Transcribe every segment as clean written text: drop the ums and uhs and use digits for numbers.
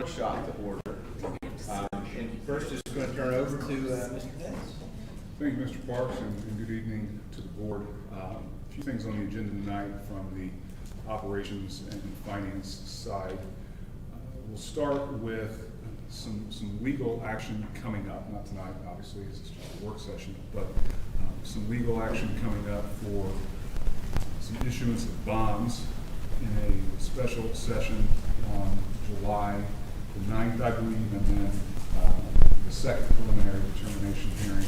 workshop to order. And first, just going to turn it over to Mr. Ness. Thank you, Mr. Parks, and good evening to the board. A few things on the agenda tonight from the operations and finance side. We'll start with some legal action coming up, not tonight, obviously, this is just a work session, but some legal action coming up for some issuance of bonds in a special session on July the 9th, I believe, and then the second preliminary determination hearing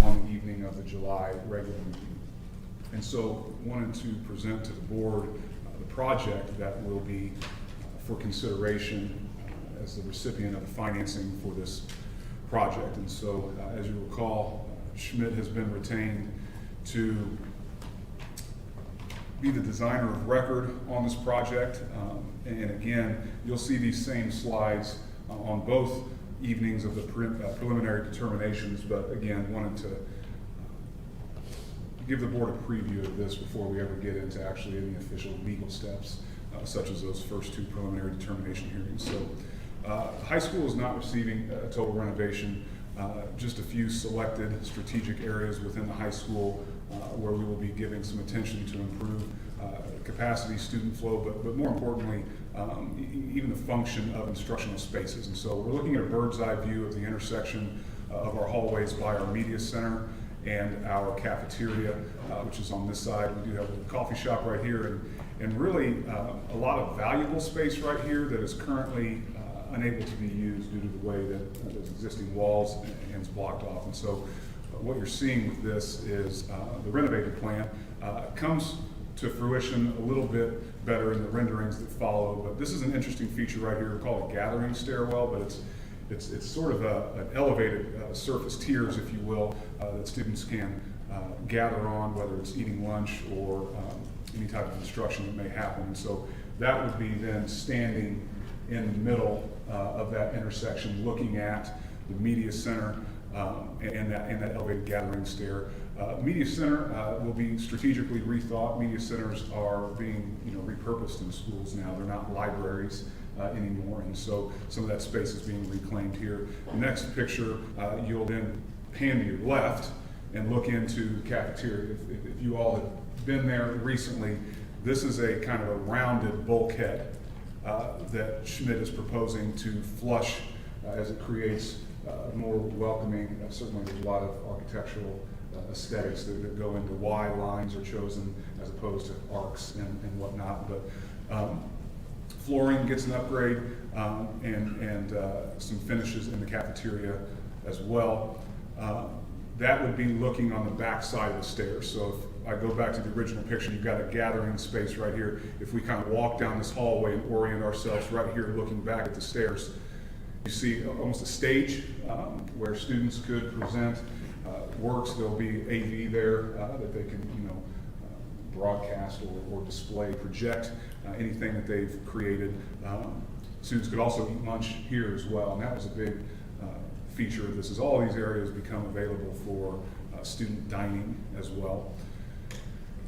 on the evening of the July regular meeting. And so wanted to present to the board the project that will be for consideration as the recipient of the financing for this project. And so as you recall, Schmidt has been retained to be the designer of record on this project. And again, you'll see these same slides on both evenings of the preliminary determinations, but again, wanted to give the board a preview of this before we ever get into actually any official legal steps, such as those first two preliminary determination hearings. So high school is not receiving a total renovation, just a few selected strategic areas within the high school where we will be giving some attention to improve capacity, student flow, but more importantly, even the function of instructional spaces. And so we're looking at a bird's eye view of the intersection of our hallways by our media center and our cafeteria, which is on this side. We do have a coffee shop right here, and really a lot of valuable space right here that is currently unable to be used due to the way that those existing walls and is blocked off. And so what you're seeing with this is the renovated plan comes to fruition a little bit better in the renderings that follow, but this is an interesting feature right here. We call it gathering stairwell, but it's sort of an elevated surface tiers, if you will, that students can gather on, whether it's eating lunch or any type of instruction that may happen. And so that would be then standing in the middle of that intersection, looking at the media center and that elevated gathering stair. Media center will be strategically rethought. Media centers are being repurposed in schools now. They're not libraries anymore, and so some of that space is being reclaimed here. The next picture, you'll then pan to your left and look into the cafeteria. If you all have been there recently, this is a kind of a rounded bulkhead that Schmidt is proposing to flush as it creates more welcoming. Certainly there's a lot of architectural aesthetics that go into why lines are chosen as opposed to arcs and whatnot. But flooring gets an upgrade and some finishes in the cafeteria as well. That would be looking on the back side of the stairs. So if I go back to the original picture, you've got a gathering space right here. If we kind of walk down this hallway and orient ourselves right here looking back at the stairs, you see almost a stage where students could present works. There'll be AV there that they can broadcast or display, project anything that they've created. Students could also eat lunch here as well, and that was a big feature of this, is all these areas become available for student dining as well.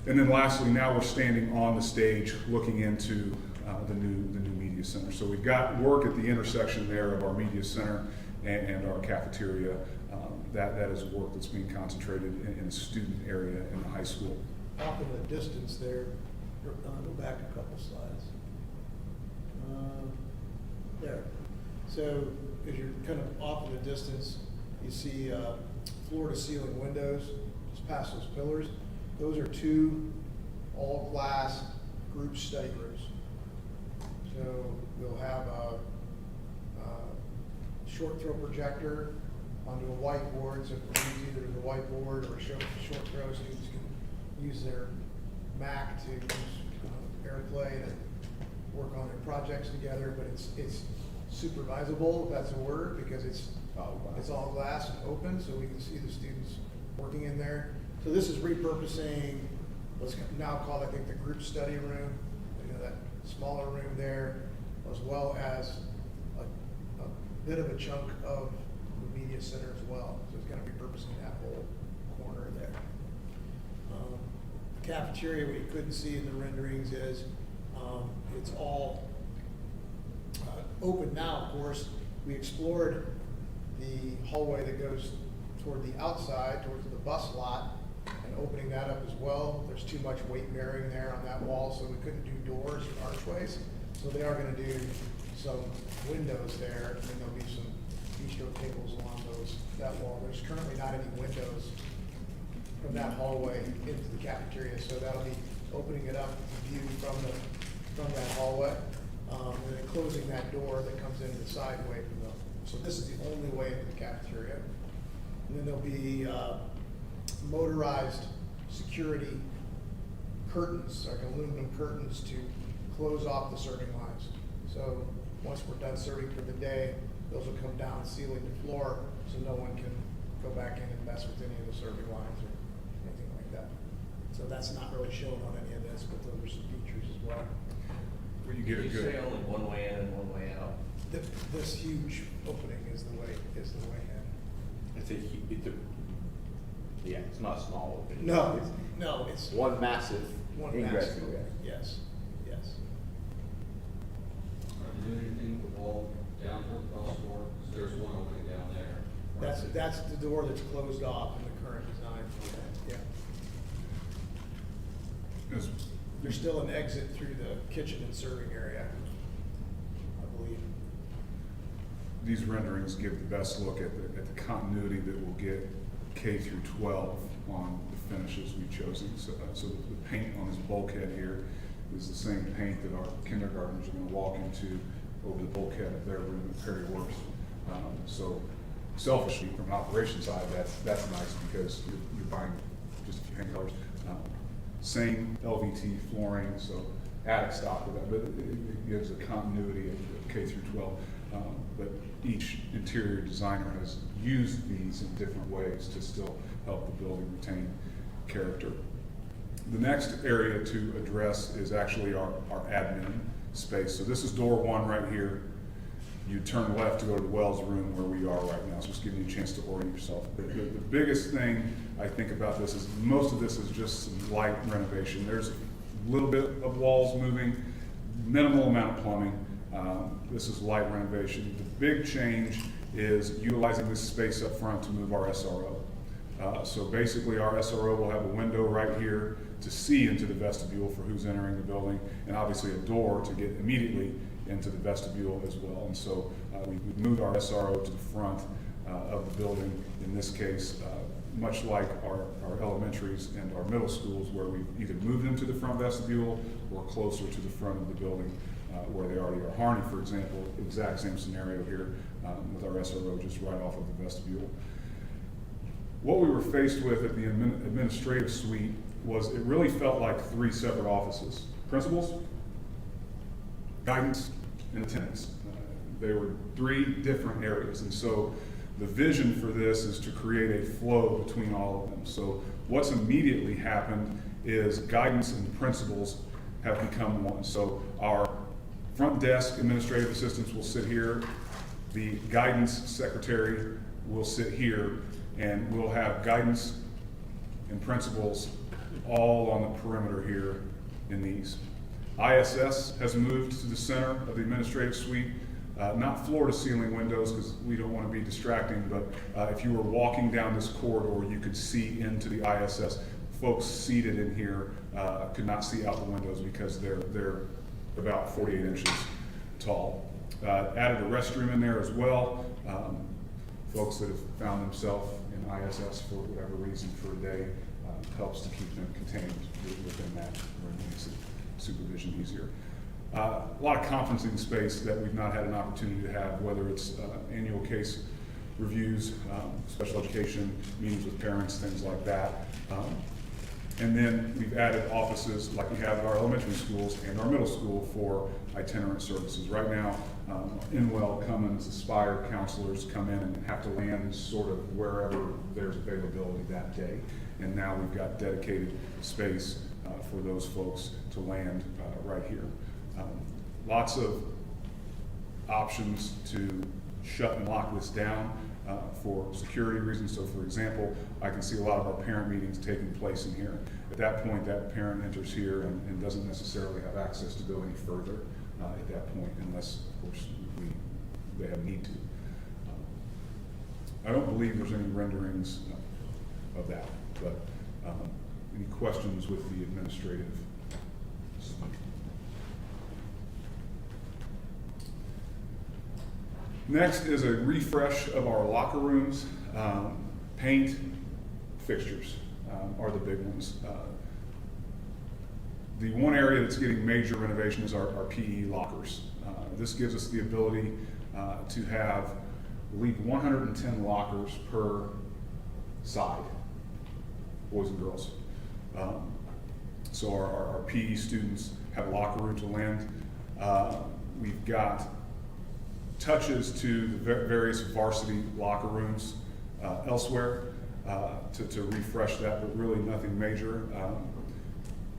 And then lastly, now we're standing on the stage looking into the new media center. So we've got work at the intersection there of our media center and our cafeteria. That is work that's being concentrated in a student area in the high school. Off in the distance there, go back a couple slides. There. So as you're kind of off in the distance, you see floor to ceiling windows just past those pillars. Those are two all glass group study rooms. So we'll have a short throw projector onto a whiteboard, so it can use either the whiteboard or short throw. Students can use their Mac to use AirPlay to work on their projects together, but it's supervisable, if that's a word, because it's all glass and open, so we can see the students working in there. So this is repurposing what's now called, I think, the group study room, that smaller room there, as well as a bit of a chunk of the media center as well. So it's going to be repurposing that whole corner there. The cafeteria, what you couldn't see in the renderings is it's all open now, of course. We explored the hallway that goes toward the outside, towards the bus lot, and opening that up as well. There's too much weight bearing there on that wall, so we couldn't do doors or archways. So they are gonna do some windows there, and then there'll be some bistro tables along that wall. There's currently not any windows from that hallway into the cafeteria, so that'll be opening it up to view from that hallway, and then closing that door that comes into the sideway from the, so this is the only way into the cafeteria. And then there'll be motorized security curtains, like aluminum curtains, to close off the serving lines. So once we're done serving for the day, those will come down ceiling to floor, so no one can go back in and mess with any of the serving lines or anything like that. So that's not really shown on any of this, but those are some features as well. Where you get a You say good, only one way in and one way out. This huge opening is the way in. Yeah, it's not small opening. No, It's no, it's one massive one ingress. massive opening. Yes, yes. Are you doing anything with the wall down toward the cross floor? 'Cause there's one opening down there. That's the door that's closed off in the current design. Yeah. as There's still an exit through the kitchen and serving area, I believe. these renderings give the best look at the continuity that will get K through 12 on the finishes we've chosen. So the paint on this bulkhead here is the same paint that our kindergartners are gonna walk into over the bulkhead of their room at Perry Works. So selfishly, from an operations side, that's nice because you're buying just a few paint colors. Same LVT flooring, so attic stock with that, but it gives a continuity of K through 12. But each interior designer has used these in different ways to still help the building retain character. The next area to address is actually our admin space. So this is door one right here. You turn left to go to the Wells room where we are right now, so just giving you a chance to orient yourself. The biggest thing I think about this is most of this is just some light renovation. There's a little bit of walls moving, minimal amount of plumbing. This is light renovation. The big change is utilizing this space up front to move our SRO. So basically our SRO will have a window right here to see into the vestibule for who's entering the building, and obviously a door to get immediately into the vestibule as well. And so we moved our SRO to the front of the building, in this case, much like our elementaries and our middle schools, where we either moved them to the front vestibule or closer to the front of the building where they already are. Harney, for example, exact same scenario here with our SRO just right off of the vestibule. What we were faced with at the administrative suite was it really felt like three separate offices. Principals, guidance, and attendance. They were three different areas, and so the vision for this is to create a flow between all of them. So what's immediately happened is guidance and principals have become one. So our front desk administrative assistants will sit here, the guidance secretary will sit here, and we'll have guidance and principals all on the perimeter here in these. ISS has moved to the center of the administrative suite. Not floor to ceiling windows because we don't want to be distracting, but if you were walking down this corridor, you could see into the ISS. Folks seated in here could not see out the windows because they're about 48 inches tall. Added a restroom in there as well. Folks that have found themselves in ISS for whatever reason for a day helps to keep them contained within that, where it makes supervision easier. A lot of conferencing space that we've not had an opportunity to have, whether it's annual case reviews, special education, meetings with parents, things like that. And then we've added offices like we have at our elementary schools and our middle school for itinerant services. Right now, Inwell, Cummins, Aspire counselors come in and have to land sort of wherever there's availability that day. And now we've got dedicated space for those folks to land right here. Lots of options to shut and lock this down for security reasons. So for example, I can see a lot of our parent meetings taking place in here. At that point, that parent enters here and doesn't necessarily have access to go any further at that point, unless of course we they have need to. I don't believe there's any renderings of that, but any questions with the administrative? Next is a refresh of our locker rooms. Paint, fixtures are the big ones. The one area that's getting major renovation is our PE lockers. This gives us the ability to have, I believe, 110 lockers per side, boys and girls. So our PE students have a locker room to lend. We've got touches to the various varsity locker rooms elsewhere to refresh that, but really nothing major.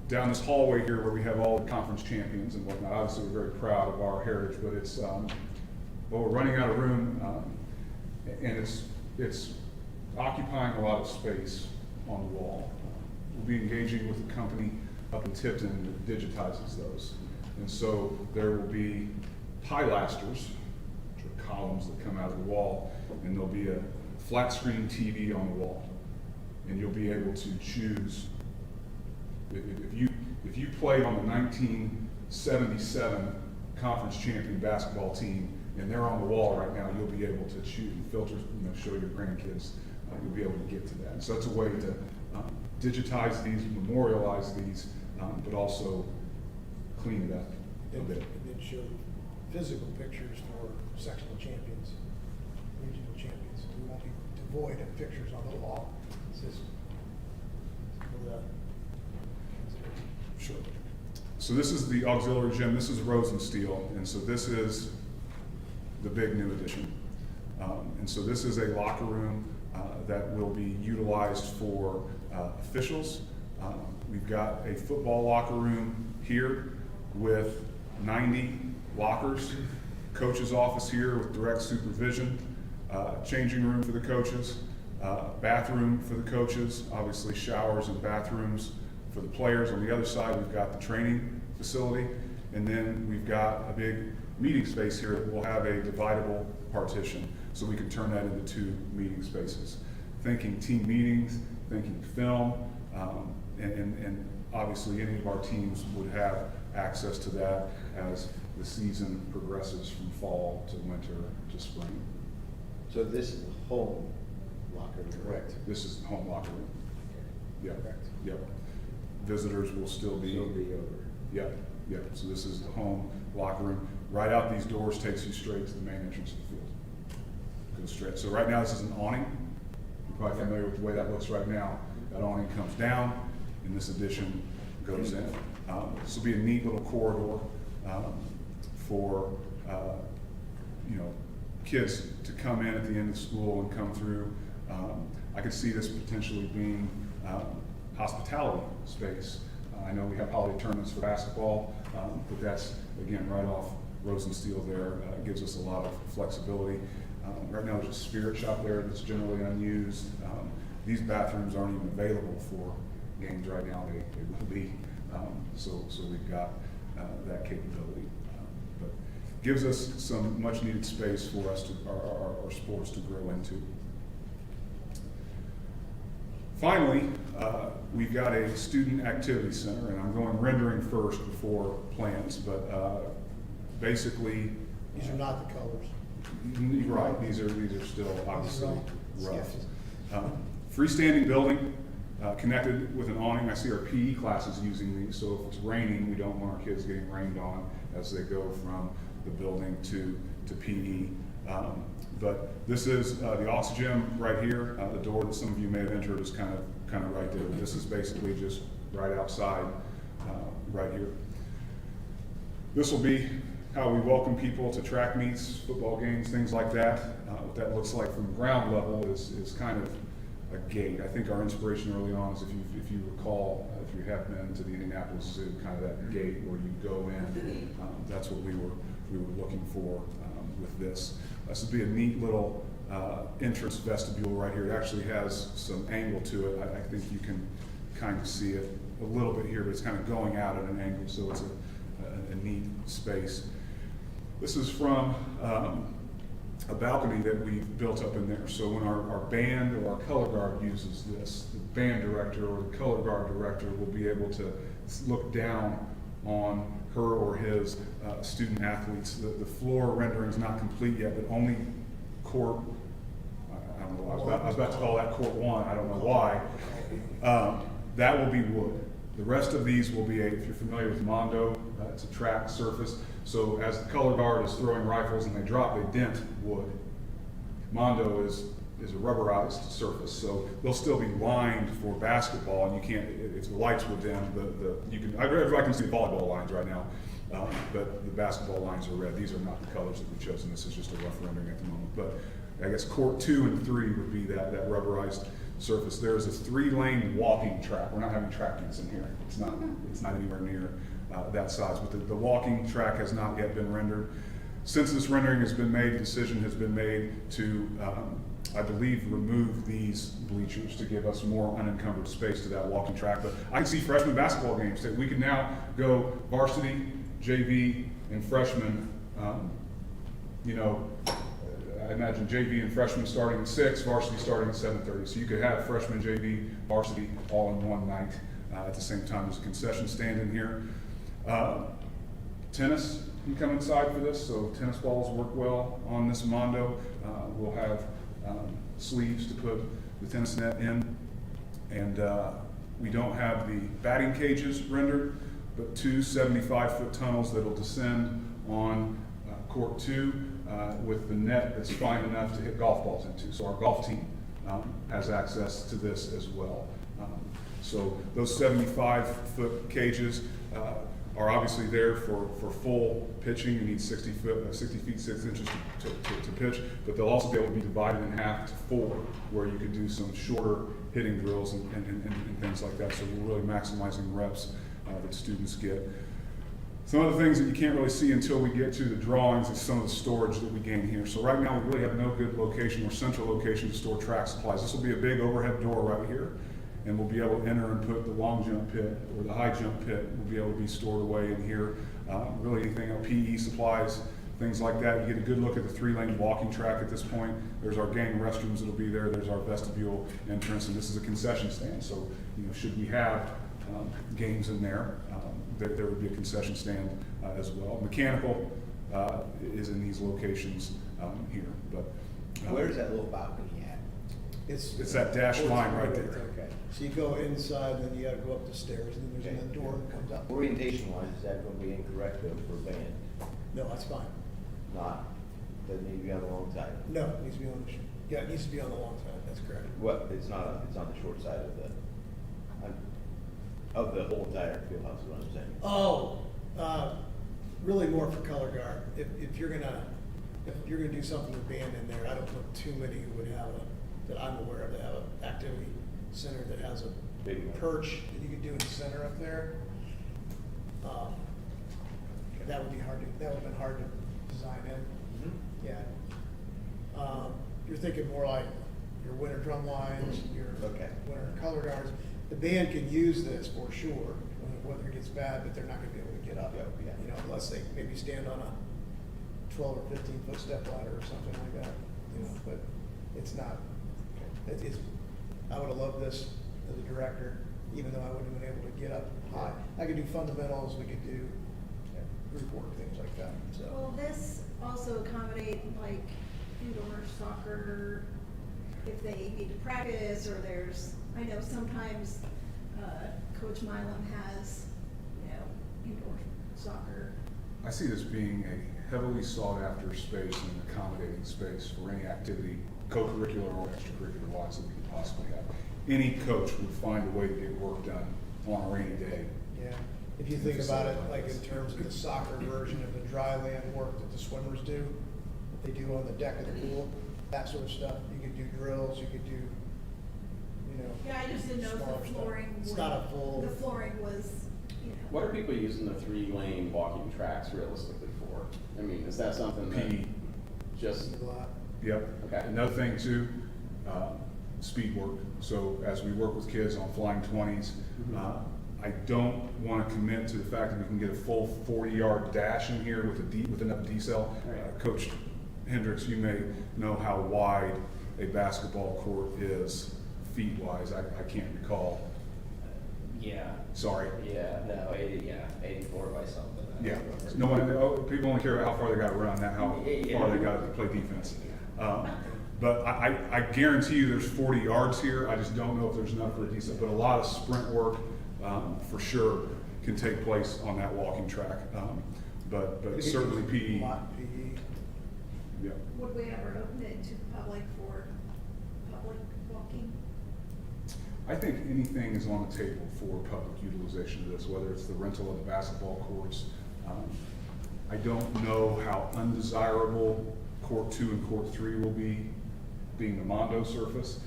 Down this hallway here where we have all the conference champions and whatnot, obviously we're very proud of our heritage, but it's, well, we're running out of room, and it's occupying a lot of space on the wall. We'll be engaging with a company up in Tipton that digitizes those. And so there will be pilasters, which are columns that come out of the wall, and there'll be a flat screen TV on the wall. And you'll be able to choose, if you played on the 1977 conference champion basketball team, and they're on the wall right now, you'll be able to choose and filter, show your grandkids. You'll be able to get to that. And so that's a way to digitize these, memorialize these, but also clean it up a And bit. then show physical pictures for sectional champions, regional champions. We won't be devoid of pictures on the wall. It's just for that. Sure. So this is the auxiliary gym. This is Rosensteel, and so this is the big new addition. And so this is a locker room that will be utilized for officials. We've got a football locker room here with 90 lockers, coach's office here with direct supervision, changing room for the coaches, bathroom for the coaches, obviously showers and bathrooms for the players. On the other side, we've got the training facility, and then we've got a big meeting space here that will have a dividable partition, so we can turn that into 2 meeting spaces. Thinking team meetings, thinking film, and obviously any of our teams would have access to that as the season progresses from fall to winter to spring. So this is the home locker room, correct? This is the home locker room. Yep. Correct. Yep. Visitors will still be. It'll be over. Yep, yep. So this is the home locker room. Right out these doors takes you straight to the main entrance of the field. Go straight. So right now this is an awning. You're probably familiar with the way that looks right now. That awning comes down, and this addition goes in. This will be a neat little corridor for kids to come in at the end of school and come through. I could see this potentially being hospitality space. I know we have holiday tournaments for basketball, but that's, again, right off Rosensteel there. It gives us a lot of flexibility. Right now there's a spirit shop there that's generally unused. These bathrooms aren't even available for games right now. They will be. So we've got that capability. But gives us some much needed space for us to our sports to grow into. Finally, we've got a student activity center, and I'm going rendering first before plans, but basically. These are not the colors. Right, these are still obviously These are all rough. sketches. Freestanding building, connected with an awning. I see our PE classes using these, so if it's raining, we don't want our kids getting rained on as they go from the building to PE. But this is the oxygen right here. The door that some of you may have entered is kind of right there. This is basically just right outside, right here. This will be how we welcome people to track meets, football games, things like that. What that looks like from ground level is kind of a gate. I think our inspiration early on is if you recall, if you have been to the Indianapolis Zoo, kind of that gate where you go in. That's what we were looking for with this. This would be a neat little entrance vestibule right here. It actually has some angle to it. I think you can kind of see it a little bit here, but it's kind of going out at an angle, so it's a neat space. This is from a balcony that we've built up in there. So when our band or our color guard uses this, the band director or the color guard director will be able to look down on her or his student athletes. The floor rendering is not complete yet, but only court, I don't know why, I was about to call that court one, I don't know why. That will be wood. The rest of these will be if you're familiar with Mondo, it's a track surface. So as the color guard is throwing rifles and they drop, they dent wood. Mondo is a rubberized surface, so they'll still be lined for basketball, and you can't, if the lights were dim, I can see the volleyball lines right now, but the basketball lines are red. These are not the colors that we've chosen. This is just a rough rendering at the moment. But I guess court 2 and 3 would be that rubberized surface. There's a 3-lane walking track. We're not having track meets in here. It's not anywhere near that size, but the walking track has not yet been rendered. Since this rendering has been made, the decision has been made to, I believe, remove these bleachers to give us more unencumbered space to that walking track. But I can see freshman basketball games that we can now go varsity, JV, and freshman. I imagine JV and freshman starting at 6, varsity starting at 7:30. So you could have freshman, JV, varsity all in one night at the same time. There's a concession stand in here. Tennis can come inside for this, so tennis balls work well on this Mondo. We'll have sleeves to put the tennis net in, and we don't have the batting cages rendered, but 2 75-foot tunnels that will descend on court 2 with the net that's fine enough to hit golf balls into. So our golf team has access to this as well. So those 75-foot cages are obviously there for full pitching. You need 60 feet 6 inches to pitch, but they'll also be able to be divided in half to 4, where you could do some shorter hitting drills and things like that. So we're really maximizing reps that students get. Some of the things that you can't really see until we get to the drawings is some of the storage that we gain here. So right now we really have no good location or central location to store track supplies. This will be a big overhead door right here, and we'll be able to enter and put the long jump pit or the high jump pit will be able to be stored away in here. Really anything, PE supplies, things like that. You get a good look at the 3-lane walking track at this point. There's our gang restrooms that'll be there. There's our vestibule entrance, and this is a concession stand. So, should we have games in there, there would be a concession stand as well. Mechanical is in these locations here. But Where's that little balcony at? it's that dashed line right there. Okay. So you go inside, then you gotta go up the stairs, and then there's another door that comes up. Orientation-wise, is that going to be incorrect though for a band? No, that's fine. Not, doesn't need to be on the long side? No, it needs to be on the, it needs to be on the long side, that's correct. What, it's not, it's on the short side of the whole entire field house is what I'm saying. Oh, really more for color guard. If you're gonna do something with band in there, I don't know too many who would have that I'm aware of, that have an activity center that has a Big one. perch that you could do in the center up there. That would have been hard to design in. Yeah. You're thinking more like your winter drum lines, your Okay. winter color guards. The band can use this for sure when the weather gets bad, but they're not gonna be able to get up. Yeah. Unless they maybe stand on a 12 or 15-foot step ladder or something like that. But it's not. I would have loved this as a director, even though I wouldn't have been able to get up high. I could do fundamentals. We could do group work, things like that. So. Will this also accommodate like indoor soccer if they need to practice, or I know sometimes Coach Milam has, indoor soccer. I see this being a heavily sought after space and accommodating space for any activity, co-curricular or extracurricular wise, that we could possibly have. Any coach would find a way to get work done on a rainy day. Yeah, if you think about it, like in terms of the soccer version of the dry land work that the swimmers do, that they do on the deck of the pool, that sort of stuff. You could do drills, you could do, Yeah, I just didn't know if smaller the stuff. flooring It's would- not a full. The flooring was, What are people using the 3-lane walking tracks realistically for? I mean, is that something that PE. just, A lot. Yep. Okay. Another thing too, speed work. So as we work with kids on flying 20s, I don't want to commit to the fact that we can get a full 40-yard dash in here with enough decel. Right. Coach Hendricks, you may know how wide a basketball court is feet-wise. I can't recall. Yeah, Sorry. yeah, no, 84 by something. I Yeah, don't remember. no one, people only care about how far they got to run, not how Yeah. far they got to play defense. But I guarantee you there's 40 yards here. I just don't know if there's enough for a decent, but a lot of sprint work, for sure, can take place on that walking track. But certainly PE, Lot PE. yeah. Would we ever open it to the public for public walking? I think anything is on the table for public utilization of this, whether it's the rental of the basketball courts. I don't know how undesirable court 2 and court 3 will be, being the Mondo surface.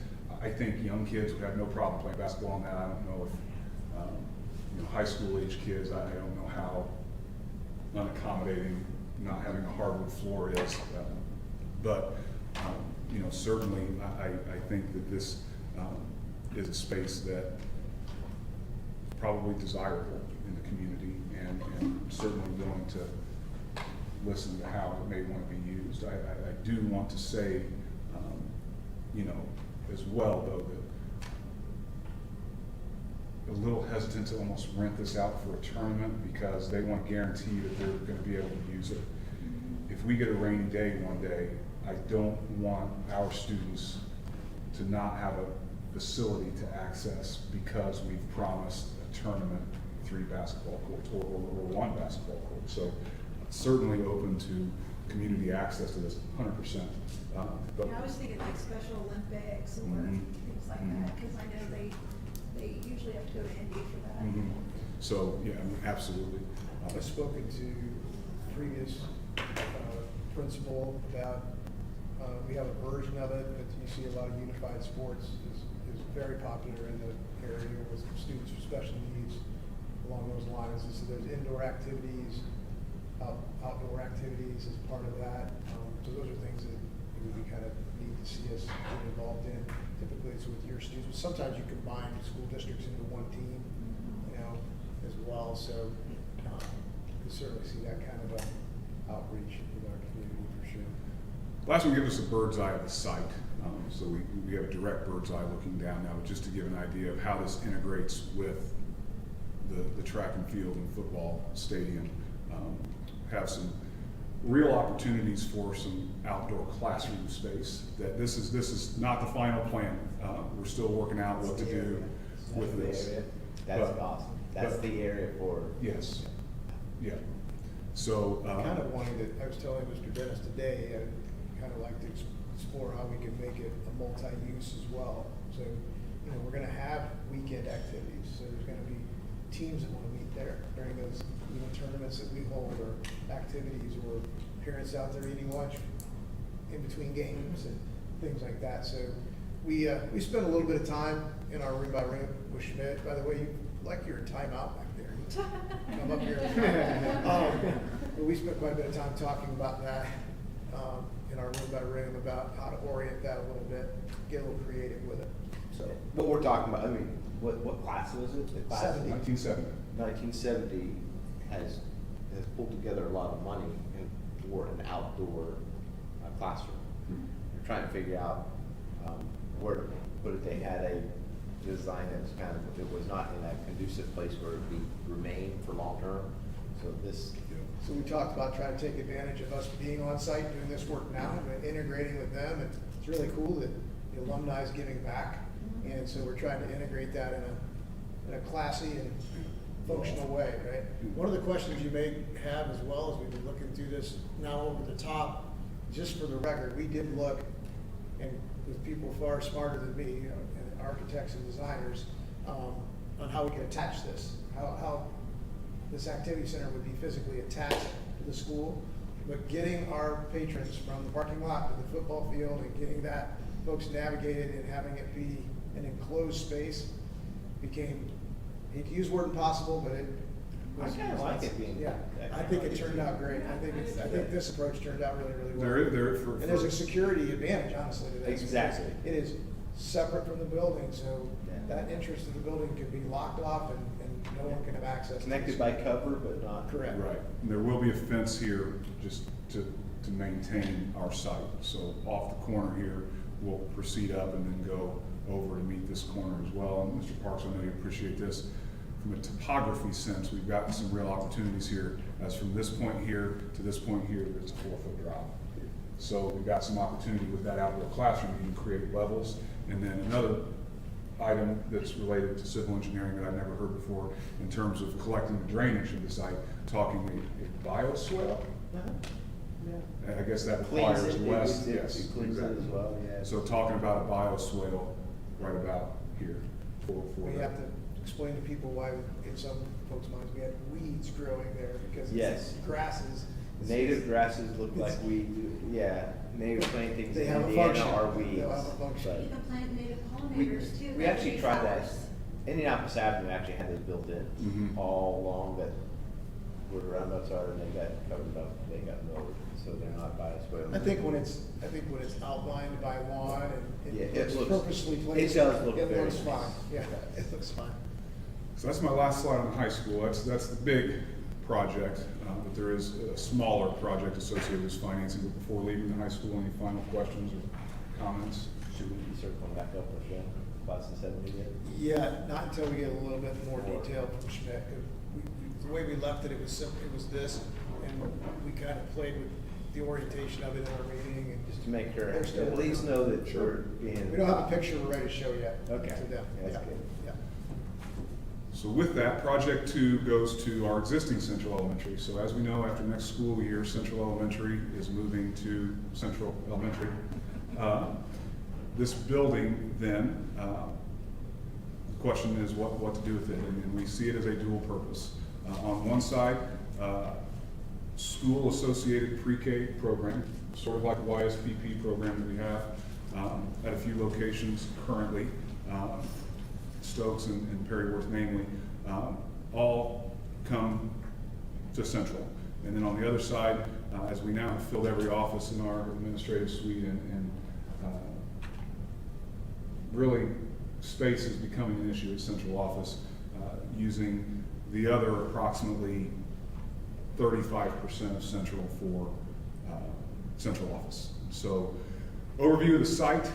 I think young kids would have no problem playing basketball on that. I don't know if, high school age kids, I don't know how unaccommodating not having a hardwood floor is. But certainly I think that this is a space that is probably desirable in the community, and certainly willing to listen to how it may want to be used. I do want to say, as well, though, that a little hesitant to almost rent this out for a tournament because they want to guarantee that they're going to be able to use it. If we get a rainy day one day, I don't want our students to not have a facility to access because we've promised a tournament, 3 basketball courts or 1 basketball court. So certainly open to community access to this 100%. But I was thinking like Special Olympics or Mhm. things like Mhm. that, because I know they usually have to go to Indy for that. Mhm. So, yeah, absolutely. I've spoken to previous principal about, we have a version of it, but you see a lot of unified sports is very popular in the area with students with special needs along those lines. And so there's indoor activities, outdoor activities as part of that. So those are things that we kind of need to see us get involved in. Typically it's with your students. Sometimes you combine school districts into one team, as well. So you certainly see that kind of a outreach with our community for sure. Last one, give us a bird's eye of the site. So we have a direct bird's eye looking down now, but just to give an idea of how this integrates with the track and field and football stadium. Have some real opportunities for some outdoor classroom space. That this is not the final plan. We're still working out what to do with this. That's But- awesome. That's but- the area for. Yes, yeah. So. I kind of wanted to, I was telling Mr. Dennis today, I'd kind of like to explore how we can make it a multi-use as well. So, we're gonna have weekend activities, so there's gonna be teams that wanna meet there during those, tournaments that we hold, or activities, or parents out there eating lunch in between games and things like that. So we spent a little bit of time in our room by room with Schmidt. By the way, you like your timeout back there. Come up here. But we spent quite a bit of time talking about that in our room by room, about how to orient that a little bit, get a little creative with it. So What we're talking about, what class was it? The class 70. 1970. 1970 has pulled together a lot of money for an outdoor classroom. They're trying to figure out where to put it. They had a design that was it was not in a conducive place where it would remain for long term. So So we talked about trying to take advantage of us being on site, doing this work now, and integrating with them, and it's really cool that the alumni is giving back. And so we're trying to integrate that in a classy and functional way, right? One of the questions you may have as well as we've been looking through this now over the top, just for the record, we did look, and with people far smarter than me, and architects and designers, on how we can attach this, how this activity center would be physically attached to the school, but getting our patrons from the parking lot to the football field and getting that folks navigated and having it be an enclosed space became, you can use the word impossible, but it I was. kinda like it being Yeah, that I think it turned out great. I think this approach turned out really, really well. For And there's a security advantage, honestly, to this. Exactly. It is separate from the building, so Yeah. that entrance to the building could be locked off and no one can have access. to connected this. by cover, but not. Correct. Right, and there will be a fence here, just to to maintain our site. So off the corner here, we'll proceed up and then go over to meet this corner as well. And Mr. Parks, I know you appreciate this. From a topography sense, we've gotten some real opportunities here, as from this point here to this point here, it's a 4-foot drop. So we've got some opportunity with that outdoor classroom, you can create levels. And then another item that's related to civil engineering that I've never heard before, in terms of collecting the drainage of the site, talking a bioswale. I guess that Cleans requires it, less, it yes. cleans it as exactly. well, yeah. So talking about a bioswale right about here for We that. have to explain to people why, in some folks' minds, we have weeds growing there because Yes. it's grasses. Native grasses look like weeds, yeah, native plantings They in have a Indiana function. are weeds. They'll have a function. but- You can plant native We, pollinators too. we that actually make tried that. flowers. Indianapolis Avenue actually had those built in Mhm. all along that where the roundabouts are, and they got covered up, they got mowed, so they're not bioswale. I think when it's outlined by one and Yeah, it it looks looks- purposely it placed. does look It very looks nice. fine, yeah, it looks fine. So that's my last slide on the high school. That's the big project, but there is a smaller project associated with financing. But before leaving the high school, any final questions or comments? Should we be circling back up with class in 70 yet? Yeah, not until we get a little bit more detail from Schmidt, 'cause the way we left it, it was simple, it was this, and we kind of played with the orientation of it in our meeting and Just to make her They're still at least working know on that Sure. we're being. we don't have a picture we're ready to show yet Okay. to them. Yeah, that's Yeah, good. yeah. So with that, Project 2 goes to our existing Central Elementary. So as we know, after next school year, Central Elementary is moving to Central Elementary. This building then, the question is what to do with it, and we see it as a dual purpose. On one side, school-associated pre-K program, sort of like the YSPP program that we have at a few locations currently. Stokes and Perryworth namely, all come to Central. And then on the other side, as we now have filled every office in our administrative suite and really space is becoming an issue at Central Office, using the other approximately 35% of Central for Central Office. So overview of the site,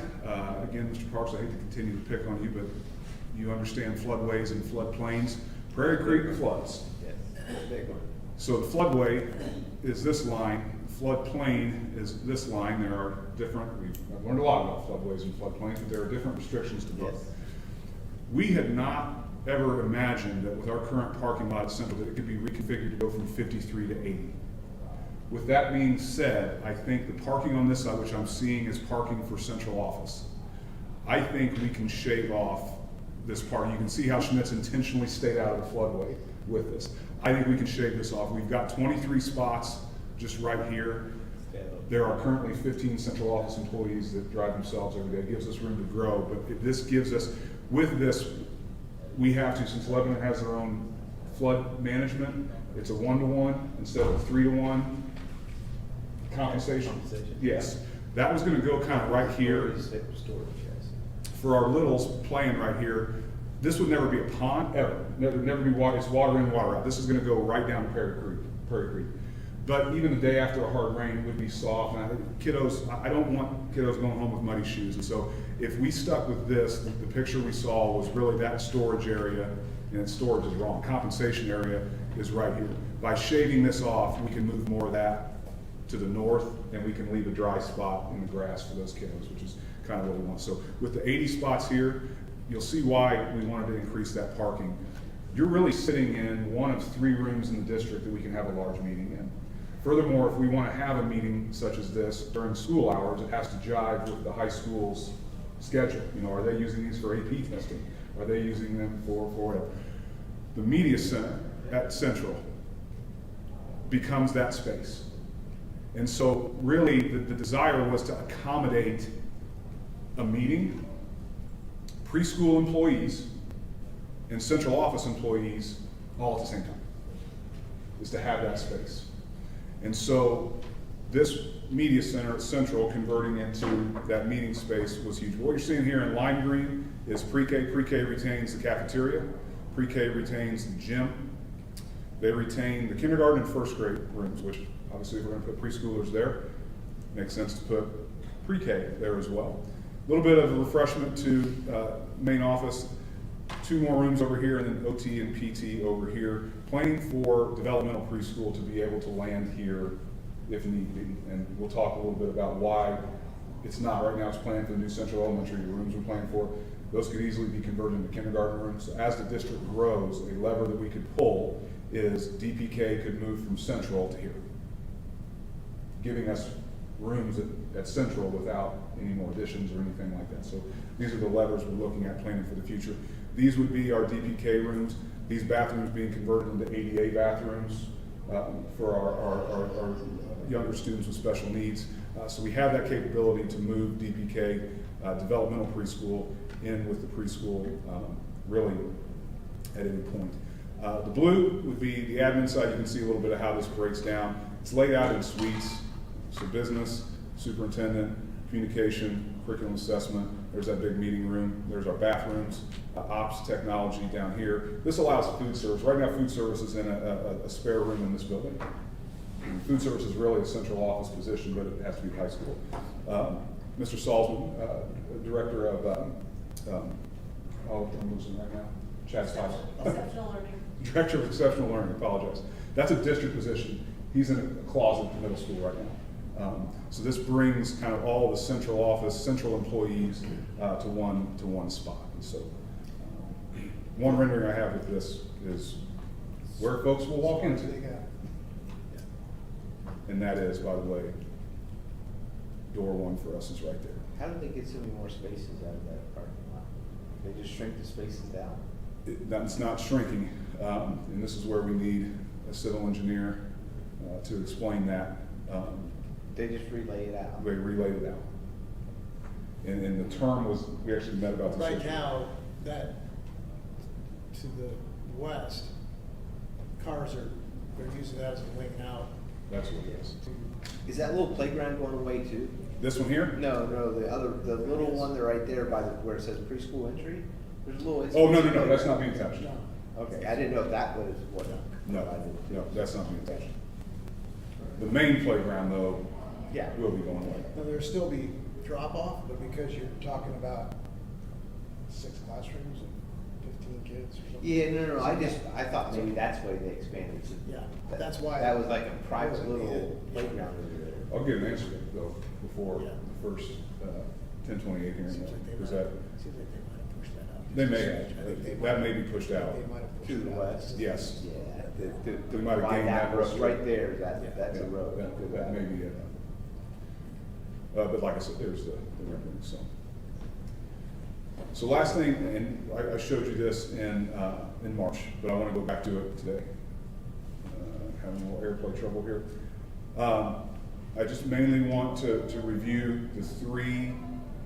again, Mr. Parks, I hate to continue to pick on you, but you understand floodways and floodplains. Prairie Creek floods. Yes, big one. So the floodway is this line, floodplain is this line. There are different, I've learned a lot about floodways and floodplains, but there are different restrictions to both. Yes. We had not ever imagined that with our current parking lot at Central that it could be reconfigured to go from 53 to 80. With that being said, I think the parking on this side, which I'm seeing is parking for Central Office, I think we can shave off this part. You can see how Schmitz intentionally stayed out of the floodway with this. I think we can shave this off. We've got 23 spots just right here. There are currently 15 Central Office employees that drive themselves every day. It gives us room to grow, but this gives us, with this, we have to, since Lebanon has their own flood management, it's a 1-to-1 instead of a 3-to-1 compensation. Yes, that was gonna go kind of right here. Storage, yes. For our littles playing right here, this would never be a pond, ever. Never be water, it's water in, water out. This is gonna go right down to Prairie Creek. But even the day after a hard rain, it would be soft, and I don't want kiddos going home with muddy shoes. And so if we stuck with this, the picture we saw was really that storage area, and storage is wrong, compensation area is right here. By shaving this off, we can move more of that to the north, and we can leave a dry spot in the grass for those kiddos, which is kind of what we want. So with the 80 spots here, you'll see why we wanted to increase that parking. You're really sitting in one of 3 rooms in the district that we can have a large meeting in. Furthermore, if we want to have a meeting such as this during school hours, it has to jive with the high school's schedule. You know, are they using these for AP testing? Are they using them for whatever? The media center at Central becomes that space. And so really the desire was to accommodate a meeting, preschool employees, and Central Office employees all at the same time, is to have that space. And so this media center at Central converting into that meeting space was huge. What you're seeing here in lime green is pre-K. Pre-K retains the cafeteria. Pre-K retains the gym. They retain the kindergarten and first grade rooms, which obviously we're going to put preschoolers there. makes sense to put pre-K there as well. A little bit of a refreshment to main office, 2 more rooms over here, and then OT and PT over here. Planning for developmental preschool to be able to land here if need be. And we'll talk a little bit about why it's not right now. It's planned for the new central elementary rooms we're planning for. Those could easily be converted into kindergarten rooms. So as the district grows, a lever that we could pull is DPK could move from central to here, giving us rooms at central without any more additions or anything like that. So these are the levers we're looking at planning for the future. These would be our DPK rooms. These bathrooms being converted into ADA bathrooms for our younger students with special needs. So we have that capability to move DPK, developmental preschool, in with the preschool really at any point. The blue would be the admin side. You can see a little bit of how this breaks down. It's laid out in suites. So business, superintendent, communication, curriculum assessment. There's that big meeting room. There's our bathrooms, ops technology down here. This allows food service. Right now, food service is in a spare room in this building. Food service is really a central office position, but it has to be high school. Mr. Salzman, director of, I'm losing right now. Chad's title. Exceptional learning. Director of Exceptional Learning, apologize. That's a district position. He's in a closet at the middle school right now. So this brings kind of all the central office, central employees to one spot. And so one rendering I have with this is where folks will walk into. And that is, by the way, door 1 for us is right there. How do they get so many more spaces out of that parking lot? They just shrink the spaces down? That's not shrinking, and this is where we need a civil engineer to explain that. They just relay it out? They relayed it out. And the term was, we actually met about this. Right issue. now, that, to the west, cars they're using that as a wing out. That's what it is. Is that little playground going away too? This one here? No, the little one there right there by where it says preschool entry? There's a little. Oh, no, that's not being touched. Okay, I didn't know if that was what. No, that's not being touched. The main playground, though, Yeah. will be going away. Now, there'll still be drop off, but because you're talking about 6 classrooms and 15 kids or something. Yeah, no, I thought maybe that's why they expanded. Yeah, that's why. That was like a private Yeah. little playground over there. I'll get an answer, though, before Yeah. the first 10/28 hearing. Seems like they Is might that, have pushed that out. they may I think they have. might That may be pushed out. They might have pushed To the it out. west? Yes. Yeah, We might have right gained that road road. right there, Yeah. that's a Yeah, road. that may be it. But like I said, there's the rendering, so. So last thing, and I showed you this in March, but I want to go back to it today. Having a little airplay trouble here. I just mainly want to review the 3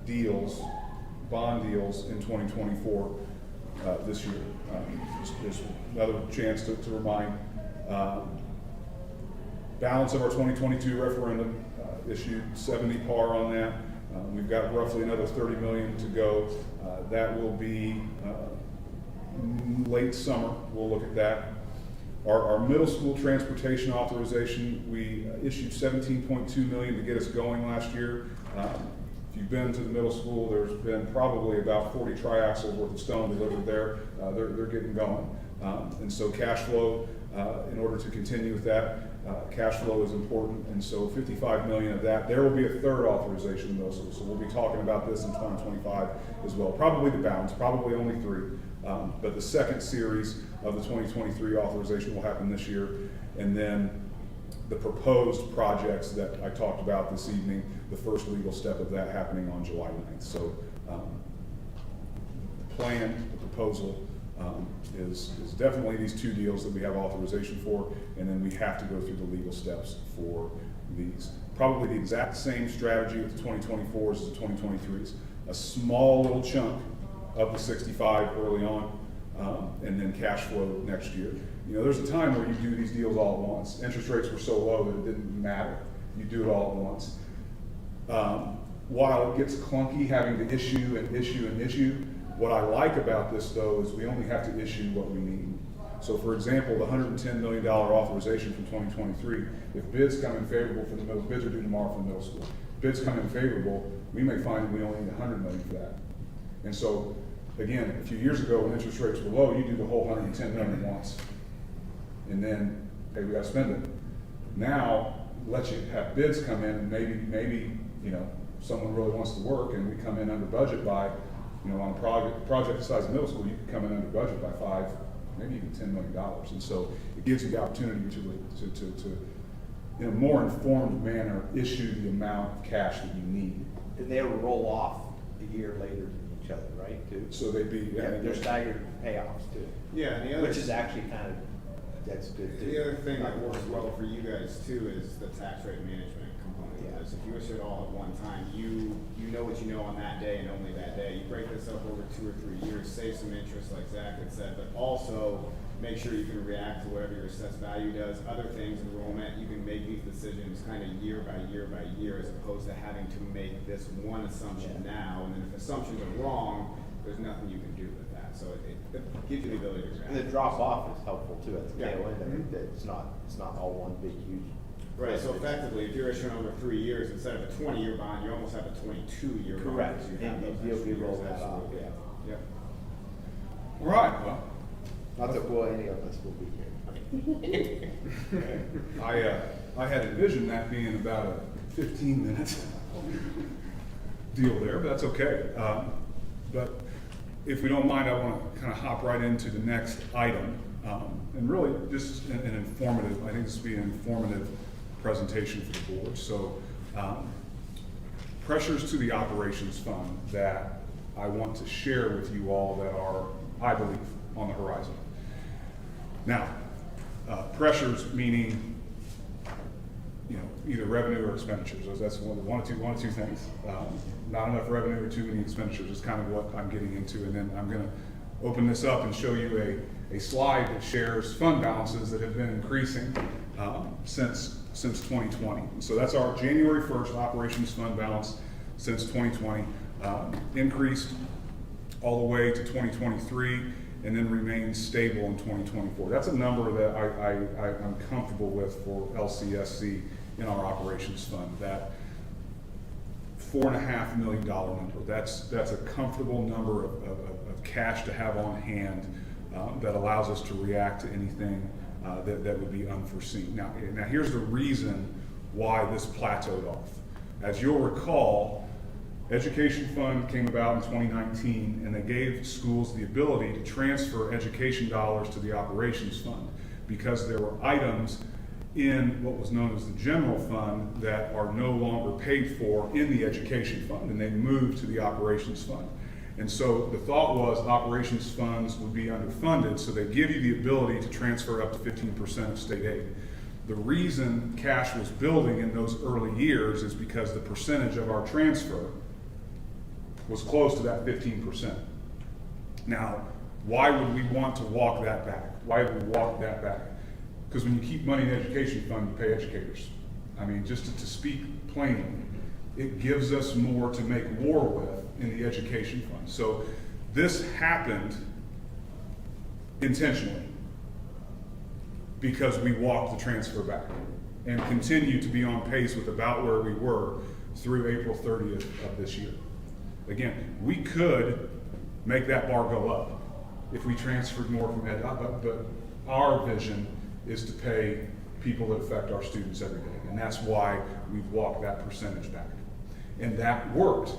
deals, bond deals in 2024 this year. Just another chance to remind. Balance of our 2022 referendum issued 70 par on that. We've got roughly another 30 million to go. That will be late summer. We'll look at that. Our middle school transportation authorization, we issued 17.2 million to get us going last year. If you've been to the middle school, there's been probably about 40 triaxles worth of stone delivered there. They're getting going. And so cash flow, in order to continue with that, cash flow is important, and so 55 million of that. There will be a third authorization though, so we'll be talking about this in 2025 as well. Probably the balance, probably only 3, but the second series of the 2023 authorization will happen this year, and then the proposed projects that I talked about this evening, the first legal step of that happening on July 9th. So the plan, the proposal, is definitely these 2 deals that we have authorization for, and then we have to go through the legal steps for these. Probably the exact same strategy with the 2024s as the 2023s. A small little chunk of the 65 early on, and then cash flow next year. You know, there's a time where you do these deals all at once. Interest rates were so low that it didn't matter. You do it all at once. While it gets clunky having to issue and issue and issue, what I like about this though is we only have to issue what we need. So for example, the $110 million authorization from 2023, if bids come in favorable for the middle, bids are due tomorrow for the middle school. Bids come in favorable, we may find that we only need $100 million for that. And so, again, a few years ago when interest rates were low, you do the whole $110 million once. And then, hey, we gotta spend it. Now, let you have bids come in and maybe, you know, someone really wants to work and we come in under budget by, you know, on a project the size of middle school, you could come in under budget by $5, maybe even $10 million. And so it gives you the opportunity to in a more informed manner, issue the amount of cash that you need. And they will roll off a year later than each other, right, too? So they'd be, Yeah, they're staggered payoffs too. Yeah, and the other. Which is actually kind of, that's good too. The other thing that works well for you guys too is the tax rate management component Yeah. of this. If you issue it all at one time, you know what you know on that day and only that day. You break this up over 2 or 3 years, save some interest like Zach had said, but also make sure you can react to whatever your assessed value does. Other things, enrollment, you can make these decisions kind of year by year by year as opposed to having to make this one assumption now. And then if assumptions are wrong, there's nothing you can do with that. So it gives you the ability to react. And the drop off is helpful too at the Yeah. tail end of it, that it's not all one big huge. Right, so effectively, if you're issuing over 3 years, instead of a 20-year bond, you almost have a 22-year bond. Correct. because you have And those you'll extra be years, rolling that off, absolutely. yeah. Yep. all right, well, Not that, well, any of us will be here. I had envisioned that being about a 15-minute deal there, but that's okay. But if we don't mind, I want to kind of hop right into the next item. And really, just an informative, I think this will be an informative presentation for the board. So, pressures to the operations fund that I want to share with you all that are, I believe, on the horizon. Now, pressures meaning, you know, either revenue or expenditures. That's one of two things. Not enough revenue or too many expenditures is kind of what I'm getting into. And then I'm going to open this up and show you a slide that shares fund balances that have been increasing since 2020. So that's our January 1st operations fund balance since 2020, increased all the way to 2023, and then remains stable in 2024. That's a number that I'm comfortable with for LCSC in our operations fund. That $4.5 million number. That's a comfortable number of cash to have on hand that allows us to react to anything that would be unforeseen. Now here's the reason why this plateaued off. As you'll recall, Education Fund came about in 2019, and they gave schools the ability to transfer education dollars to the operations fund because there were items in what was known as the general fund that are no longer paid for in the education fund, and they moved to the operations fund. And so the thought was operations funds would be underfunded, so they give you the ability to transfer up to 15% of state aid. The reason cash was building in those early years is because the percentage of our transfer was close to that 15%. Now, why would we want to walk that back? Why would we walk that back? Because when you keep money in the education fund, you pay educators. I mean, just to speak plainly, it gives us more to make war with in the education fund. So this happened intentionally because we walked the transfer back and continue to be on pace with about where we were through April 30th of this year. Again, we could make that bar go up if we transferred more from ed, but our vision is to pay people that affect our students every day. And that's why we've walked that percentage back. And that worked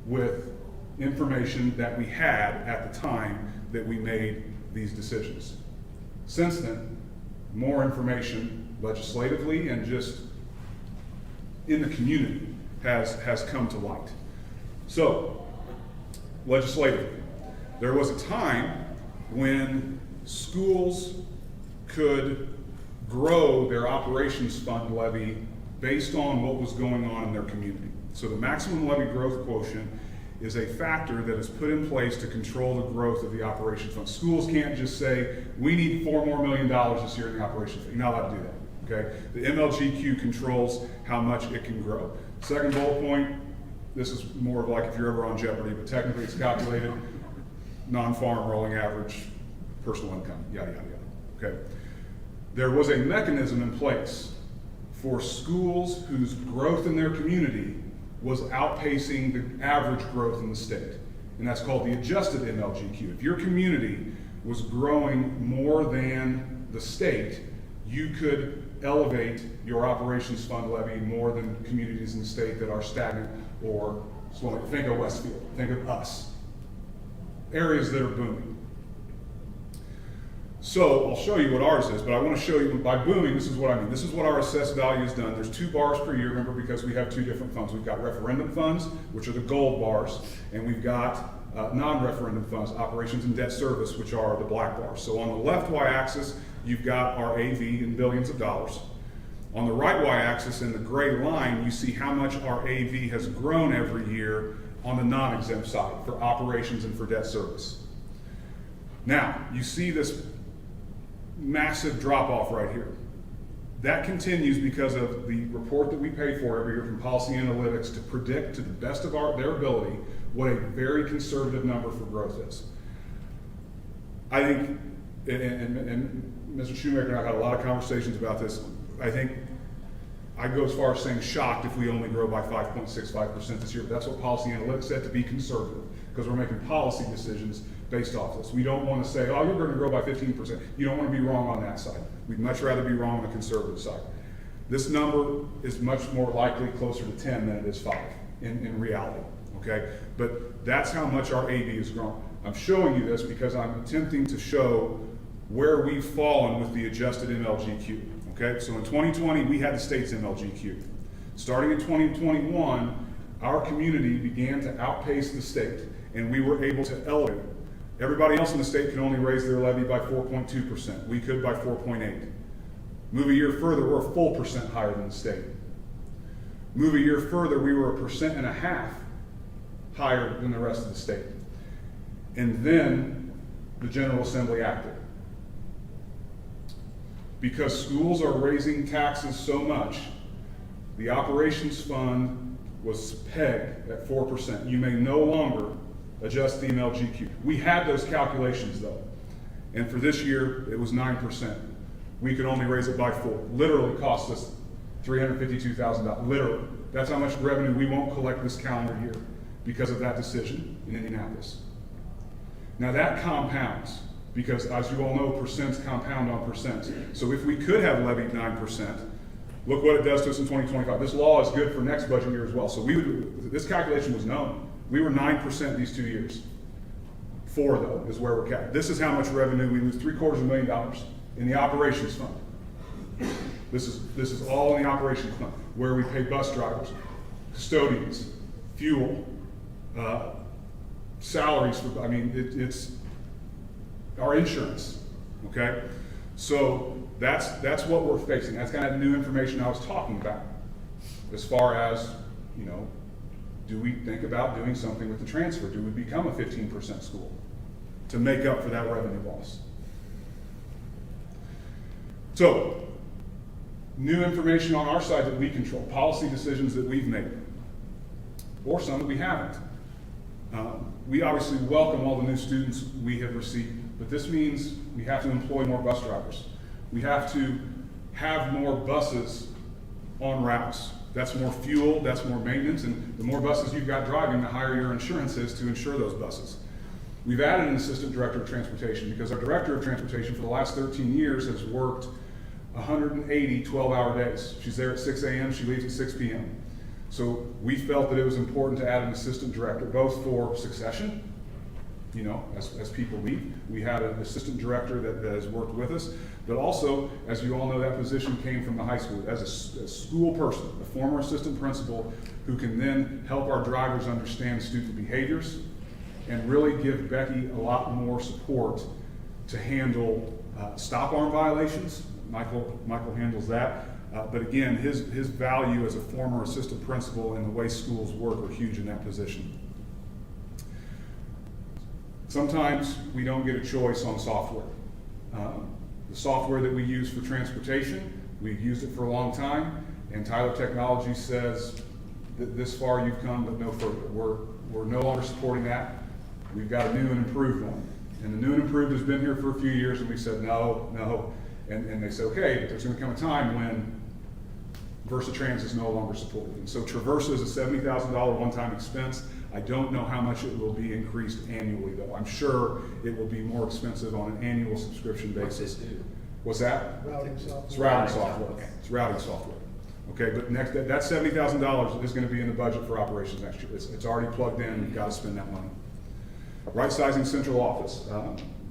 with information that we had at the time that we made these decisions. Since then, more information legislatively and just in the community has come to light. So, legislatively, there was a time when schools could grow their operations fund levy based on what was going on in their community. So the maximum levy growth quotient is a factor that is put in place to control the growth of the operations fund. Schools can't just say, we need $4 more million this year in the operations fund. You're not allowed to do that, okay? The MLGQ controls how much it can grow. Second bullet point, this is more of like if you're ever on Jeopardy, but technically it's calculated non-farm rolling average personal income, yada, yada, yada. okay? There was a mechanism in place for schools whose growth in their community was outpacing the average growth in the state. And that's called the adjusted MLGQ. If your community was growing more than the state, you could elevate your operations fund levy more than communities in the state that are stagnant or slowing. Think of Westfield, think of us. Areas that are booming. So I'll show you what ours is, but I want to show you, by booming, this is what I mean. This is what our assessed value has done. There's 2 bars per year, remember, because we have 2 different funds. We've got referendum funds, which are the gold bars, and we've got non-referendum funds, operations and debt service, which are the black bars. So on the left y-axis, you've got our AV in billions of dollars. On the right y-axis, in the gray line, you see how much our AV has grown every year on the non-exempt side for operations and for debt service. Now, you see this massive drop-off right here. That continues because of the report that we pay for every year from Policy Analytics to predict to the best of their ability what a very conservative number for growth is. I think, and Mr. Shoemaker and I have had a lot of conversations about this, I think I'd go as far as saying shocked if we only grow by 5.65% this year. But that's what Policy Analytics said, to be conservative, because we're making policy decisions based off this. We don't want to say, oh, you're going to grow by 15%. You don't want to be wrong on that side. We'd much rather be wrong on the conservative side. This number is much more likely closer to 10 than it is 5 in reality, okay? But that's how much our AV has grown. I'm showing you this because I'm attempting to show where we've fallen with the adjusted MLGQ, okay? So in 2020, we had the state's MLGQ. Starting in 2021, our community began to outpace the state, and we were able to elevate it. Everybody else in the state could only raise their levy by 4.2%. We could by 4.8. Move a year further, we're a full percent higher than the state. Move a year further, we were 1.5% higher than the rest of the state. And then the General Assembly acted. Because schools are raising taxes so much, the operations fund was pegged at 4%. You may no longer adjust the MLGQ. We had those calculations though, and for this year it was 9%. We could only raise it by 4. Literally cost us $352,000. Literally, that's how much revenue we won't collect this calendar year because of that decision in Indianapolis. Now that compounds because, as you all know, percents compound on percents. So if we could have levied 9%, look what it does to us in 2025. This law is good for next budget year as well. So this calculation was known. We were 9% these 2 years. 4 though is where we're capped. This is how much revenue we lose: $750,000 in the operations fund. This is all in the operations fund, where we pay bus drivers, custodians, fuel, salaries for, it's our insurance, okay? So that's what we're facing. That's kind of new information I was talking about. As far as, do we think about doing something with the transfer? Do we become a 15% school to make up for that revenue loss? So, new information on our side that we control, policy decisions that we've made, or some that we haven't. We obviously welcome all the new students we have received, but this means we have to employ more bus drivers. We have to have more buses on routes. That's more fuel, that's more maintenance, and the more buses you've got driving, the higher your insurance is to insure those buses. We've added an assistant director of transportation because our director of transportation for the last 13 years has worked 180 12-hour days. She's there at 6 a.m., she leaves at 6 p.m. So we felt that it was important to add an assistant director, both for succession, as people leave. We had an assistant director that has worked with us, but also, as you all know, that position came from the high school as a school person, a former assistant principal who can then help our drivers understand student behaviors and really give Becky a lot more support to handle stop arm violations. Michael handles that. But again, his value as a former assistant principal and the way schools work are huge in that position. Sometimes we don't get a choice on software. The software that we use for transportation, we've used it for a long time, and Tyler Technologies says that this far you've come, but no further. We're no longer supporting that. We've got a new and improved one. And the new and improved has been here for a few years, and we said, no, no. And they said, okay, but there's gonna come a time when Versatrans is no longer supported. And so Traversa is a $70,000 one-time expense. I don't know how much it will be increased annually, though. I'm sure it will be more expensive on an annual subscription basis. What's this do? What's that? Routing software. It's routing Routing software. software. It's routing software. Okay, but next, that $70,000 is gonna be in the budget for operations next year. It's already plugged in, we've gotta spend that money. Right-sizing central office.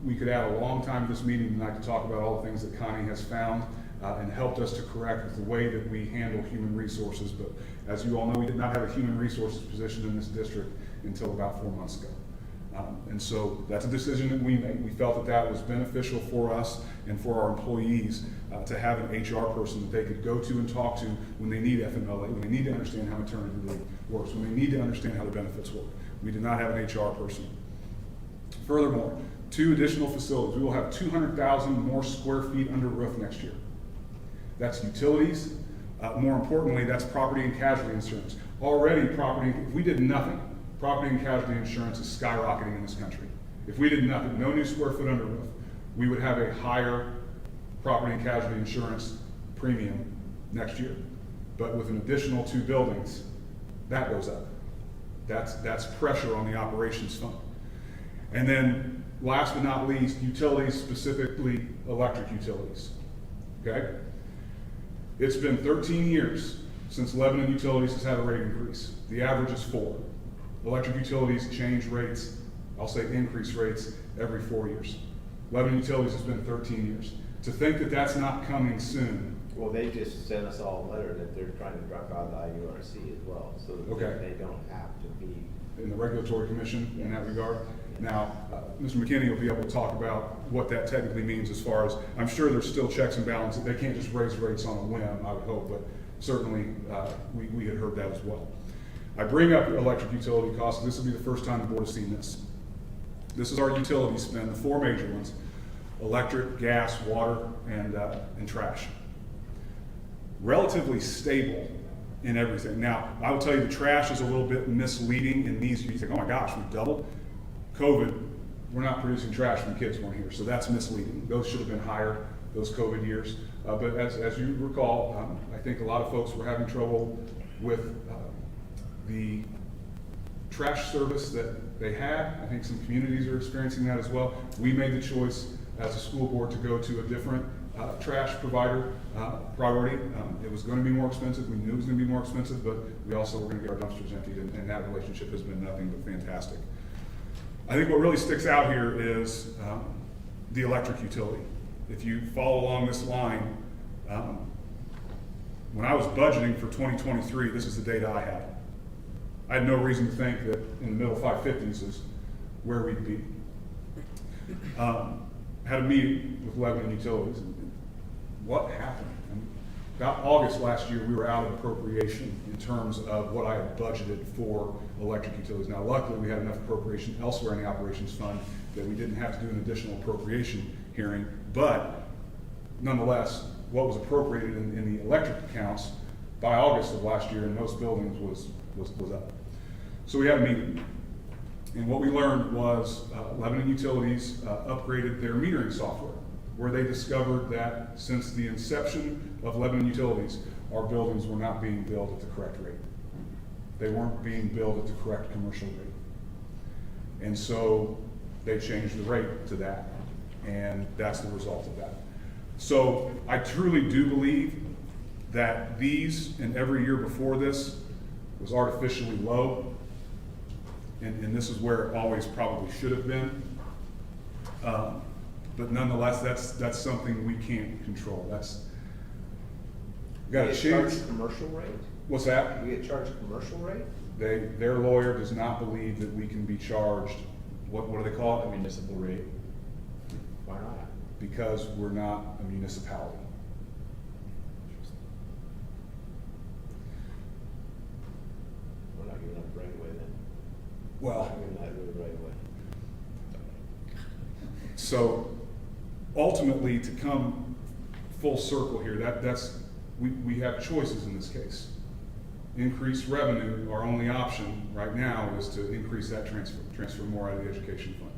We could add a long time to this meeting tonight to talk about all the things that Connie has found and helped us to correct with the way that we handle human resources. But as you all know, we did not have a human resources position in this district until about 4 months ago. And so that's a decision that we made. We felt that that was beneficial for us and for our employees to have an HR person that they could go to and talk to when they need FMLA, when they need to understand how maternity leave works, when they need to understand how the benefits work. We did not have an HR person. Furthermore, 2 additional facilities. We will have 200,000 more square feet under roof next year. That's utilities. More importantly, that's property and casualty insurance. Already if we did nothing, property and casualty insurance is skyrocketing in this country. If we did nothing, no new square foot under roof, we would have a higher property and casualty insurance premium next year. But with an additional 2 buildings, that goes up. That's pressure on the operations fund. And then last but not least, utilities, specifically electric utilities, okay? It's been 13 years since Lebanon Utilities has had a rate increase. The average is 4. Electric utilities change rates, I'll say increase rates, every 4 years. Lebanon Utilities has been 13 years. To think that that's not coming soon. Well, they just sent us all a letter that they're trying to drop out of the IURC as well, so that Okay. they don't have to be. In the regulatory commission in that regard. Now, Mr. McKinney will be able to talk about what that technically means as far as, I'm sure there's still checks and balances. They can't just raise rates on a whim, I would hope, but certainly we had heard that as well. I bring up electric utility costs. This will be the first time the board has seen this. This is our utility spend, the 4 major ones: electric, gas, water, and trash. Relatively stable in everything. Now, I will tell you the trash is a little bit misleading in these. You think, oh my gosh, we've doubled. COVID, we're not producing trash when kids weren't here, so that's misleading. Those should have been higher, those COVID years. But as you recall, I think a lot of folks were having trouble with the trash service that they had. I think some communities are experiencing that as well. We made the choice as a school board to go to a different trash provider priority. It was going to be more expensive. We knew it was going to be more expensive, but we also were going to get our dumpsters emptied, and that relationship has been nothing but fantastic. I think what really sticks out here is the electric utility. If you follow along this line, when I was budgeting for 2023, this is the data I had. I had no reason to think that in the middle 550s is where we'd be. Had a meeting with Lebanon Utilities. And what happened? About August last year, we were out of appropriation in terms of what I had budgeted for electric utilities. Now, luckily, we had enough appropriation elsewhere in the operations fund that we didn't have to do an additional appropriation hearing. But nonetheless, what was appropriated in the electric accounts by August of last year in most buildings was up. So we had a meeting. And what we learned was Lebanon Utilities upgraded their metering software, where they discovered that since the inception of Lebanon Utilities, our buildings were not being billed at the correct rate. They weren't being billed at the correct commercial rate. And so they changed the rate to that, and that's the result of that. So I truly do believe that these and every year before this was artificially low, and this is where it always probably should have been. But nonetheless, that's something we can't control. Got to You get change. charged commercial rate? What's that? You get charged commercial rate? Their lawyer does not believe that we can be charged, what do they call it? A municipal rate. Why not? Because we're not a municipality. We're not giving up right away then. Well, We're not giving right away. so ultimately, to come full circle here, we have choices in this case. Increase revenue, our only option right now is to increase that transfer more out of the education fund.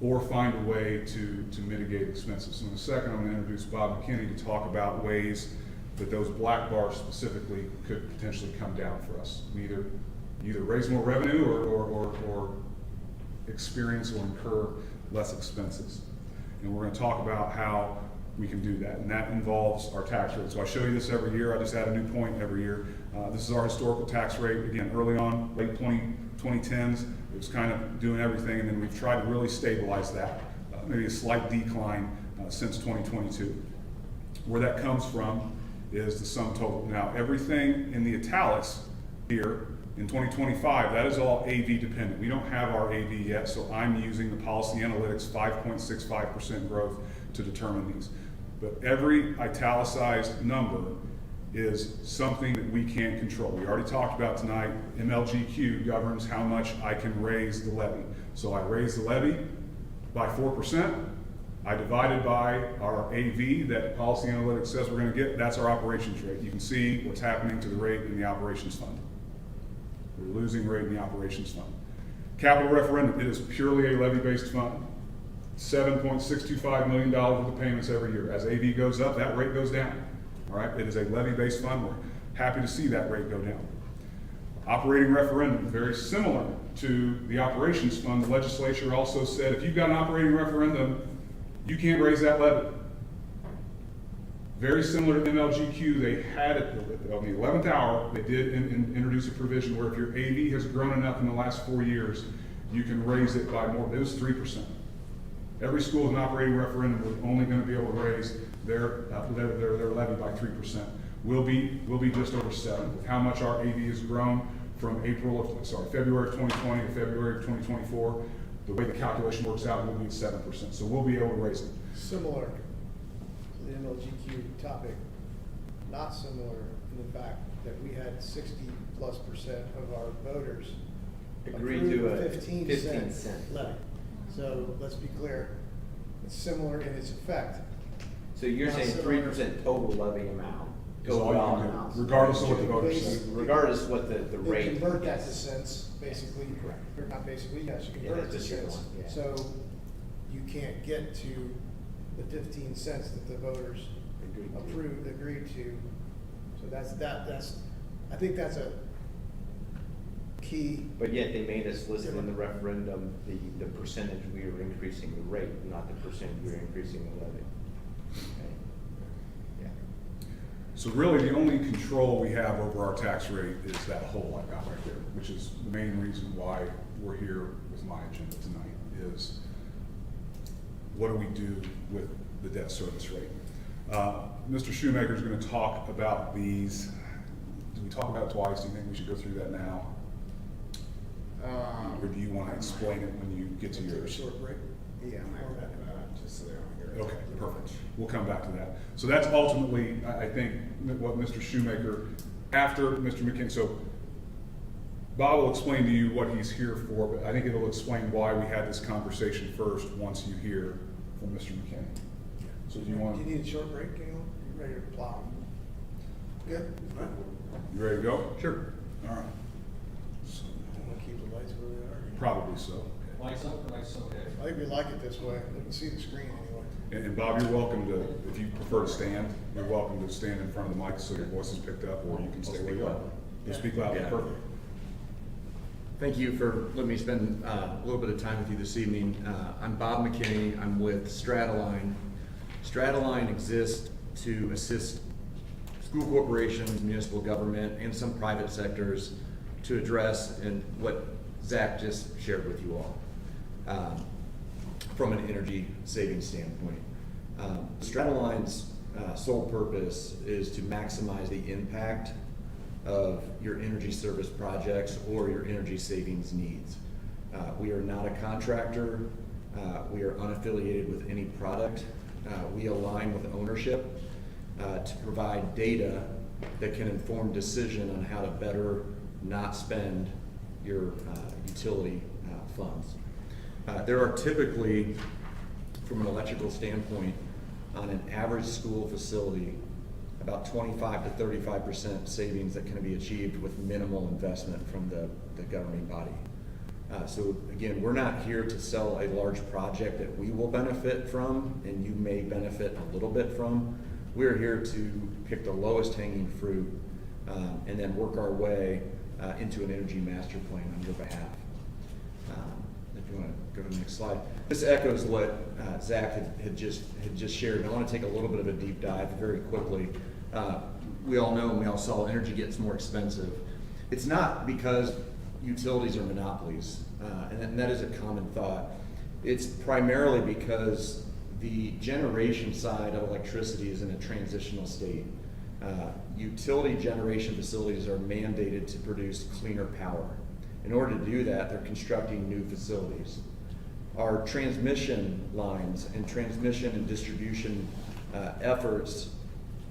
or find a way to mitigate expenses. So in a second, I'm going to introduce Bob McKinney to talk about ways that those black bars specifically could potentially come down for us. We either raise more revenue or experience or incur less expenses. And we're going to talk about how we can do that, and that involves our tax rate. So I show you this every year. I just add a new point every year. This is our historical tax rate. Again, early on, late 2010s, it was kind of doing everything, and then we've tried to really stabilize that. Maybe a slight decline since 2022. Where that comes from is the sum total. Now, everything in the italics here in 2025, that is all AV dependent. We don't have our AV yet, so I'm using the Policy Analytics 5.65% growth to determine these. But every italicized number is something that we can't control. We already talked about tonight, MLGQ governs how much I can raise the levy. So I raise the levy by 4%. I divided by our AV that Policy Analytics says we're going to get. That's our operations rate. You can see what's happening to the rate in the operations fund. We're losing rate in the operations fund. Capital referendum, it is purely a levy-based fund. $7.625 million worth of payments every year. As AV goes up, that rate goes down. All right, it is a levy-based fund. We're happy to see that rate go down. Operating referendum, very similar to the operations fund. The legislature also said if you've got an operating referendum, you can't raise that levy. Very similar to MLGQ, they had it on the 11th hour. They did introduce a provision where if your AV has grown enough in the last 4 years, you can raise it by more. It was 3%. Every school with an operating referendum was only going to be able to raise their levy by 3%. We'll be just over 7%. With how much our AV has grown from February of 2020 to February of 2024, the way the calculation works out, we'll be at 7%. So we'll be able to raise it. Similar to the MLGQ topic, not similar in the fact that we had 60+% of our voters Agree approve to a 15 15 cent cent. levy. So let's be clear, it's similar in its effect. So you're Not saying similar. 3% total levy amount? Is all you can do, regardless of what the voters say. Regardless of what the You rate. convert that to Yes. cents, basically, Correct. or not basically, yes, you Yeah, convert it to that's the cents. one, yeah. So you can't get to the 15 cents that the voters agreed to. So that's, I think that's a key. But yet they made us list in the referendum the percentage we are increasing the rate, not the percentage we're increasing the levy. Okay. Yeah. So really, the only control we have over our tax rate is that hole I got right there, which is the main reason why we're here with my agenda tonight, is what do we do with the debt service rate? Mr. Shoemaker is going to talk about these. Did we talk about it twice? Do you think we should go through that now? Or do you want to explain it when you get to Take a yours? short break. Yeah, I'm happy to have that, just so they don't hear it. Okay, perfect. We'll come back to that. So that's ultimately, I think, what Mr. Shoemaker, after Mr. McKinney, so Bob will explain to you what he's here for, but I think it'll explain why we had this conversation first once you hear from Mr. McKinney. So do you want, Do you need a short break, Gail? You ready to plow? Good? you ready to go? Sure. All right. So, Want to keep the lights where they are? probably so. Lights up or lights okay? I think we like it this way. We can see the screen anyway. And Bob, you're welcome to, if you prefer to stand, you're welcome to stand in front of the mic so your voice is picked up, or you can stay where you are. You speak loudly, Yeah. perfect. Thank you for letting me spend a little bit of time with you this evening. I'm Bob McKinney. I'm with Stratalign. Stratalign exists to assist school corporations, municipal government, and some private sectors to address and what Zach just shared with you all from an energy saving standpoint. Stratalign's sole purpose is to maximize the impact of your energy service projects or your energy savings needs. We are not a contractor. We are unaffiliated with any product. We align with ownership to provide data that can inform decision on how to better not spend your utility funds. There are typically, from an electrical standpoint, on an average school facility, about 25 to 35% savings that can be achieved with minimal investment from the governing body. So again, we're not here to sell a large project that we will benefit from and you may benefit a little bit from. We're here to pick the lowest hanging fruit and then work our way into an energy master plan on your behalf. If you want to go to the next slide. This echoes what Zach had just shared, and I want to take a little bit of a deep dive very quickly. We all know and we all saw energy gets more expensive. It's not because utilities are monopolies, and that is a common thought. It's primarily because the generation side of electricity is in a transitional state. Utility generation facilities are mandated to produce cleaner power. In order to do that, they're constructing new facilities. Our transmission lines and transmission and distribution efforts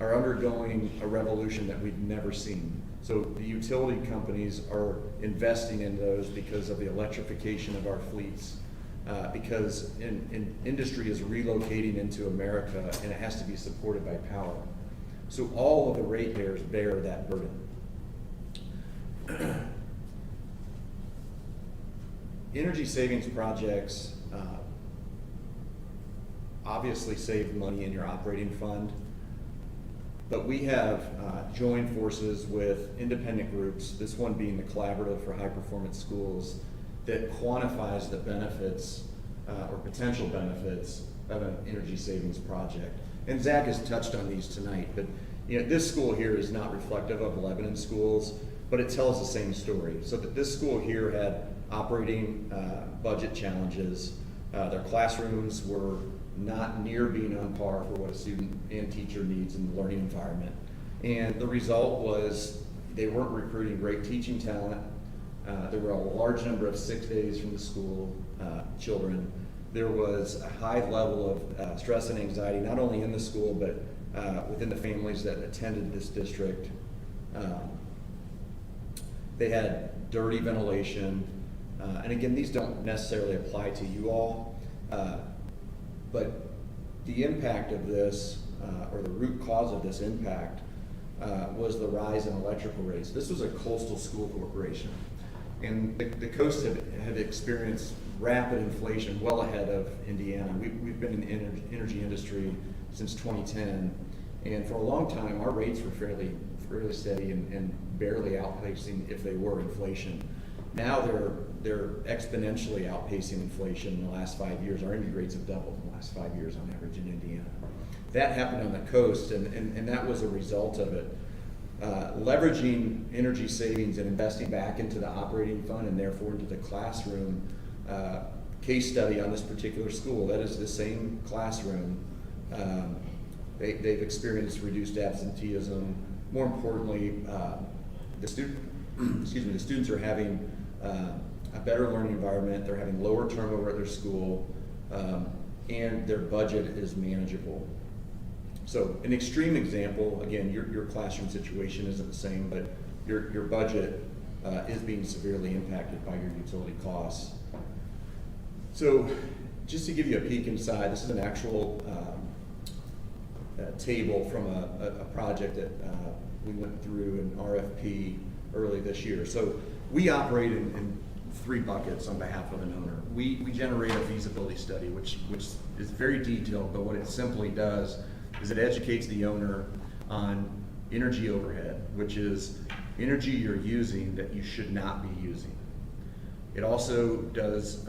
are undergoing a revolution that we've never seen. So the utility companies are investing in those because of the electrification of our fleets, because industry is relocating into America and it has to be supported by power. So all of the ratepayers bear that burden. Energy savings projects obviously save money in your operating fund, but we have joined forces with independent groups, this one being the Collaborative for High Performance Schools, that quantifies the benefits or potential benefits of an energy savings project. And Zach has touched on these tonight, but this school here is not reflective of Lebanon schools, but it tells the same story. So that this school here had operating budget challenges. Their classrooms were not near being on par for what a student and teacher needs in the learning environment. And the result was they weren't recruiting great teaching talent. There were a large number of 6 days from the school children. There was a high level of stress and anxiety, not only in the school, but within the families that attended this district. They had dirty ventilation. And again, these don't necessarily apply to you all, but the impact of this, or the root cause of this impact, was the rise in electrical rates. This was a coastal school corporation, and the coast had experienced rapid inflation well ahead of Indiana. We've been in the energy industry since 2010, and for a long time, our rates were fairly steady and barely outpacing, if they were, inflation. Now they're exponentially outpacing inflation in the last 5 years. Our energy rates have doubled in the last 5 years on average in Indiana. That happened on the coast, and that was a result of it. Leveraging energy savings and investing back into the operating fund and therefore into the classroom. Case study on this particular school, that is the same classroom. They've experienced reduced absenteeism. More importantly, the students are having a better learning environment. They're having lower turnover at their school, and their budget is manageable. So an extreme example, again, your classroom situation isn't the same, but your budget is being severely impacted by your utility costs. So just to give you a peek inside, this is an actual table from a project that we went through an RFP early this year. So we operate in 3 buckets on behalf of an owner. We generate a feasibility study, which is very detailed, but what it simply does is it educates the owner on energy overhead, which is energy you're using that you should not be using. It also does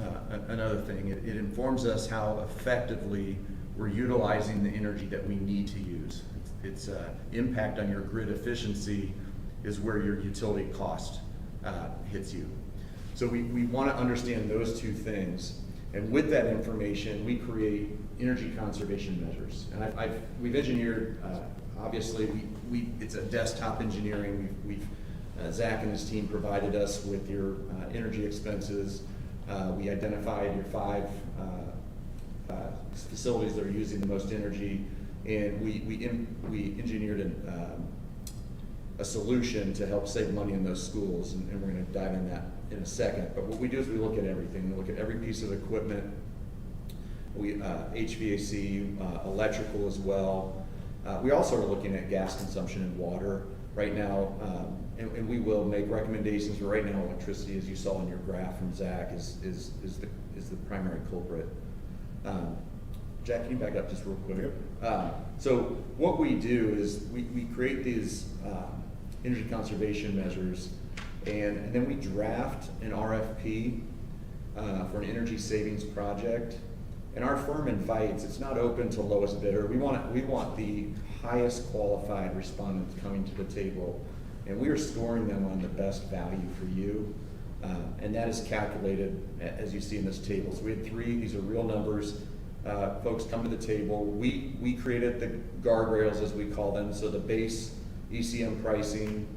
another thing. It informs us how effectively we're utilizing the energy that we need to use. Its impact on your grid efficiency is where your utility cost hits you. So we want to understand those 2 things, and with that information, we create energy conservation measures. And we've engineered. Obviously, it's a desktop engineering. Zach and his team provided us with your energy expenses. We identified your 5 facilities that are using the most energy, and we engineered a solution to help save money in those schools, and we're going to dive in that in a second. But what we do is we look at everything. We look at every piece of equipment. We HVAC, electrical as well. We also are looking at gas consumption and water. Right now, and we will make recommendations, but right now electricity, as you saw in your graph from Zach, is the primary culprit. Jack, can you back up just real quick? So what we do is we create these energy conservation measures, and then we draft an RFP for an energy savings project. And our firm invites, it's not open to lowest bidder. We want the highest qualified respondents coming to the table, and we are scoring them on the best value for you. And that is calculated as you see in this table. So we had 3, these are real numbers. Folks come to the table. We created the guardrails, as we call them. So the base ECM pricing,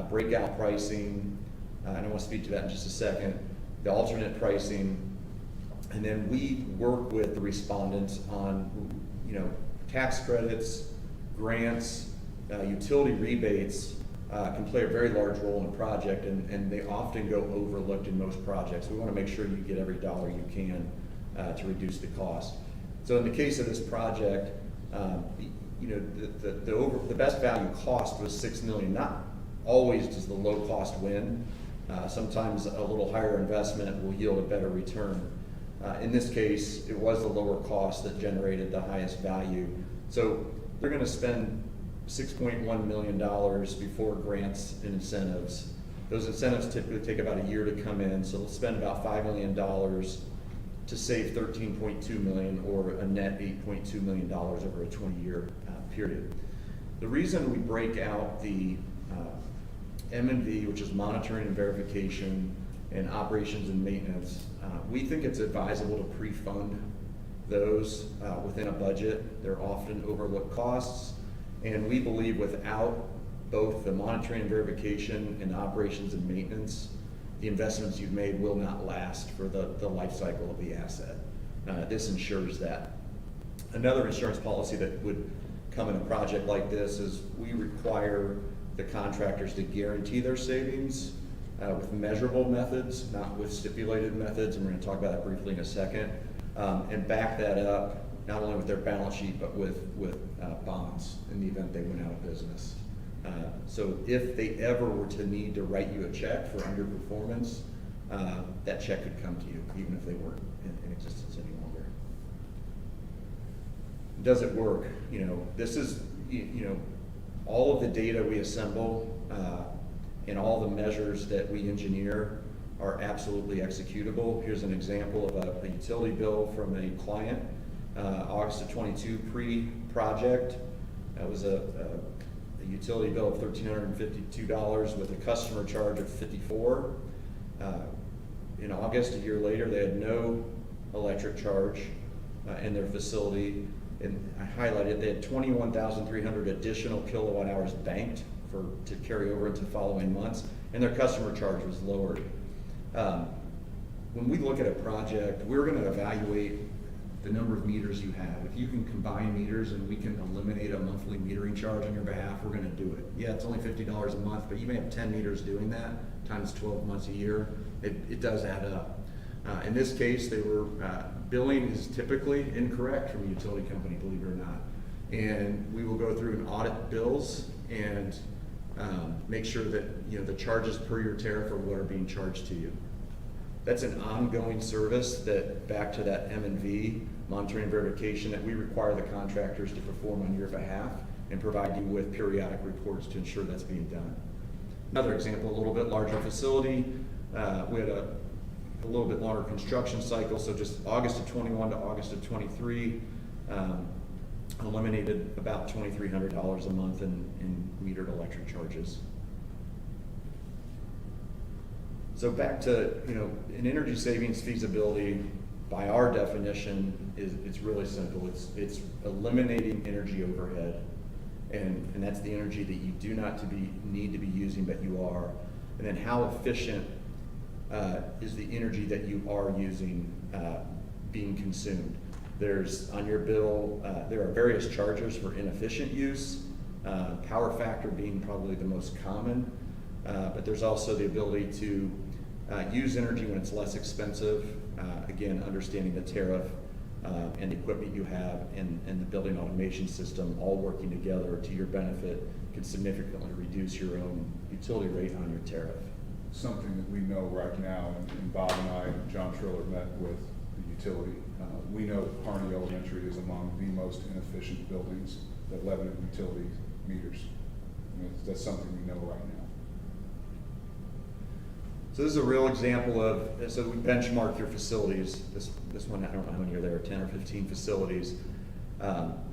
breakout pricing, and I want to speak to that in just a second, the alternate pricing, and then we work with the respondents on, tax credits, grants, utility rebates can play a very large role in a project, and they often go overlooked in most projects. We want to make sure you get every dollar you can to reduce the cost. So in the case of this project, the best value cost was $6 million. Not always does the low cost win. Sometimes a little higher investment will yield a better return. In this case, it was the lower cost that generated the highest value. So they're going to spend $6.1 million before grants and incentives. Those incentives typically take about a year to come in, so they'll spend about $5 million to save $13.2 million, or a net $8.2 million over a 20-year period. The reason we break out the M&V, which is monitoring and verification, and operations and maintenance, we think it's advisable to pre-fund those within a budget. They're often overlooked costs, and we believe without both the monitoring and verification and operations and maintenance, the investments you've made will not last for the life cycle of the asset. This ensures that. Another insurance policy that would come in a project like this is we require the contractors to guarantee their savings with measurable methods, not with stipulated methods, and we're going to talk about that briefly in a second, and back that up not only with their balance sheet but with bonds in the event they went out of business. So if they ever were to need to write you a check for underperformance, that check could come to you even if they weren't in existence any longer. Does it work? This is all of the data we assemble and all the measures that we engineer are absolutely executable. Here's an example of a utility bill from a client, August of 22 pre-project. That was a utility bill of $1,352 with a customer charge of $54. In August, a year later, they had no electric charge in their facility. And I highlighted they had 21,300 additional kilowatt hours banked to carry over into following months, and their customer charge was lowered. When we look at a project, we're going to evaluate the number of meters you have. If you can combine meters and we can eliminate a monthly metering charge on your behalf, we're going to do it. Yeah, it's only $50 a month, but you may have 10 meters doing that times 12 months a year. It does add up. In this case, they were billing is typically incorrect from a utility company, believe it or not. And we will go through and audit bills and make sure that the charges per your tariff are what are being charged to you. That's an ongoing service that, back to that M&V, monitoring and verification, that we require the contractors to perform on your behalf and provide you with periodic reports to ensure that's being done. Another example, a little bit larger facility. We had a little bit longer construction cycle, so just August of 21 to August of 23, eliminated about $2,300 a month in metered electric charges. So back to, an energy savings feasibility, by our definition, it's really simple. It's eliminating energy overhead, and that's the energy that you do not need to be using, but you are. And then how efficient is the energy that you are using being consumed. There's, on your bill, there are various charges for inefficient use, power factor being probably the most common, but there's also the ability to use energy when it's less expensive, again, understanding the tariff, and the equipment you have and the building automation system all working together to your benefit can significantly reduce your own utility rate on your tariff. Something that we know right now, and Bob and I and John Triller met with the utility. We know Harney Elementary is among the most inefficient buildings that Lebanon utility meters. I mean, that's something we know right now. So this is a real example of, so we benchmark your facilities. This one, I don't know how many are there, 10 or 15 facilities.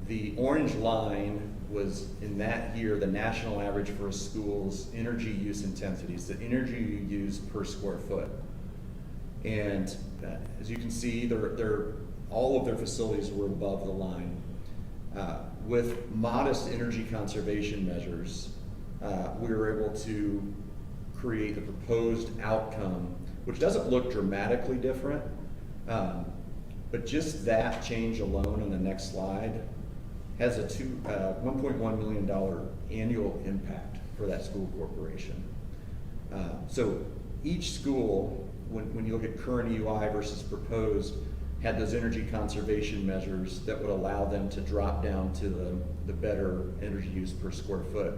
The orange line was in that year the national average for a school's energy use intensities, the energy you use per square foot. And as you can see, all of their facilities were above the line. With modest energy conservation measures, we were able to create the proposed outcome, which doesn't look dramatically different, but just that change alone on the next slide has a $1.1 million annual impact for that school corporation. So each school, when you look at current UI versus proposed, had those energy conservation measures that would allow them to drop down to the better energy use per square foot.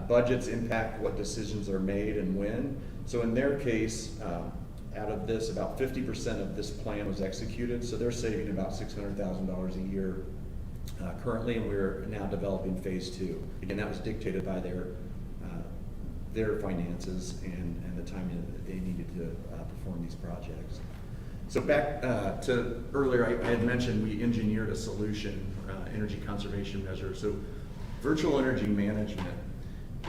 Budgets impact what decisions are made and when. So in their case, out of this, about 50% of this plan was executed, so they're saving about $600,000 a year currently, and we're now developing phase 2. Again, that was dictated by their finances and the time that they needed to perform these projects. So back to earlier, I had mentioned we engineered a solution, energy conservation measure. So virtual energy management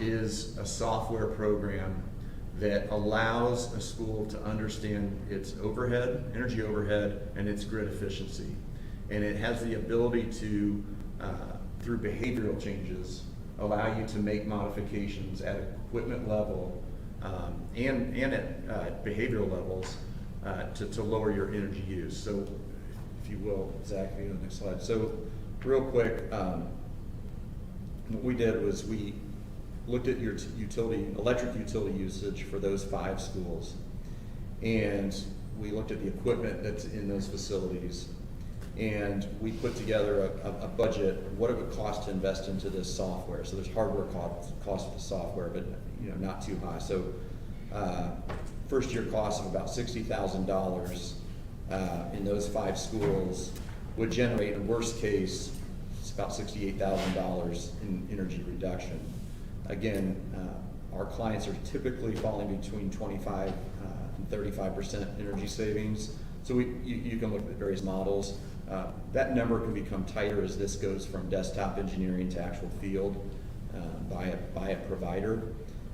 is a software program that allows a school to understand its overhead, energy overhead, and its grid efficiency. And it has the ability to, through behavioral changes, allow you to make modifications at equipment level and at behavioral levels to lower your energy use. So if you will, Zach, if you go to the next slide. So real quick, what we did was we looked at your electric utility usage for those 5 schools, and we looked at the equipment that's in those facilities, and we put together a budget, what it would cost to invest into this software. So there's hardware cost with the software, but not too high. So first year cost of about $60,000 in those 5 schools would generate, in worst case, it's about $68,000 in energy reduction. Again, our clients are typically falling between 25 and 35% energy savings. So you can look at various models. That number can become tighter as this goes from desktop engineering to actual field by a provider.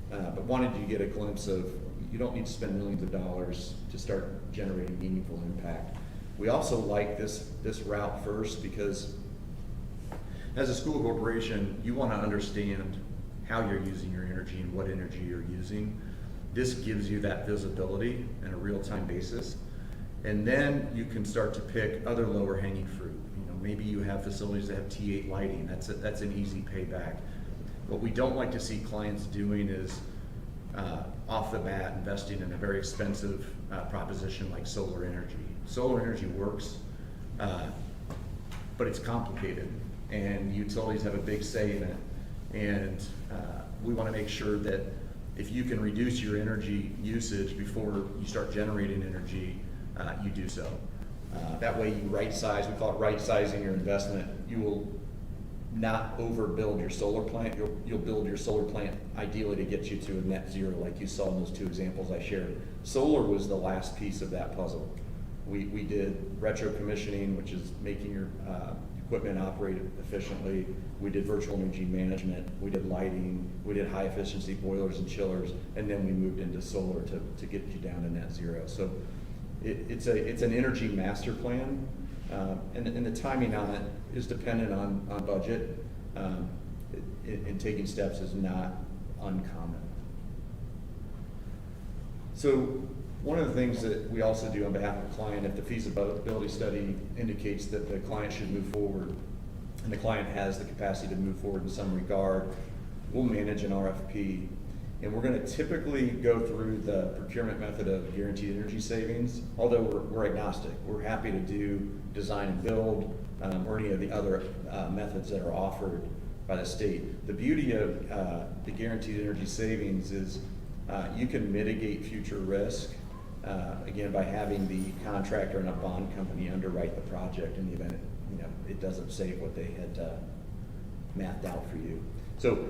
But wanted you to get a glimpse of, you don't need to spend millions of dollars to start generating meaningful impact. We also like this route first because as a school corporation, you want to understand how you're using your energy and what energy you're using. This gives you that visibility on a real-time basis. And then you can start to pick other lower hanging fruit. Maybe you have facilities that have T8 lighting. That's an easy payback. What we don't like to see clients doing is off the bat investing in a very expensive proposition like solar energy. Solar energy works, but it's complicated, and utilities have a big say in it. And we want to make sure that if you can reduce your energy usage before you start generating energy, you do so. That way you right size, we call it right sizing your investment. You will not overbuild your solar plant. You'll build your solar plant ideally to get you to a net zero like you saw in those 2 examples I shared. Solar was the last piece of that puzzle. We did retro commissioning, which is making your equipment operate efficiently. We did virtual energy management. We did lighting. We did high efficiency boilers and chillers, and then we moved into solar to get you down to net zero. So it's an energy master plan, and the timing on it is dependent on budget, and taking steps is not uncommon. So one of the things that we also do on behalf of the client, if the feasibility study indicates that the client should move forward, and the client has the capacity to move forward in some regard, we'll manage an RFP. And we're gonna typically go through the procurement method of guaranteed energy savings, although we're agnostic. We're happy to do design and build, or any of the other methods that are offered by the state. The beauty of the guaranteed energy savings is you can mitigate future risk, again, by having the contractor and a bond company underwrite the project in the event it doesn't save what they had mathed out for you. So,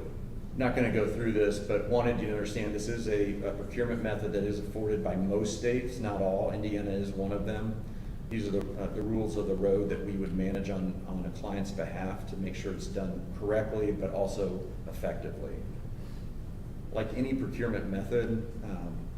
not gonna go through this, but wanted you to understand this is a procurement method that is afforded by most states, not all. Indiana is one of them. These are the rules of the road that we would manage on a client's behalf to make sure it's done correctly, but also effectively. Like any procurement method,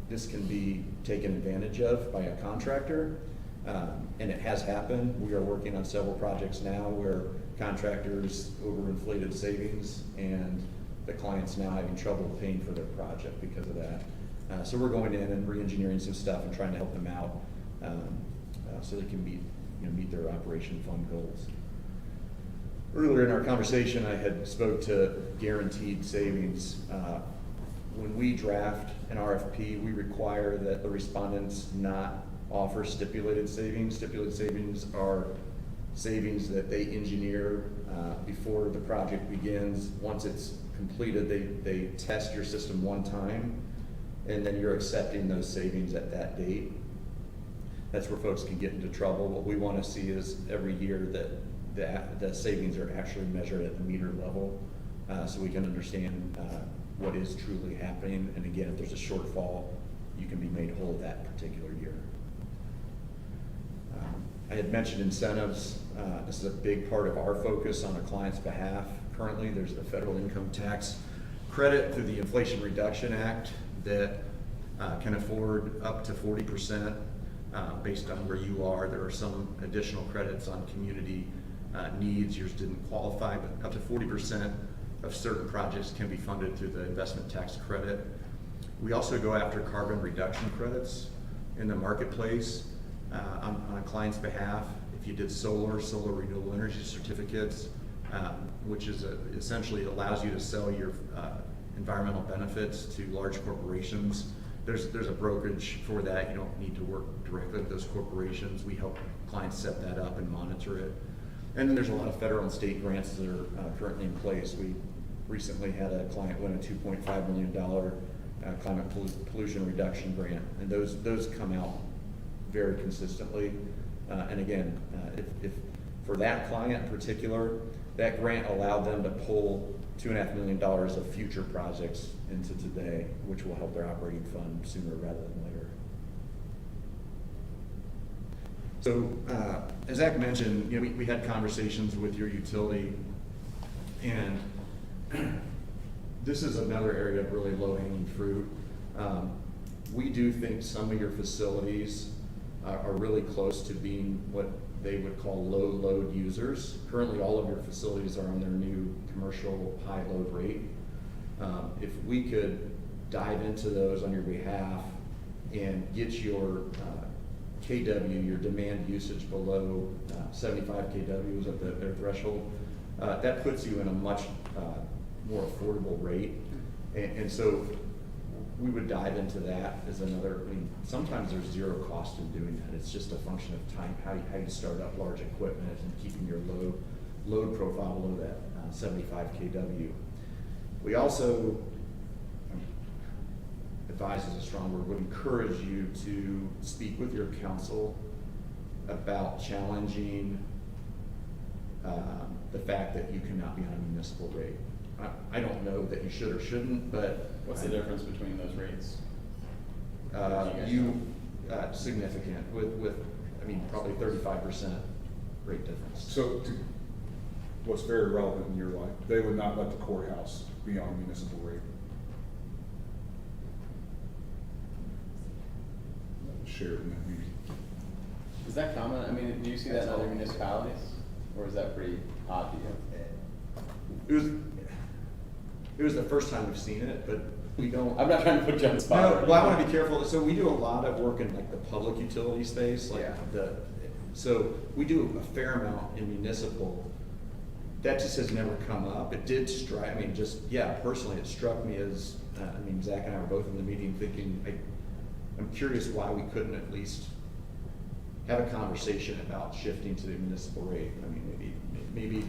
this can be taken advantage of by a contractor, and it has happened. We are working on several projects now where contractors overinflated savings and the client's now having trouble paying for their project because of that. So we're going in and re-engineering some stuff and trying to help them out so they can meet their operation fund goals. Earlier in our conversation, I had spoke to guaranteed savings. When we draft an RFP, we require that the respondents not offer stipulated savings. Stipulated savings are savings that they engineer before the project begins. Once it's completed, they test your system one time, and then you're accepting those savings at that date. That's where folks can get into trouble. What we want to see is every year that the savings are actually measured at the meter level, so we can understand what is truly happening. And again, if there's a shortfall, you can be made whole that particular year. I had mentioned incentives. This is a big part of our focus on a client's behalf. Currently, there's the federal income tax credit through the Inflation Reduction Act that can afford up to 40% based on where you are. There are some additional credits on community needs. Yours didn't qualify, but up to 40% of certain projects can be funded through the investment tax credit. We also go after carbon reduction credits in the marketplace on a client's behalf. If you did solar renewable energy certificates, which is essentially allows you to sell your environmental benefits to large corporations. There's a brokerage for that. You don't need to work directly with those corporations. We help clients set that up and monitor it. And then there's a lot of federal and state grants that are currently in place. We recently had a client win a $2.5 million climate pollution reduction grant, and those come out very consistently. And again, if for that client in particular, that grant allowed them to pull $2.5 million of future projects into today, which will help their operating fund sooner rather than later. So, as Zach mentioned, we had conversations with your utility, and this is another area of really low-hanging fruit. We do think some of your facilities are really close to being what they would call low load users. Currently, all of your facilities are on their new commercial high load rate. If we could dive into those on your behalf and get your KW, your demand usage below 75 kW at their threshold, that puts you in a much more affordable rate. And so we would dive into that as another. Sometimes there's zero cost in doing that. It's just a function of time, how you start up large equipment and keeping your load profile below that 75 kW. We also, advise is a strong word, would encourage you to speak with your council about challenging the fact that you cannot be on a municipal rate. I don't know that you should or shouldn't, but What's the difference between those rates? Significant with probably 35% rate difference. So what's very relevant in your life, they would not let the courthouse be on a municipal rate. That was shared in that meeting. Is that common? Do you see that in other municipalities? Or is that pretty odd to you? It was the first time we've seen it, but we don't. I'm not trying to put you on the spot. No, well, I want to be careful. So we do a lot of work in like the public utility space, so we do a fair amount in municipal. That just has never come up. It did strike me, personally, it struck me as I mean, Zach and I were both in the meeting thinking, I'm curious why we couldn't at least have a conversation about shifting to the municipal rate. I mean, maybe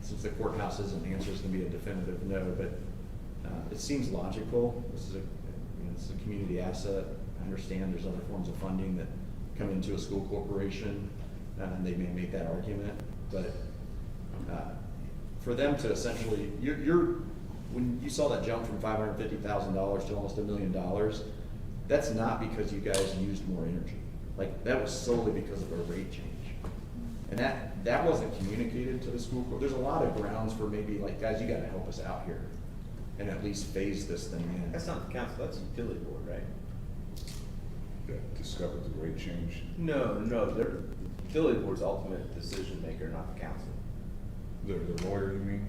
since the courthouse isn't, the answer is gonna be a definitive no, but it seems logical. This is this is a community asset. I understand there's other forms of funding that come into a school corporation, and they may make that argument, but for them to essentially, when you saw that jump from $550,000 to almost $1 million, that's not because you guys used more energy. Like, that was solely because of a rate change. And that wasn't communicated to the school corp. There's a lot of grounds for maybe like, guys, you gotta help us out here and at least phase this thing in. That's not the council, that's the utility board, right? That discovered the rate change. No, they're, utility board's ultimate decision maker, not the council. The lawyer, you mean?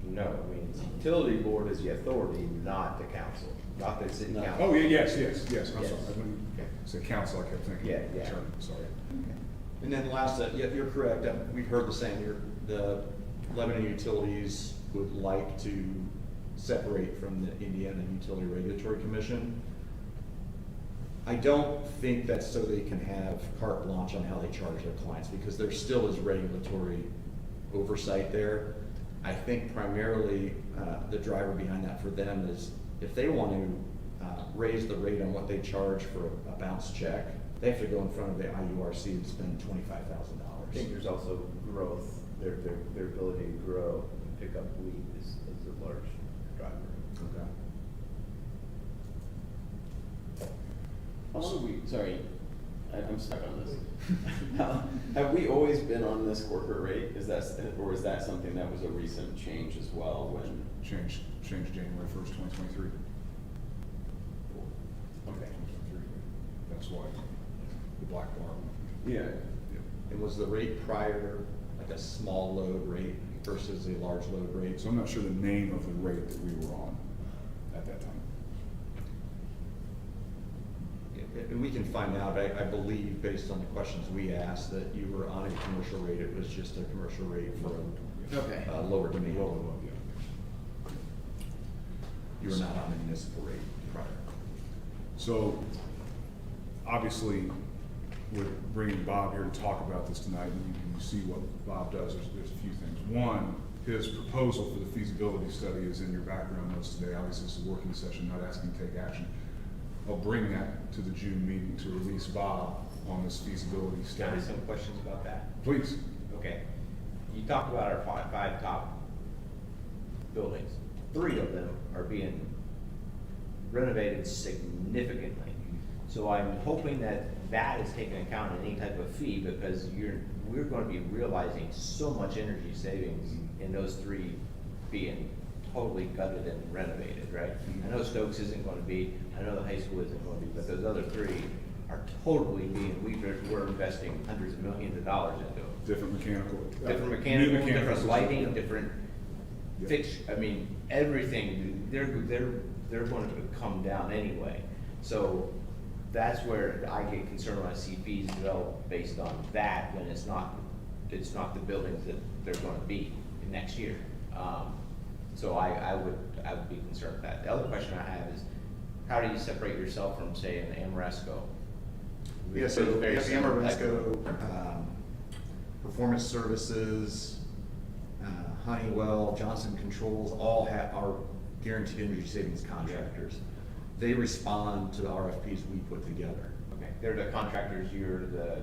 No, I mean, the utility board is the authority, not the council, not the city No. council. Oh, yeah, yes, I'm Yes. sorry. When you said council, I kept thinking. Yeah. Attorney, sorry. And then last, yeah, you're correct, we've heard the same, the Lebanon Utilities would like to separate from the Indiana Utility Regulatory Commission. I don't think that's so they can have carte blanche on how they charge their clients, because there still is regulatory oversight there. I think primarily, the driver behind that for them is, if they want to raise the rate on what they charge for a bounce check, they have to go in front of the IURC and spend $25,000. I think there's also growth, their ability to grow and pick up weed is a large driver. Okay. How long have we, sorry, I'm stuck on this. Have we always been on this corporate rate? Or is that something that was a recent change as well when? Changed January 1st, 2023. Okay. 2023. That's why the black bar. Yeah. And was the rate prior like a small load rate versus a large load rate? So I'm not sure the name of the rate that we were on at that time. And we can find out, but I believe, based on the questions we asked, that you were on a commercial rate. It was just a commercial rate for Okay. a lower demand. Lower, yeah. You were not on a municipal rate prior. So, obviously, we're bringing Bob here to talk about this tonight, and you see what Bob does. There's a few things. One, his proposal for the feasibility study is in your background notes today. Obviously, it's a working session, not asking to take action. I'll bring that to the June meeting to release Bob on this feasibility Can I study. ask some questions about that? Please. Okay. You talked about our five top buildings. 3 of them are being renovated significantly. So I'm hoping that is taken into account in any type of fee, because we're gonna be realizing so much energy savings in those 3 being totally gutted and renovated, right? I know Stokes isn't gonna be, I know the high school isn't gonna be, but those other 3 are totally we're investing hundreds of millions of dollars into them. Different mechanical. Different new mechanical, different systems, lighting, yeah. different Yeah. I mean, everything, they're going to come down anyway. So that's where I get concerned when I see fees develop based on that, when it's not the buildings that they're gonna be next year. So I would be concerned with that. The other question I have is, how do you separate yourself from, say, an Amoresco? Yeah, so Very similar type of- Amoresco, Performance Services, Honeywell, Johnson Controls, all are guaranteed energy savings contractors. They respond to the RFPs we put together. Okay, they're the contractors, you're the.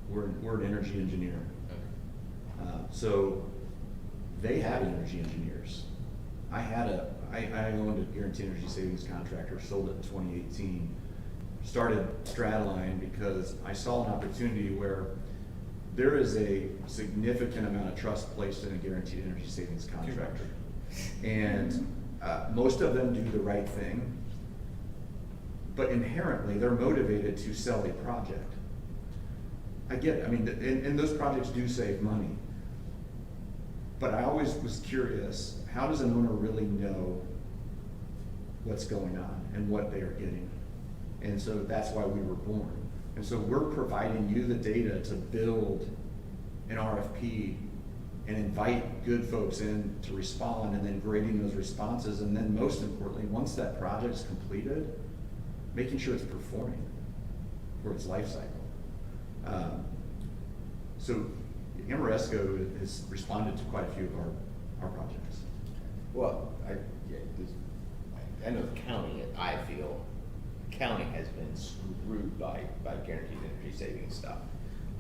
We're an energy engineer. So they have energy engineers. I owned a guaranteed energy savings contractor, sold it in 2018. Started Stratalign because I saw an opportunity where there is a significant amount of trust placed in a guaranteed energy savings contractor. And most of them do the right thing, but inherently they're motivated to sell a project. I get it, I mean, and those projects do save money. But I always was curious, how does an owner really know what's going on and what they are getting? And so that's why we were born. And so we're providing you the data to build an RFP and invite good folks in to respond, and then grading those responses, and then most importantly, once that project's completed, making sure it's performing for its life cycle. So Amoresco has responded to quite a few of our projects. Well, I know the county, I feel, the county has been screwed by guaranteed energy savings stuff.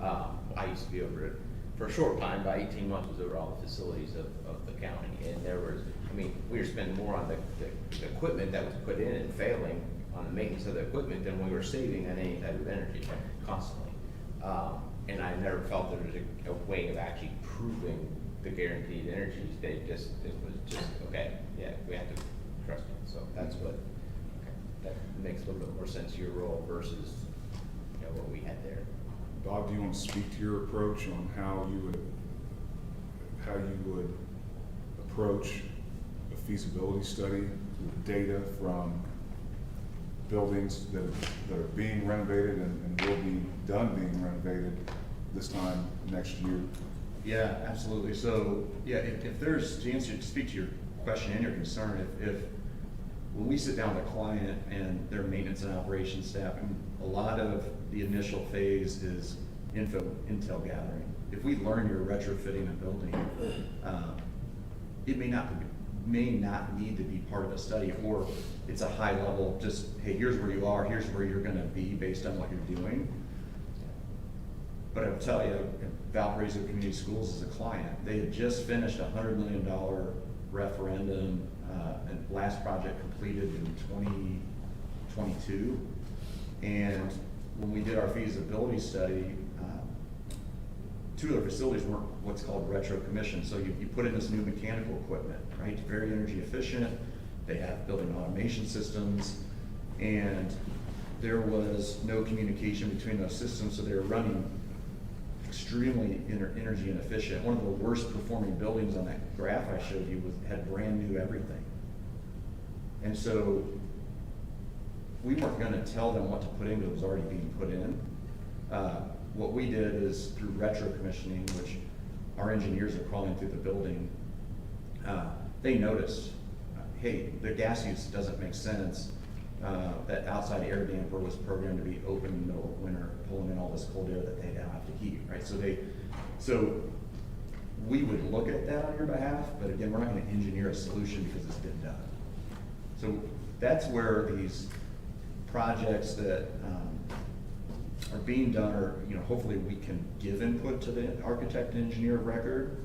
I used to be over it for a short time, about 18 months, was over all the facilities of the county. And there was, I mean, we were spending more on the equipment that was put in and failing on the maintenance of the equipment than we were saving on any type of energy constantly. And I never felt there was a way of actually proving the guaranteed energies. It was just, okay, yeah, we have to trust it. So that's what, that makes a little bit more sense, your role versus, you know, what we had there. Bob, do you want to speak to your approach on how you would approach a feasibility study with data from buildings that are being renovated and will be done being renovated this time next year? Yeah, absolutely. So, yeah, if there's, to speak to your question and your concern, if when we sit down with a client and their maintenance and operations staff, and a lot of the initial phase is intel gathering. If we learn you're retrofitting a building, it may not need to be part of a study, or it's a high level, just, hey, here's where you are, here's where you're gonna be based on what you're doing. But I'll tell you, Valparaiso Community Schools is a client. They had just finished a $100 million referendum, and last project completed in 2022. And when we did our feasibility study, two of their facilities weren't what's called retro commission. So you put in this new mechanical equipment, right? Very energy efficient. They have building automation systems, and there was no communication between those systems, so they were running extremely energy inefficient. One of the worst performing buildings on that graph I showed you had brand new everything. And so we weren't gonna tell them what to put in because it was already being put in. What we did is through retro commissioning, which our engineers are crawling through the building, they noticed, hey, the gas use doesn't make sense. That outside air damper was programmed to be open in the middle of winter, pulling in all this cold air that they now have to heat, right? So we would look at that on your behalf, but again, we're not gonna engineer a solution because it's been done. So that's where these projects that are being done, or hopefully we can give input to the architect and engineer of record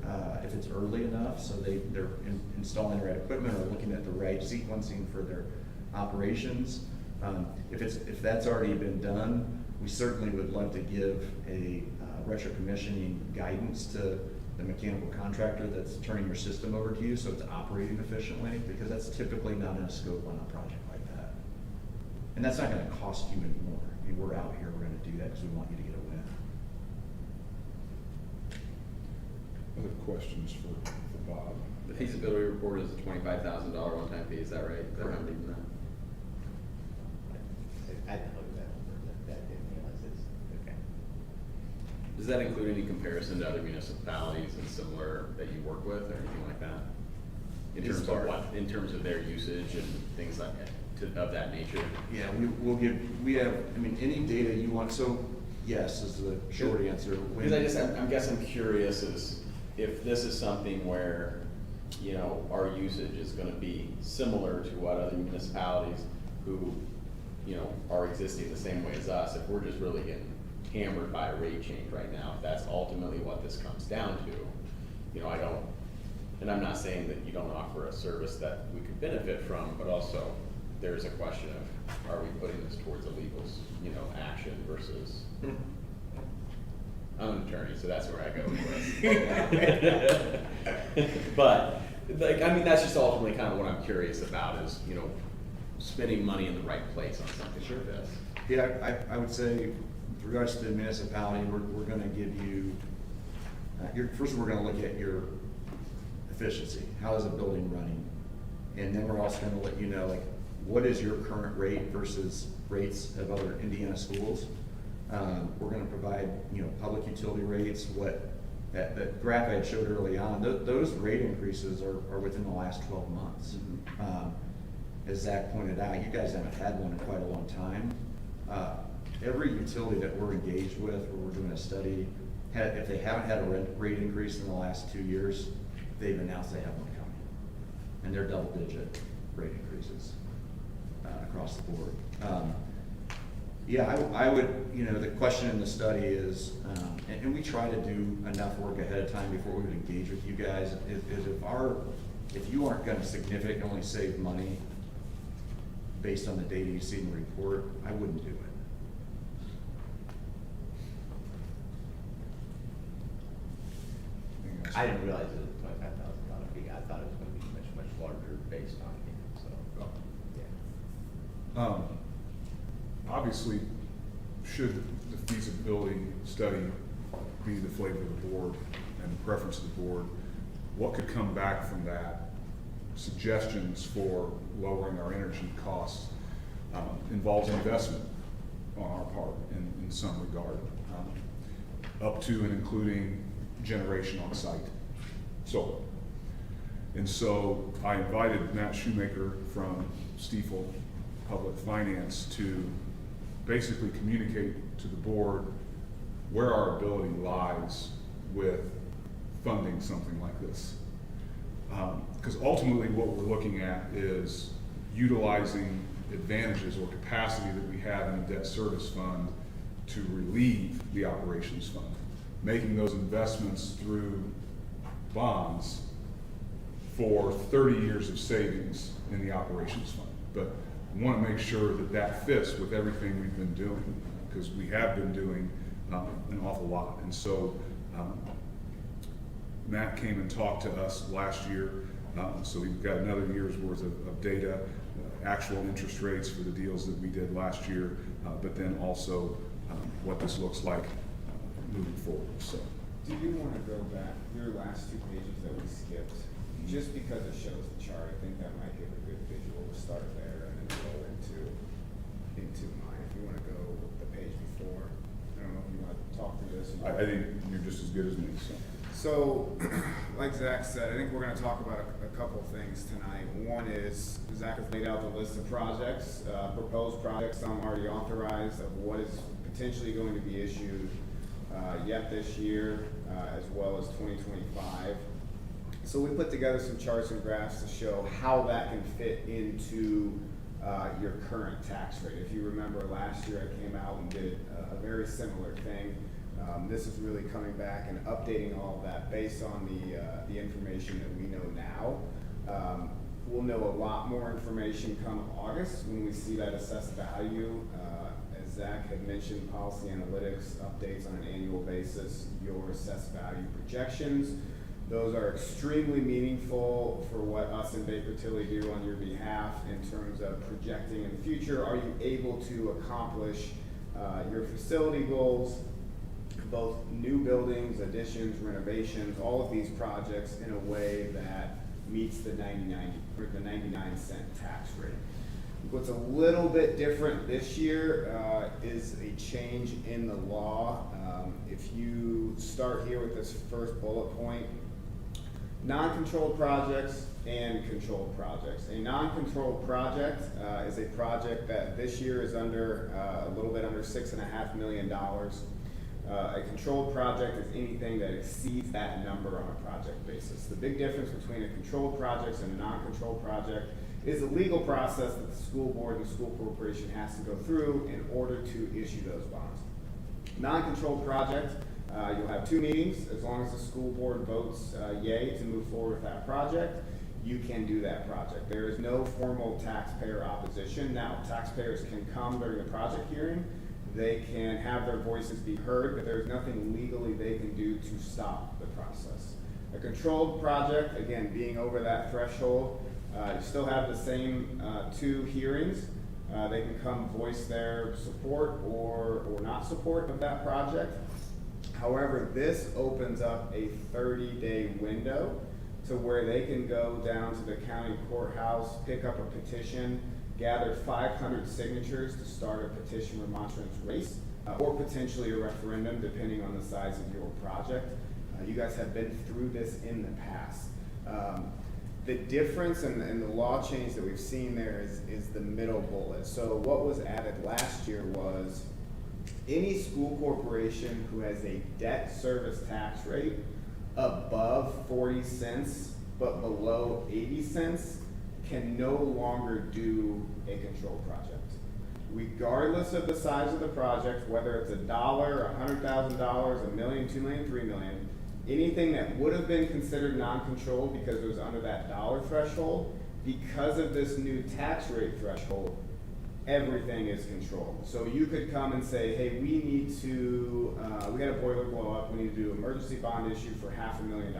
if it's early enough, so they're installing the right equipment or looking at the right sequencing for their operations. If that's already been done, we certainly would love to give a retro commissioning guidance to the mechanical contractor that's turning your system over to you so it's operating efficiently, because that's typically not in a scope on a project like that. And that's not gonna cost you any more. I mean, we're out here, we're gonna do that because we want you to get a win. Other questions for Bob? The feasibility report is a $25,000 one-time fee, is that right? Is that how I'm reading that? I didn't look at that number, that didn't realize it's, okay. Does that include any comparison to other municipalities and similar that you work with or anything like that? In terms of their usage and things like that, of that nature? Yeah, we have, I mean, any data you want, so yes is the short answer. Because I guess I'm curious is if this is something where, our usage is gonna be similar to what other municipalities who, are existing the same way as us, if we're just really getting hammered by a rate change right now, if that's ultimately what this comes down to, and I'm not saying that you don't offer a service that we could benefit from, but also there's a question of, are we putting this towards a legal, action versus, I'm an attorney, so that's where I go with this. But, that's just ultimately kind of what I'm curious about is, spending money in the right place on something like this. Yeah, I would say with regards to the municipality, we're gonna give you, first we're gonna look at your efficiency. How is a building running? And then we're also gonna let you know, like, what is your current rate versus rates of other Indiana schools? We're gonna provide, public utility rates, what that graph I had showed early on, those rate increases are within the last 12 months. As Zach pointed out, you guys haven't had one in quite a long time. Every utility that we're engaged with, where we're doing a study, if they haven't had a rate increase in the last 2 years, they've announced they have one coming. And they're double-digit rate increases across the board. Yeah, I would, the question in the study is, and we try to do enough work ahead of time before we would engage with you guys, is if you aren't gonna significantly save money based on the data you see in the report, I wouldn't do it. I didn't realize it was $25,000 fee. I thought it was gonna be much, much larger based on it, so, yeah. Obviously, should the feasibility study be the flavor of the board and the preference of the board, what could come back from that? Suggestions for lowering our energy costs involves investment on our part in some regard, up to and including generation on site, solar. And so I invited Matt Shoemaker from Stiefel Public Finance to basically communicate to the board where our ability lies with funding something like this. Because ultimately what we're looking at is utilizing advantages or capacity that we have in the debt service fund to relieve the operations fund, making those investments through bonds for 30 years of savings in the operations fund. But we want to make sure that that fits with everything we've been doing, because we have been doing an awful lot. And so Matt came and talked to us last year, so we've got another year's worth of data, actual interest rates for the deals that we did last year, but then also what this looks like moving forward. So, Do you want to go back, your last 2 pages that we skipped, just because it shows the chart, I think that might give a good visual. We'll start there and then go into mine. If you want to go the page before, I don't know if you want to talk through this. I think you're just as good as me. So, like Zach said, I think we're going to talk about a couple things tonight. One is, Zach has laid out the list of projects, proposed projects, some already authorized, of what is potentially going to be issued yet this year, as well as 2025. So we put together some charts and graphs to show how that can fit into your current tax rate. If you remember last year, I came out and did a very similar thing. This is really coming back and updating all of that based on the information that we know now. We'll know a lot more information come August when we see that assessed value. As Zach had mentioned, Policy Analytics updates on an annual basis your assessed value projections. Those are extremely meaningful for what us and Baker Tilly do on your behalf in terms of projecting in the future. Are you able to accomplish your facility goals, both new buildings, additions, renovations, all of these projects in a way that meets the 99-cent tax rate. What's a little bit different this year is a change in the law. If you start here with this first bullet point, non-controlled projects and controlled projects. A non-controlled project is a project that this year is under a little bit under $6.5 million. A controlled project is anything that exceeds that number on a project basis. The big difference between a controlled project and a non-controlled project is the legal process that the school board and the school corporation has to go through in order to issue those bonds. Non-controlled project, you'll have 2 meetings. As long as the school board votes yay to move forward with that project, you can do that project. There is no formal taxpayer opposition. Now, taxpayers can come during the project hearing. They can have their voices be heard, but there's nothing legally they can do to stop the process. A controlled project, again, being over that threshold, you still have the same 2 hearings. They can come voice their support or not support of that project. However, this opens up a 30-day window to where they can go down to the county courthouse, pick up a petition, gather 500 signatures to start a petition remonstrance race, or potentially a referendum, depending on the size of your project. You guys have been through this in the past. The difference and the law change that we've seen there is the middle bullet. So what was added last year was any school corporation who has a debt service tax rate above 40 cents but below 80 cents can no longer do a control project. Regardless of the size of the project, whether it's $1, $100,000, $1 million, $2 million, $3 million, anything that would have been considered non-controlled because it was under that dollar threshold, because of this new tax rate threshold, everything is controlled. So you could come and say, hey, we need to, we had a boiler blow up, we need to do emergency bond issue for $500,000.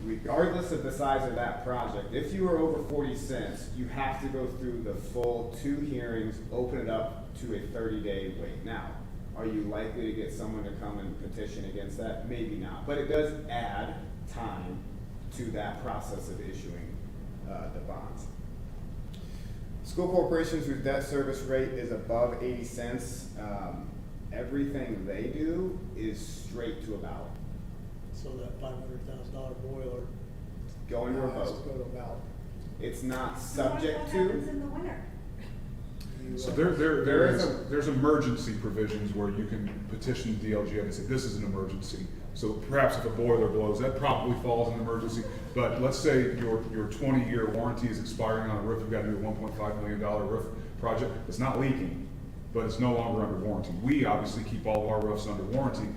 Regardless of the size of that project, if you are over 40 cents, you have to go through the full 2 hearings, open it up to a 30-day wait. Now, are you likely to get someone to come and petition against that? Maybe not, but it does add time to that process of issuing the bonds. School corporations whose debt service rate is above 80 cents, everything they do is straight to a ballot. So that $500,000 boiler Going to a has to vote. go to a ballot. It's not So what subject happens to. in the winter? You, So There is there's emergency provisions where you can petition the DLGF and say, this is an emergency. So perhaps if a boiler blows, that probably falls in emergency. But let's say your 20-year warranty is expiring on a roof, you've got to do a $1.5 million roof project. It's not leaking, but it's no longer under warranty. We obviously keep all of our roofs under warranty,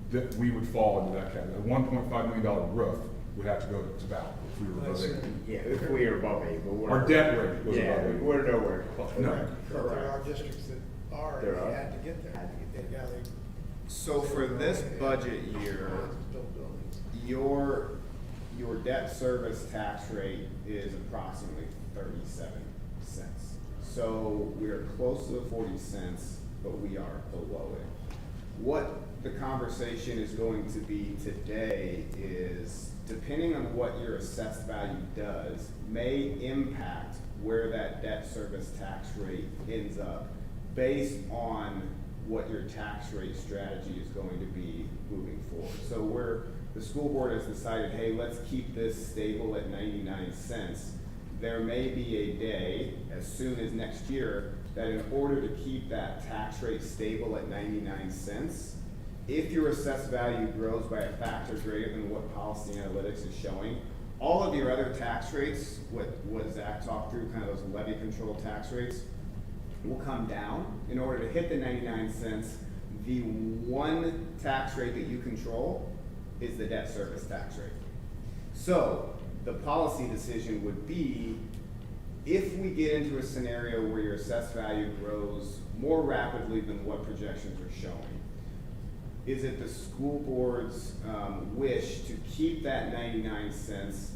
that we would fall into that category. A $1.5 million roof would have to go to ballot if we were above 80. Yeah, if we are above 8, but we're. Our debt rate was Yeah, above 80. we're nowhere close. No. but there are districts that are, There they are. had to get there. Yeah, they. So for this budget year, Built buildings. your debt service tax rate is approximately 37 cents. So we're close to the 40 cents, but we are below it. What the conversation is going to be today is, depending on what your assessed value does, may impact where that debt service tax rate ends up based on what your tax rate strategy is going to be moving forward. So the school board has decided, hey, let's keep this stable at 99 cents. There may be a day, as soon as next year, that in order to keep that tax rate stable at 99 cents, if your assessed value grows by a factor greater than what policy analytics is showing, all of your other tax rates, what Zach talked through, kind of those levy control tax rates, will come down. In order to hit the 99 cents, the one tax rate that you control is the debt service tax rate. So the policy decision would be, if we get into a scenario where your assessed value grows more rapidly than what projections are showing, is it the school board's wish to keep that 99 cents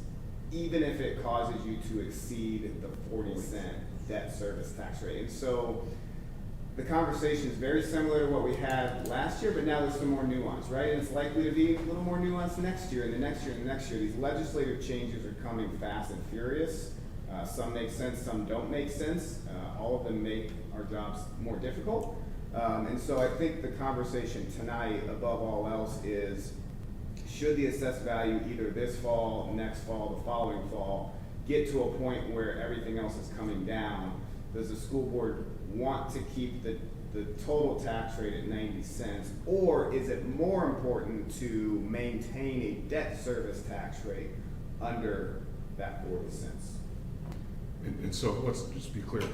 even if it causes you to exceed the 40-cent debt service tax rate? And so the conversation is very similar to what we had last year, but now there's some more nuance, right? And it's likely to be a little more nuance next year and the next year and the next year. These legislative changes are coming fast and furious. Some make sense, some don't make sense. All of them make our jobs more difficult. And so I think the conversation tonight, above all else, is should the assessed value either this fall, next fall, the following fall, get to a point where everything else is coming down, does the school board want to keep the total tax rate at 90 cents, or is it more important to maintain a debt service tax rate under that 40 cents? And so let's just be clear.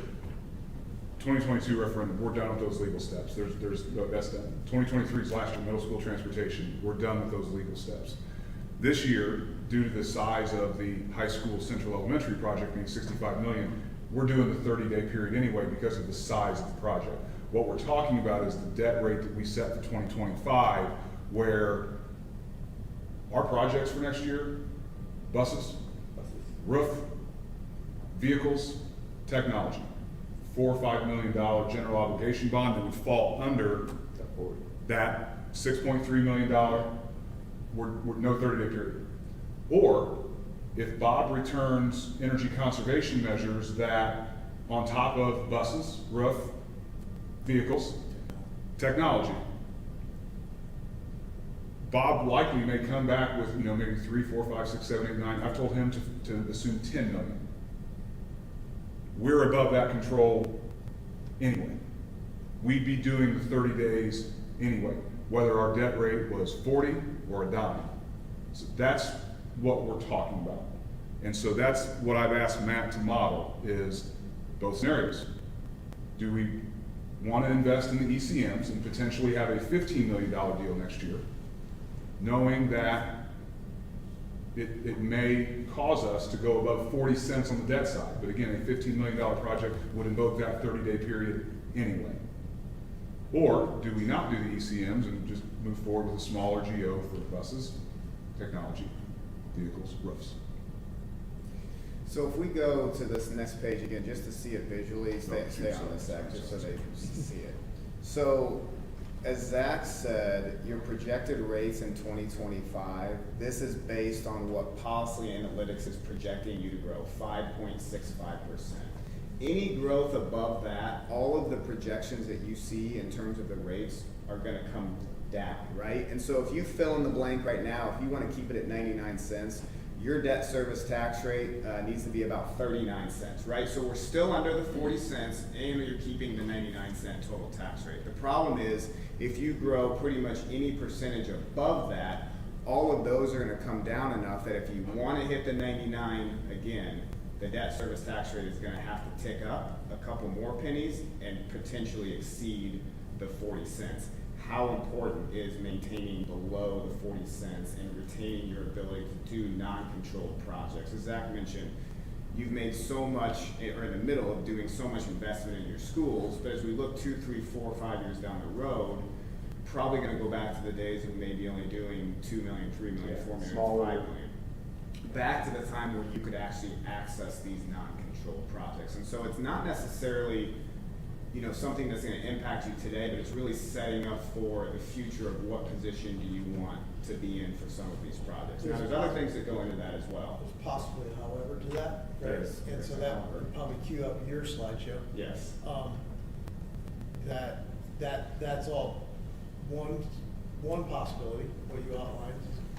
2022 referendum, we're done with those legal steps. That's done. 2023 is last year, middle school transportation. We're done with those legal steps. This year, due to the size of the high school central elementary project being 65 million, we're doing the 30-day period anyway because of the size of the project. What we're talking about is the debt rate that we set for 2025, where our projects for next year, buses, roof, vehicles, technology, $4 or $5 million general obligation bond that would fall under that $6.3 million, we're no 30-day period. Or if Bob returns energy conservation measures that on top of buses, roof, vehicles, technology, Bob likely may come back with, maybe 3, 4, 5, 6, 7, 8, 9. I've told him to assume 10 million. We're above that control anyway. We'd be doing the 30 days anyway, whether our debt rate was 40 or a dime. So that's what we're talking about. And so that's what I've asked Matt to model is both scenarios. Do we want to invest in the ECMs and potentially have a $15 million deal next year, knowing that it may cause us to go above 40 cents on the debt side, but again, a $15 million project would invoke that 30-day period anyway. Or do we not do the ECMs and just move forward with a smaller GO for buses, technology, vehicles, roofs? So if we go to this next page again, just to see it visually, stay on this, Zach, just so they can see it. So, as Zach said, your projected rates in 2025, this is based on what Policy Analytics is projecting you to grow, 5.65%. Any growth above that, all of the projections that you see in terms of the rates are gonna come down, right? And so if you fill in the blank right now, if you wanna keep it at 99 cents, your debt service tax rate needs to be about 39 cents, right? So we're still under the 40 cents and you're keeping the 99-cent total tax rate. The problem is if you grow pretty much any percentage above that, all of those are gonna come down enough that if you wanna hit the 99 again, the debt service tax rate is gonna have to tick up a couple more pennies and potentially exceed the 40 cents. How important is maintaining below the 40 cents and retaining your ability to do non-controlled projects? As Zach mentioned, you've made so much, or in the middle of doing so much investment in your schools, but as we look 2, 3, 4, 5 years down the road, probably gonna go back to the days of maybe only doing 2 million, 3 million, 4 million, 5 million. Back to the time where you could actually access these non-controlled projects. And so it's not necessarily something that's going to impact you today, but it's really setting up for the future of what position do you want to be in for some of these projects. Now, there's other things that go into that as well. There's possibly a however to that. Yes. And so that would probably cue up your slideshow. Yes. That's all one possibility, what you outlined,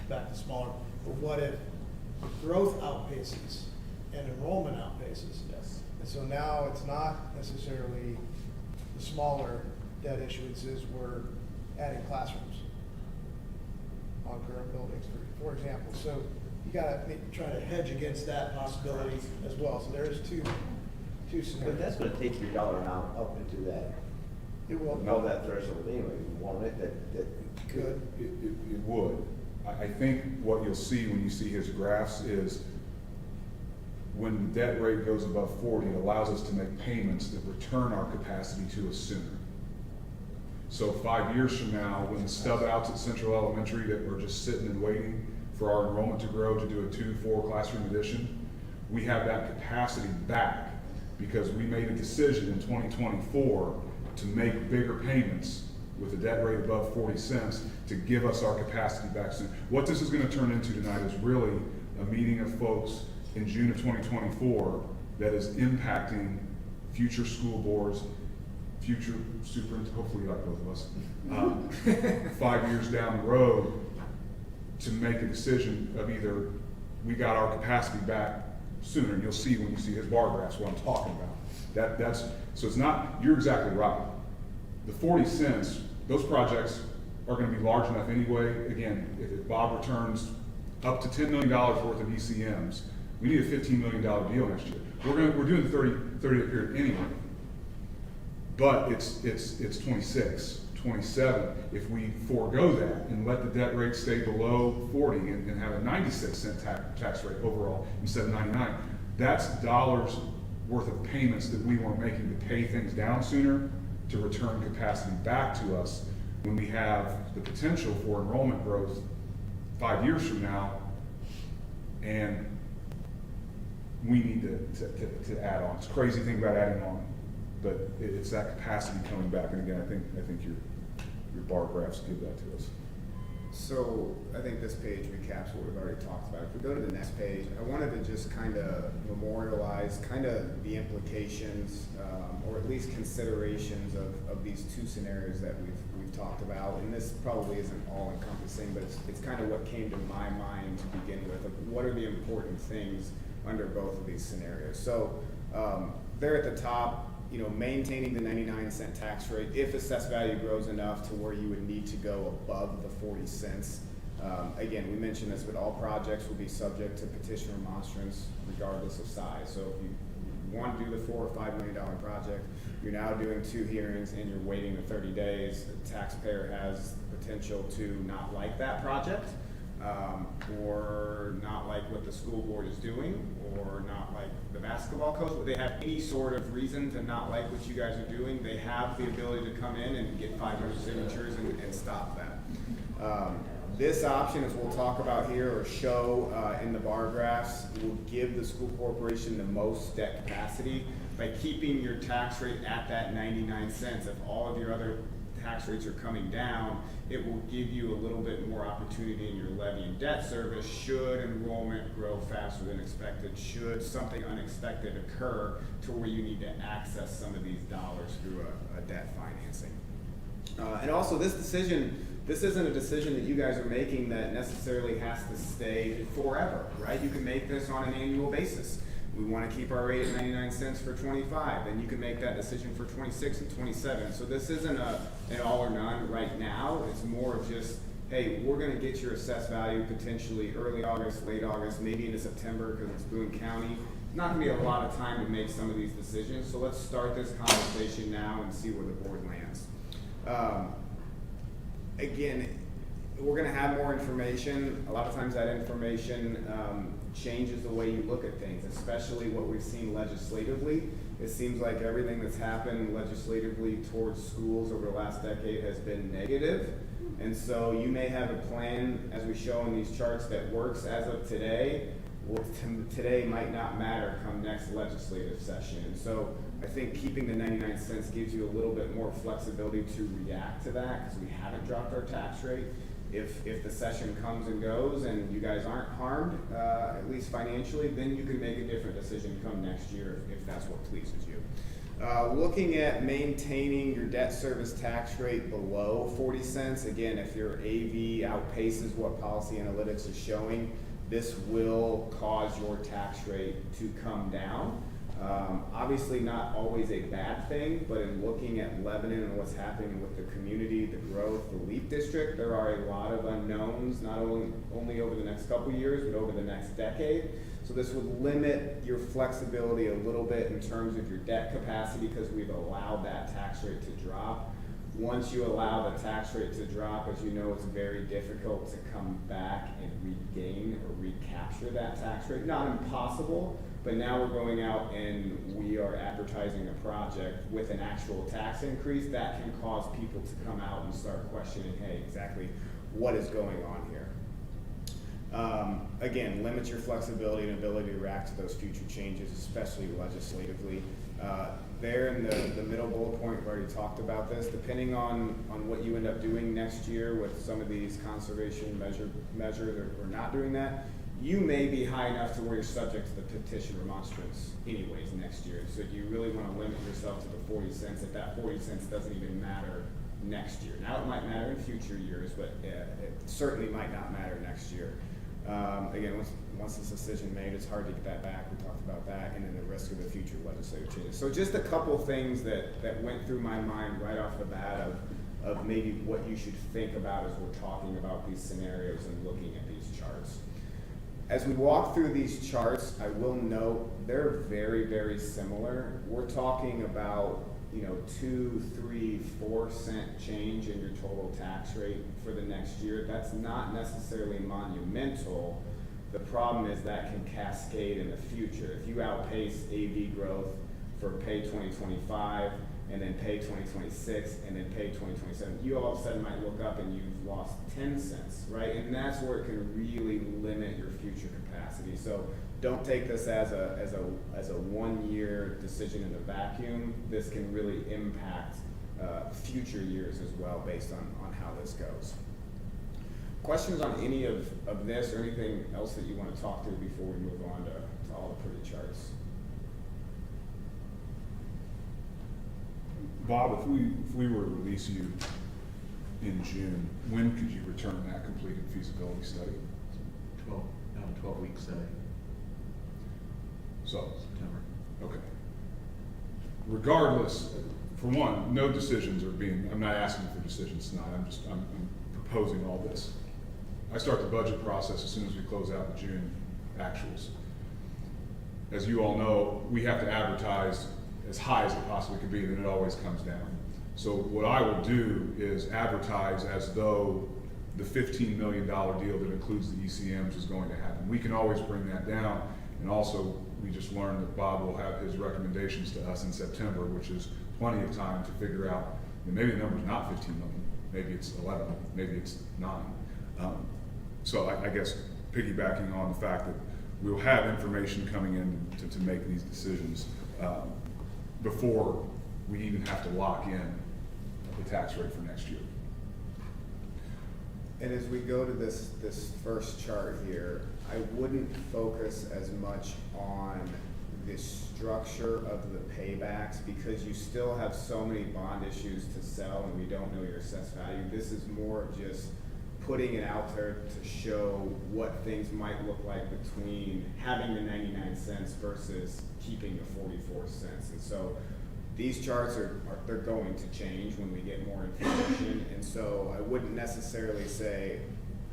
back to smaller. But what if growth outpaces and enrollment outpaces? Yes. And so now it's not necessarily the smaller debt issuances, we're adding classrooms on current buildings, for example. So you gotta try to hedge against that possibility as well. So there's two scenarios. But that's gonna take your dollar amount up into that, It will. that threshold anyway, won't it? That Could. It would. I think what you'll see when you see his graphs is when the debt rate goes above 40, it allows us to make payments that return our capacity to us sooner. So 5 years from now, when the stub outs at Central Elementary that we're just sitting and waiting for our enrollment to grow to do a 2-4 classroom addition, we have that capacity back because we made a decision in 2024 to make bigger payments with a debt rate above 40 cents to give us our capacity back soon. What this is going to turn into tonight is really a meeting of folks in June of 2024 that is impacting future school boards, future superintendents, hopefully like both of us, 5 years down the road to make a decision of either we got our capacity back sooner, and you'll see when you see his bar graphs what I'm talking about. So it's not, you're exactly right. The 40 cents, those projects are going to be large enough anyway. Again, if Bob returns up to $10 million worth of ECMs, we need a $15 million deal next year. We're doing the 30-day period anyway. But it's 26, 27. If we forego that and let the debt rate stay below 40 and have a 96-cent tax rate overall instead of 99, that's dollars worth of payments that we weren't making to pay things down sooner, to return capacity back to us when we have the potential for enrollment growth 5 years from now, and we need to add on. It's a crazy thing about adding on, but it's that capacity coming back. And again, I think your bar graphs give that to us. So I think this page recaps what we've already talked about. If we go to the next page, I wanted to just kind of memorialize kind of the implications or at least considerations of these two scenarios that we've talked about. And this probably isn't all encompassing, but it's kind of what came to my mind to begin with, of what are the important things under both of these scenarios. So, there at the top, you know, maintaining the 99-cent tax rate, if assessed value grows enough to where you would need to go above the 40 cents. Again, we mentioned this, but all projects will be subject to petition remonstrance regardless of size. So if you want to do the $4 or $5 million project, you're now doing 2 hearings and you're waiting the 30 days, the taxpayer has the potential to not like that project, or not like what the school board is doing, or not like the basketball coach. If they have any sort of reason to not like what you guys are doing, they have the ability to come in and get 500 signatures and stop that. This option, as we'll talk about here or show in the bar graphs, will give the school corporation the most debt capacity by keeping your tax rate at that 99 cents. If all of your other tax rates are coming down, it will give you a little bit more opportunity in your levy and debt service should enrollment grow faster than expected, should something unexpected occur to where you need to access some of these dollars through a debt financing. And also this decision, this isn't a decision that you guys are making that necessarily has to stay forever, right? You can make this on an annual basis. We want to keep our rate at 99 cents for 25, then you can make that decision for 26 and 27. So this isn't an all or none right now. It's more of just, hey, we're going to get your assessed value potentially early August, late August, maybe into September because it's Boone County. It's not going to be a lot of time to make some of these decisions. So let's start this conversation now and see where the board lands. Again, we're going to have more information. A lot of times that information changes the way you look at things, especially what we've seen legislatively. It seems like everything that's happened legislatively towards schools over the last decade has been negative. And so you may have a plan, as we show in these charts, that works as of today. Well, today might not matter come next legislative session. And so I think keeping the 99 cents gives you a little bit more flexibility to react to that because we haven't dropped our tax rate. If the session comes and goes and you guys aren't harmed, at least financially, then you can make a different decision come next year if that's what pleases you. Looking at maintaining your debt service tax rate below 40 cents, again, if your AV outpaces what Policy Analytics is showing, this will cause your tax rate to come down. Obviously not always a bad thing, but in looking at Lebanon and what's happening with the community, the growth, the LEAP district, there are a lot of unknowns, not only over the next couple years, but over the next decade. So this would limit your flexibility a little bit in terms of your debt capacity because we've allowed that tax rate to drop. Once you allow the tax rate to drop, as you know, it's very difficult to come back and regain or recapture that tax rate. Not impossible, but now we're going out and we are advertising a project with an actual tax increase that can cause people to come out and start questioning, hey, exactly what is going on here. Again, limit your flexibility and ability to react to those future changes, especially legislatively. There in the middle bullet point, we've already talked about this. Depending on what you end up doing next year with some of these conservation measures or not doing that, you may be high enough to where you're subject to the petition remonstrance anyways next year. So you really want to limit yourself to the 40 cents if that 40 cents doesn't even matter next year. Now it might matter in future years, but it certainly might not matter next year. Again, once this decision made, it's hard to get that back. We talked about that, and then the risk of the future legislative changes. So just a couple things that went through my mind right off the bat of maybe what you should think about as we're talking about these scenarios and looking at these charts. As we walk through these charts, I will note they're very, very similar. We're talking about 2, 3, 4 cent change in your total tax rate for the next year. That's not necessarily monumental. The problem is that can cascade in the future. If you outpace AV growth for pay 2025 and then pay 2026 and then pay 2027, you all of a sudden might look up and you've lost 10 cents, right? And that's where it can really limit your future capacity. So don't take this as a 1 year decision in a vacuum. This can really impact future years as well based on how this goes. Questions on any of this or anything else that you want to talk through before we move on to all the pretty charts? Bob, if we were to release you in June. When could you return that completed feasibility study? 12 weeks, So, September. okay. Regardless, for one, no decisions are being, I'm not asking for decisions tonight, I'm proposing all this. I start the budget process as soon as we close out the June actuals. As you all know, we have to advertise as high as it possibly could be, and then it always comes down. So what I will do is advertise as though the $15 million deal that includes the ECMs is going to happen. We can always bring that down, and also, we just learned that Bob will have his recommendations to us in September, which is plenty of time to figure out, maybe the number's not 15 million, maybe it's 11, maybe it's 9. So I guess piggybacking on the fact that we'll have information coming in to make these decisions before we even have to lock in the tax rate for next year. And as we go to this first chart here, I wouldn't focus as much on the structure of the paybacks because you still have so many bond issues to sell and we don't know your assessed value. This is more of just putting it out there to show what things might look like between having the 99 cents versus keeping the 44 cents. And so these charts they're going to change when we get more information. And so I wouldn't necessarily say,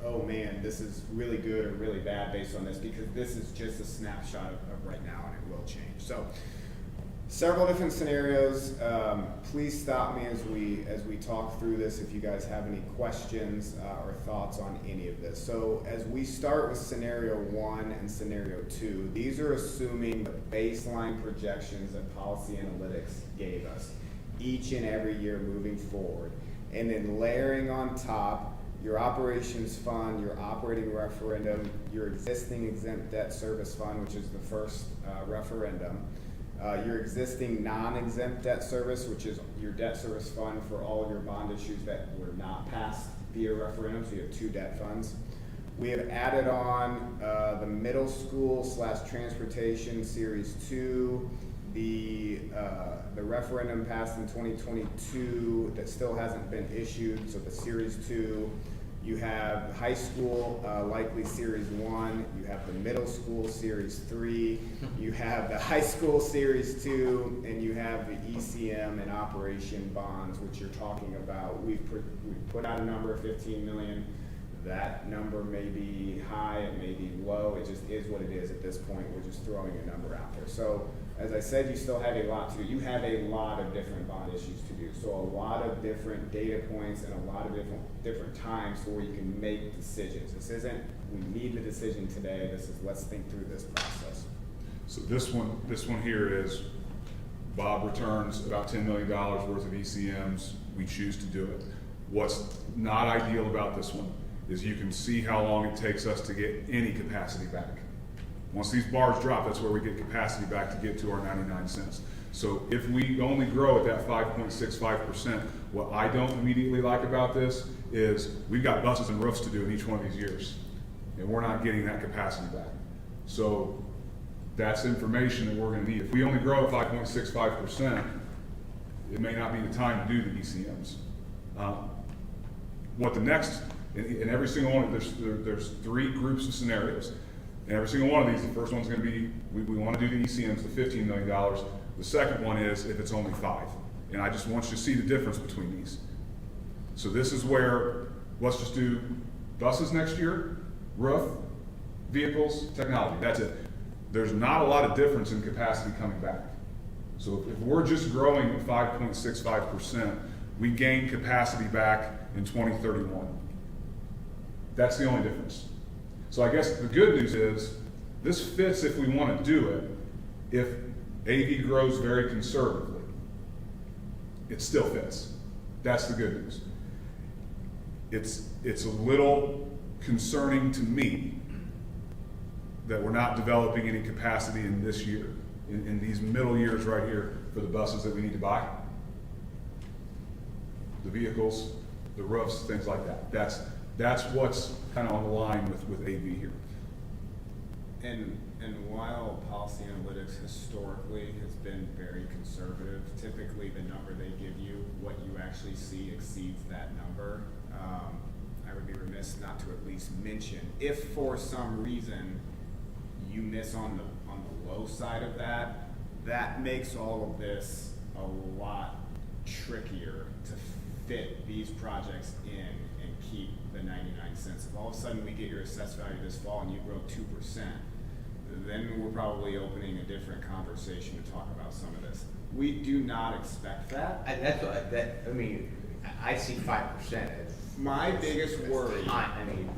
oh man, this is really good or really bad based on this, because this is just a snapshot of right now and it will change. So several different scenarios. Please stop me as we talk through this if you guys have any questions or thoughts on any of this. So as we start with scenario 1 and scenario 2, these are assuming the baseline projections that Policy Analytics gave us each and every year moving forward, and then layering on top your operations fund, your operating referendum, your existing exempt debt service fund, which is the first referendum, your existing non-exempt debt service, which is your debt service fund for all of your bond issues that were not passed via referendum, so you have 2 debt funds. We have added on the middle school / transportation series 2, the referendum passed in 2022 that still hasn't been issued, so the series 2. You have high school, likely series 1, you have the middle school series 3, you have the high school series 2, and you have the ECM and operation bonds, which you're talking about. We've put out a number of 15 million. That number may be high, it may be low, it just is what it is at this point. We're just throwing a number out there. So as I said, you still have a lot to do. You have a lot of different bond issues to do. So a lot of different data points and a lot of different times where you can make decisions. This isn't, we need the decision today. This is, let's think through this process. So this one here is Bob returns about $10 million worth of ECMs. We choose to do it. What's not ideal about this one is you can see how long it takes us to get any capacity back. Once these bars drop, that's where we get capacity back to get to our 99 cents. So if we only grow at that 5.65%, what I don't immediately like about this is we've got buses and roofs to do in each one of these years, and we're not getting that capacity back. So that's information that we're gonna need. If we only grow at 5.65%, it may not be the time to do the ECMs. What the next, in every single one, there's 3 groups of scenarios. And every single one of these, the first one's gonna be, we wanna do the ECMs, the $15 million. The second one is if it's only 5. And I just want you to see the difference between these. So this is where, let's just do buses next year, roof, vehicles, technology, that's it. There's not a lot of difference in capacity coming back. So if we're just growing at 5.65%, we gain capacity back in 2031. That's the only difference. So I guess the good news is, this fits if we want to do it. If AV grows very conservatively, it still fits. That's the good news. It's a little concerning to me that we're not developing any capacity in this year, in these middle years right here for the buses that we need to buy, the vehicles, the roofs, things like that. That's what's kind of on the line with AV here. And while Policy Analytics historically has been very conservative, typically the number they give you, what you actually see exceeds that number. least mention. If for some reason you miss on the low side of that, that makes all of this a lot trickier to fit these projects in and keep the 99 cents. If all of a sudden we get your assessed value this fall and you grow 2%, then we're probably opening a different conversation to talk about some of this. We do not expect that. That's what, I mean, I see 5%. My biggest worry,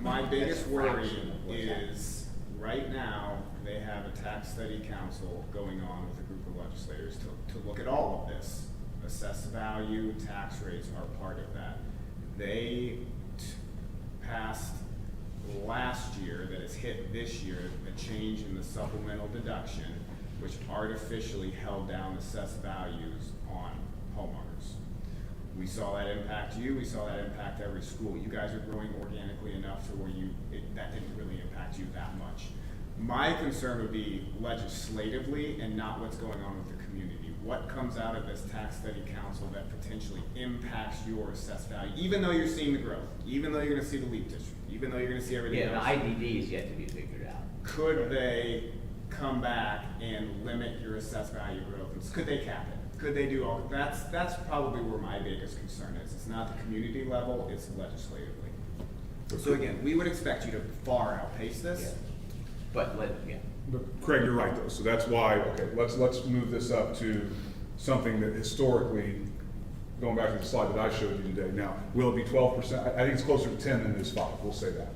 my biggest that's a worry fraction of what's happening. is right now they have a tax study council going on with a group of legislators to look at all of this. Assessed value, tax rates are part of that. They passed last year that has hit this year a change in the supplemental deduction, which artificially held down assessed values on homeowners. We saw that impact you, we saw that impact every school. You guys are growing organically enough to where that didn't really impact you that much. My concern would be legislatively and not what's going on with the community. What comes out of this tax study council that potentially impacts your assessed value, even though you're seeing the growth, even though you're gonna see the LEAP district, even though you're gonna see everything else. Yeah, the IDD is yet to be figured out. Could they come back and limit your assessed value growth? Could they cap it? Could they do all, that's probably where my biggest concern is. It's not the community level, it's legislatively. So again, we would expect you to far outpace this. Yeah. But yeah. But Craig, you're right though, so that's why, okay, let's move this up to something that historically, going back to the slide that I showed you today, now, will it be 12%? I think it's closer to 10 than it is 5, we'll say that.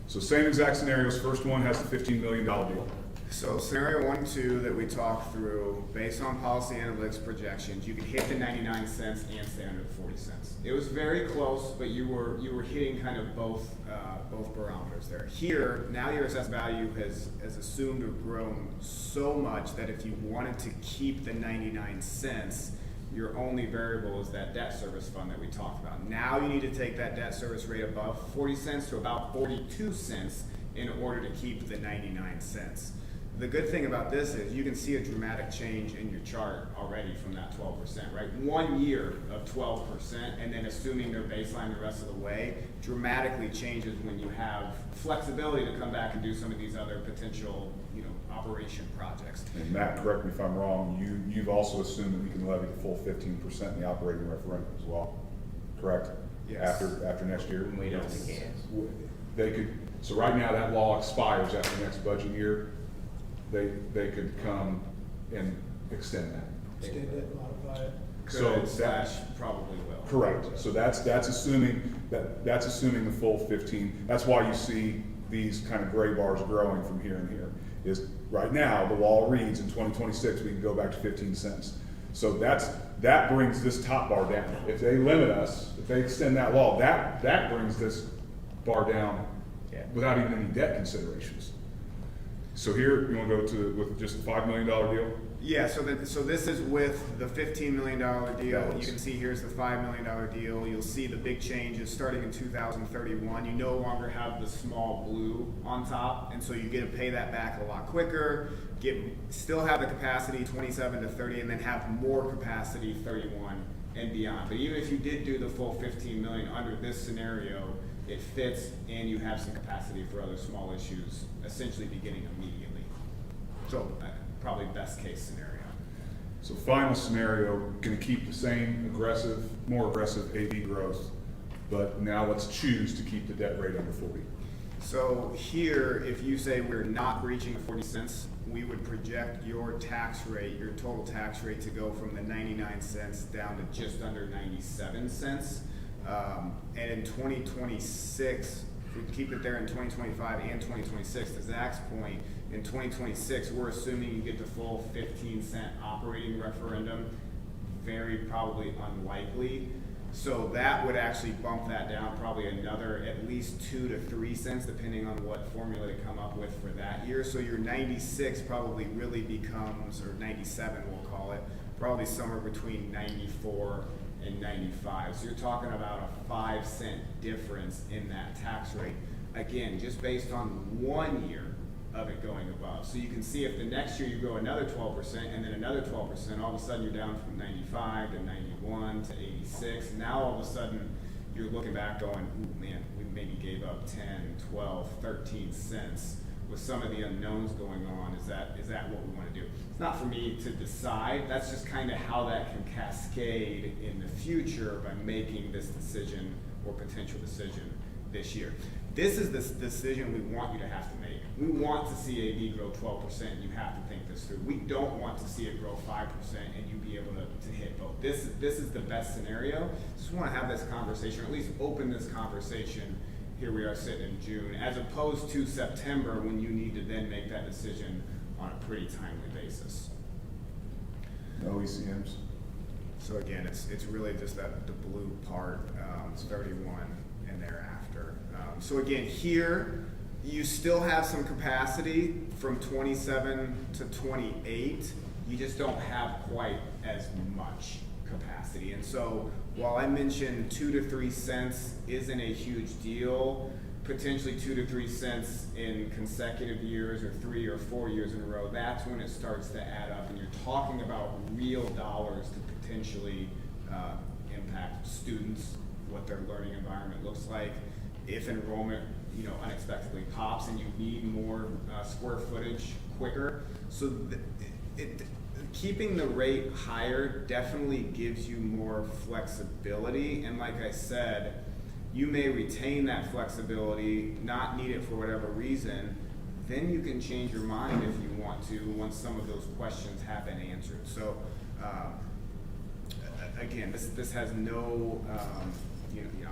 So same exact scenarios, first one has the $15 million deal. So scenario 1, 2 that we talked through, based on policy analytics projections, you could hit the 99 cents and stay under the 40 cents. It was very close, but you were hitting kind of both barometers there. Here, now your assessed value has assumed or grown so much that if you wanted to keep the 99 cents, your only variable is that debt service fund that we talked about. Now you need to take that debt service rate above 40 cents to about 42 cents in order to keep the 99 cents. The good thing about this is you can see a dramatic change in your chart already from that 12%, right? 1 year of 12%, and then assuming their baseline the rest of the way, dramatically changes when you have flexibility to come back and do some of these other potential, operation projects. And Matt, correct me if I'm wrong, you've also assumed that we can levy the full 15% in the operating referendum as well, correct? Yes. After next year? We don't think it is. They could, so right now that law expires after next budget year. They could come and extend that. Extend it, modify it. Could So / probably will. correct. So that's assuming the full 15. That's why you see these kind of gray bars growing from here and here. Is right now the law reads in 2026 we can go back to 15 cents. So that brings this top bar down. If they limit us, if they extend that law, that brings this bar down without even any debt considerations. So here, you want to go with just a $5 million deal? Yeah, so this is with the $15 million deal. That You is. can see here's the $5 million deal. You'll see the big changes starting in 2031. You no longer have the small blue on top, and so you get to pay that back a lot quicker. Still have the capacity 27 to 30, and then have more capacity 31 and beyond. But even if you did do the full 15 million under this scenario, it fits, and you have some capacity for other small issues, essentially beginning immediately. So probably best case scenario. So final scenario, going to keep the same more aggressive AV growth, but now let's choose to keep the debt rate under 40. So here, if you say we're not reaching 40 cents, we would project your tax rate, your total tax rate, to go from the 99 cents down to just under 97 cents. And in 2026, if we keep it there in 2025 and 2026, to Zach's point, in 2026, we're assuming you get the full 15-cent operating referendum. Very probably unlikely. So that would actually bump that down probably another at least 2 to 3 cents, depending on what formula they come up with for that year. So your 96 probably really becomes, or 97 we'll call it, probably somewhere between 94 and 95. So you're talking about a 5-cent difference in that tax rate. Again, just based on 1 year of it going above. So you can see if the next year you grow another 12% and then another 12%, all of a sudden you're down from 95 to 91 to 86. Now all of a sudden you're looking back going, ooh man, we maybe gave up 10, 12, 13 cents with some of the unknowns going on, is that what we want to do? It's not for me to decide, that's just kind of how that can cascade in the future by making this decision or potential decision this year. This is the decision we want you to have to make. We want to see AD grow 12%, you have to think this through. We don't want to see it grow 5% and you be able to hit both. This is the best scenario. Just want to have this conversation, or at least open this conversation. Here we are sitting in June, as opposed to September, when you need to then make that decision on a pretty timely basis. No ECMs? So again, it's really just the blue part, it's 31 and thereafter. So again, here, you still have some capacity from 27 to 28, you just don't have quite as much capacity. And so while I mentioned 2 to 3 cents isn't a huge deal, potentially 2 to 3 cents in consecutive years or 3 or 4 years in a row, that's when it starts to add up and you're talking about real dollars to potentially impact students, what their learning environment looks like. If enrollment, unexpectedly pops and you need more square footage quicker. So keeping the rate higher definitely gives you more flexibility, and like I said, you may retain that flexibility, not need it for whatever reason, then you can change your mind if you want to once some of those questions have been answered. So again, this has no,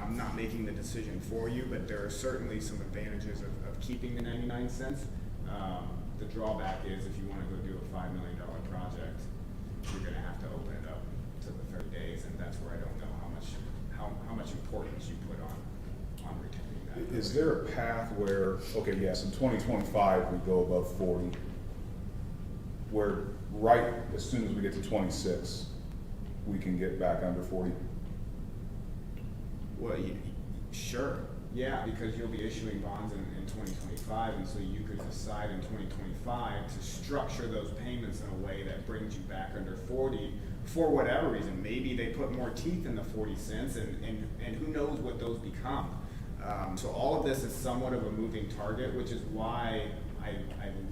I'm not making the decision for you, but there are certainly some advantages of keeping the 99 cents. The drawback is if you want to go do a $5 million project, you're going to have to open it up to the 30 days, and that's where I don't know how much importance you put on retaining that. Is there a path where, okay, yes, in 2025 we go above 40, where right as soon as we get to 26, we can get back under 40? Well, sure, yeah, because you'll be issuing bonds in 2025, and so you could decide in 2025 to structure those payments in a way that brings you back under 40 for whatever reason. Maybe they put more teeth in the 40 cents, and who knows what those become. So all of this is somewhat of a moving target, which is why I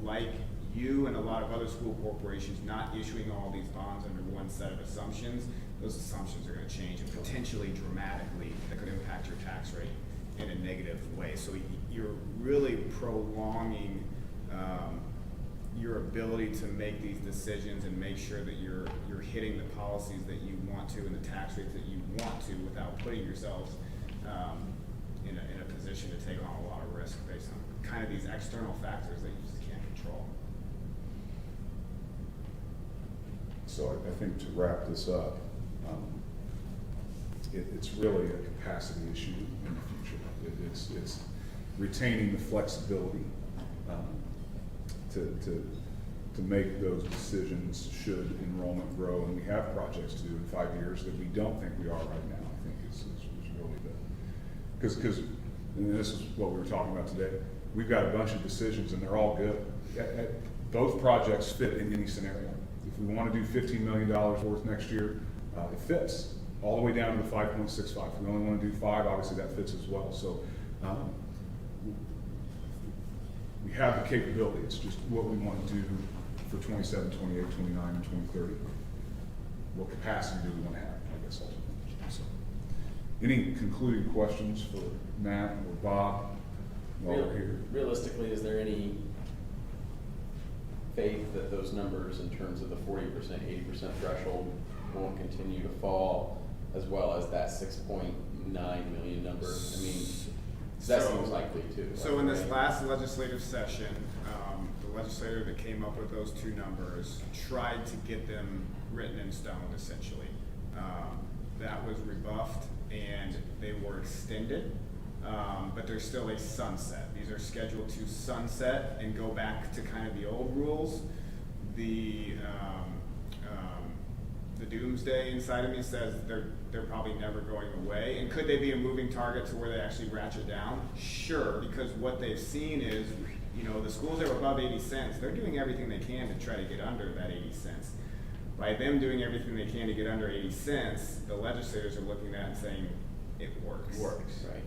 like you and a lot of other school corporations not issuing all these bonds under one set of assumptions. Those assumptions are going to change, and potentially dramatically that could impact your tax rate in a negative way. So you're really prolonging your ability to make these decisions and make sure that you're hitting the policies that you want to and the tax rates that you want to without putting yourselves in a position to take on a lot of risk based on kind of these external factors that you just can't control. So I think to wrap this up, it's really a capacity issue in the future. It's retaining the flexibility to make those decisions should enrollment grow, and we have projects to do in 5 years that we don't think we are right now. I think is really the, because and this is what we were talking about today. We've got a bunch of decisions and they're all good. Both projects fit in any scenario. If we want to do $15 million worth next year, it fits all the way down to the 5.65. If we only want to do 5, obviously that fits as well. So we have the capability. It's just what we want to do for 27, 28, 29, and 2030. What capacity do we want to have, I guess, ultimately. So, any concluding questions for Matt or Bob while we're here? Realistically, is there any faith that those numbers in terms of the 40%, 80% threshold won't continue to fall, as well as that 6.9 million number? I mean, that seems likely too. So in this last legislative session, the legislator that came up with those two numbers tried to get them written in stone, essentially. That was rebuffed and they were extended, but there's still a sunset. These are scheduled to sunset and go back to kind of the old rules. The doomsday inside of me says they're probably never going away. And could they be a moving target to where they actually ratchet down? Sure, because what they've seen is, the schools that are above 80 cents, they're doing everything they can to try to get under that 80 cents. By them doing everything they can to get under 80 cents, the legislators are looking at it and saying, it works. Works, right.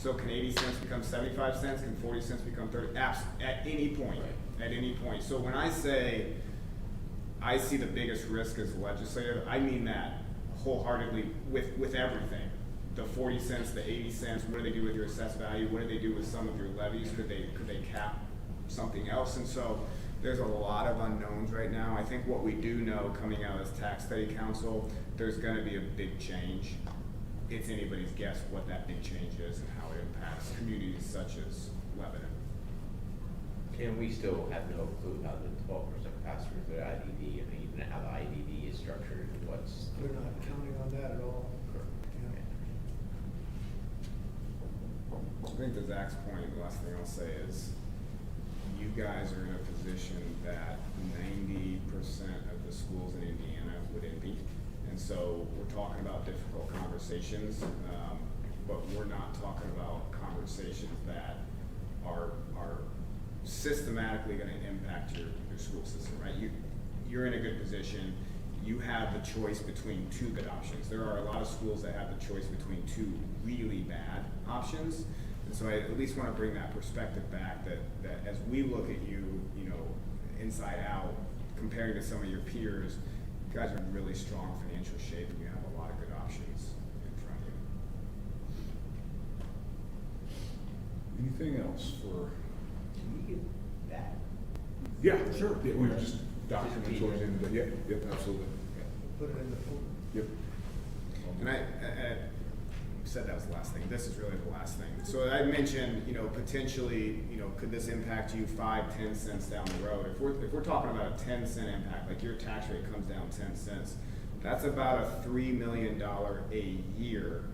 So can 80 cents become 75 cents? Can 40 cents become 30? At any point, at any point. So when I say I see the biggest risk as a legislator, I mean that wholeheartedly with everything. The 40 cents, the 80 cents, what do they do with your assessed value? What do they do with some of your levies? Could they cap something else? And so there's a lot of unknowns right now. I think what we do know coming out as Tax Study Council, there's gonna be a big change. It's anybody's guess what that big change is and how it impacts communities such as Lebanon. And we still have no clue how the 12% pass through the IDD, and even how the IDD is structured, and what's. We're not counting on that at all. I think to Zach's point, the last thing I'll say is, you guys are in a position that 90% of the schools in Indiana would envy. And so we're talking about difficult conversations, but we're not talking about conversations that are systematically gonna impact your school system, right? You're in a good position. You have the choice between two good options. There are a lot of schools that have the choice between two really bad options. And so I at least want to bring that perspective back that as we look at you, inside out, comparing to some of your peers, you guys are in really strong financial shape and you have a lot of good options in front of you. Anything else for? Can we get that? Yeah, sure. Yeah, we were just documenting towards the end of the day. Yep, absolutely. Put it in the folder. Yep. And I said that was the last thing. This is really the last thing. So I mentioned, potentially, could this impact you 5-10 cents down the road? If we're talking about a 10-cent impact, like your tax rate comes down 10 cents, that's about a $3 million a year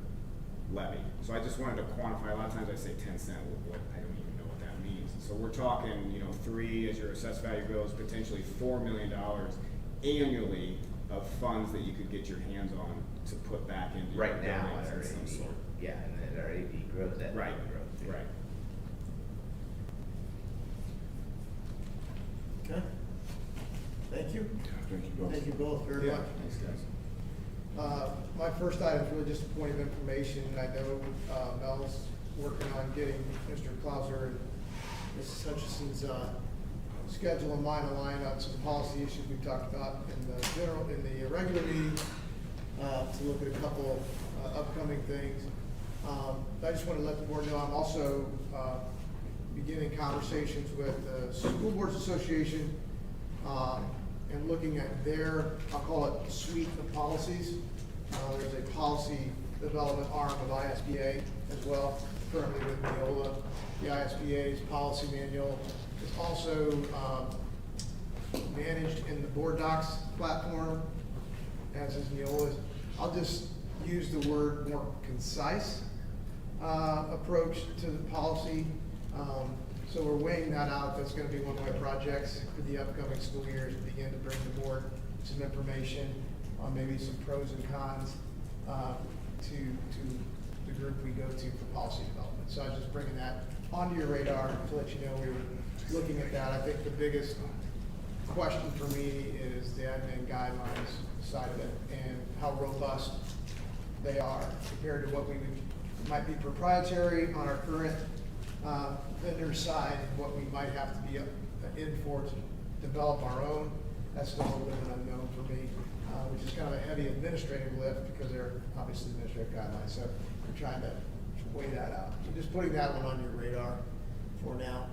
levy. So I just wanted to quantify. A lot of times I say 10 cent. I don't even know what that means. So we're talking, 3 as your assessed value goes, potentially $4 million annually of funds that you could get your hands on to put back into your Right now, buildings our of some AD, sort. yeah, and then our AD grows, that Right, grows. right. Okay. Thank you. Thank you both. Thank you both very Yeah, much. thanks, guys. My first item is really just a point of information. I know Mel's working on getting Mr. Clauser and Mrs. Hutchison's schedule and mine align on some policy issues we've talked about in the regular meeting, to look at a couple of upcoming things. I just want to let the board know I'm also beginning conversations with the School Boards Association and looking at their, I'll call it, suite of policies. There's a policy development arm of ISBA as well, currently with Neola. The ISBA's policy manual is also managed in the Board Docs platform, as is Neola's. I'll just use the word more concise approach to the policy. So we're weighing that out. That's going to be one of my projects for the upcoming school years, to begin to bring the board some information on maybe some pros and cons to the group we go to for policy development. So I was just bringing that onto your radar to let you know we were looking at that. I think the biggest question for me is the admin guidelines side of it and how robust they are compared to what we might be proprietary on our current vendor side and what we might have to be in for to develop our own. That's still a bit of an unknown for me, which is kind of a heavy administrative lift because they're obviously administrative guidelines. So we're trying to weigh that out. So just putting that one on your radar for now.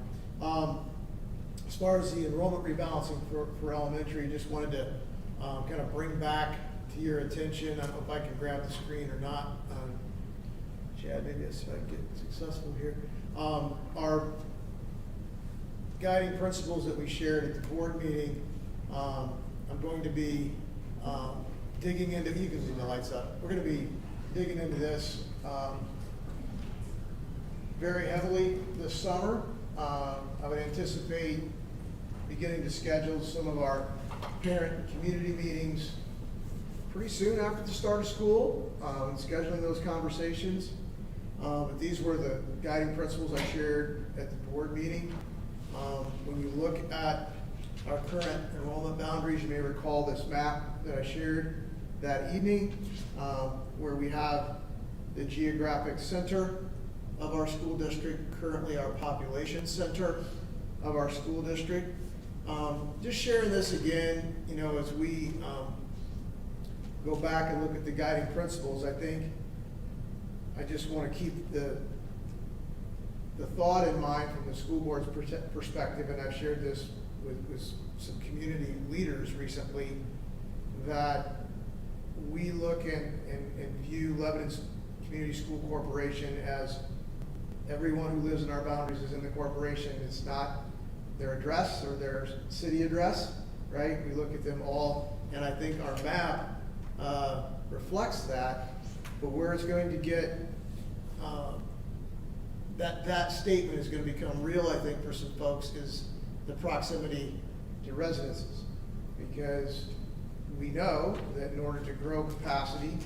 As far as the enrollment rebalancing for elementary, just wanted to kind of bring back to your attention. I don't know if I can grab the screen or not. Chad, maybe if I can get successful here. Our guiding principles that we shared at the board meeting, I'm going to be digging into, you can zoom the lights up. We're going to be digging into this very heavily this summer. I would anticipate beginning to schedule some of our parent and community meetings pretty soon after the start of school, and scheduling those conversations. But these were the guiding principles I shared at the board meeting. When you look at our current enrollment boundaries, you may recall this map that I shared that evening, where we have the geographic center of our school district, currently our population center of our school district. Just sharing this again, you know, as we go back and look at the guiding principles, I think I just want to keep the thought in mind from the school board's perspective, and I've shared this with some community leaders recently, that we look and view Lebanon Community School Corporation as everyone who lives in our boundaries is in the corporation. It's not their address or their city address, right? We look at them all, and I think our map reflects that. But where it's going to get, that statement is going to become real, I think, for some folks, is the proximity to residences. Because we know that in order to grow capacity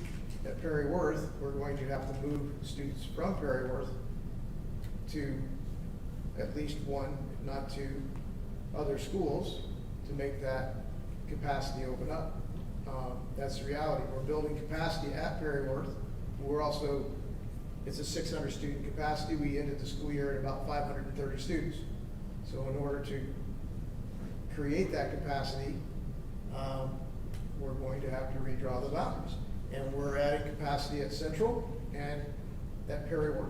at Perry Worth, we're going to have to move students from Perry Worth to at least one, if not two, other schools to make that capacity open up. That's the reality. We're building capacity at Perry Worth. We're also, it's a 600 student capacity. We ended the school year at about 530 students. So in order to create that capacity, we're going to have to redraw the boundaries. And we're adding capacity at Central and at Perry Worth.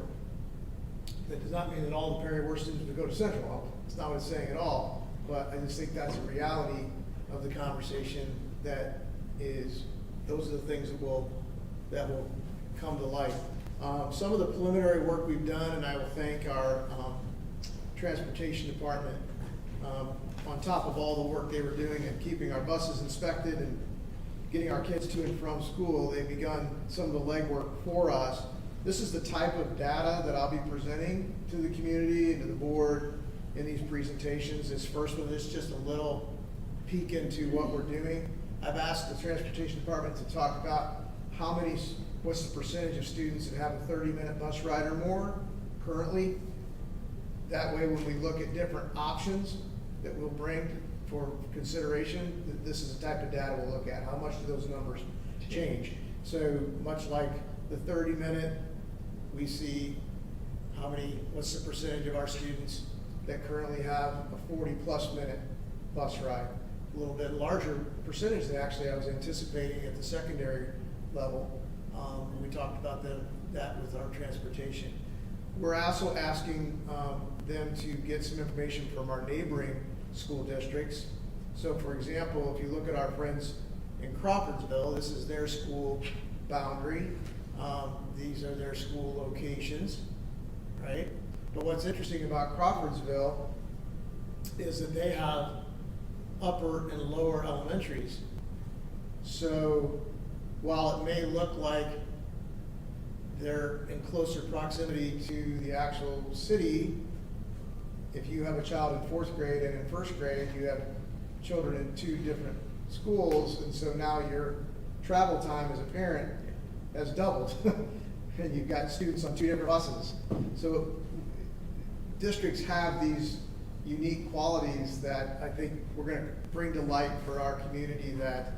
That does not mean that all the Perry Worth students will go to Central. It's not what it's saying at all. But I just think that's a reality of the conversation that is, those are the things that will come to light. Some of the preliminary work we've done, and I will thank our transportation department, on top of all the work they were doing and keeping our buses inspected and getting our kids to and from school, they've begun some of the legwork for us. This is the type of data that I'll be presenting to the community and to the board in these presentations. This first one is just a little peek into what we're doing. I've asked the transportation department to talk about what's the percentage of students that have a 30-minute bus ride or more currently. That way, when we look at different options that we'll bring for consideration, this is the type of data we'll look at. How much do those numbers change? So much like the 30-minute, we see what's the percentage of our students that currently have a 40+ minute bus ride. A little bit larger percentage than actually I was anticipating at the secondary level. We talked about that with our transportation. We're also asking them to get some information from our neighboring school districts. So for example, if you look at our friends in Crawfordsville, this is their school boundary. These are their school locations, right? But what's interesting about Crawfordsville is that they have upper and lower elementaries. So while it may look like they're in closer proximity to the actual city, if you have a child in 4th grade and in 1st grade, you have children in 2 different schools, and so now your travel time as a parent has doubled. And you've got students on 2 different buses. So districts have these unique qualities that I think we're going to bring to light for our community, that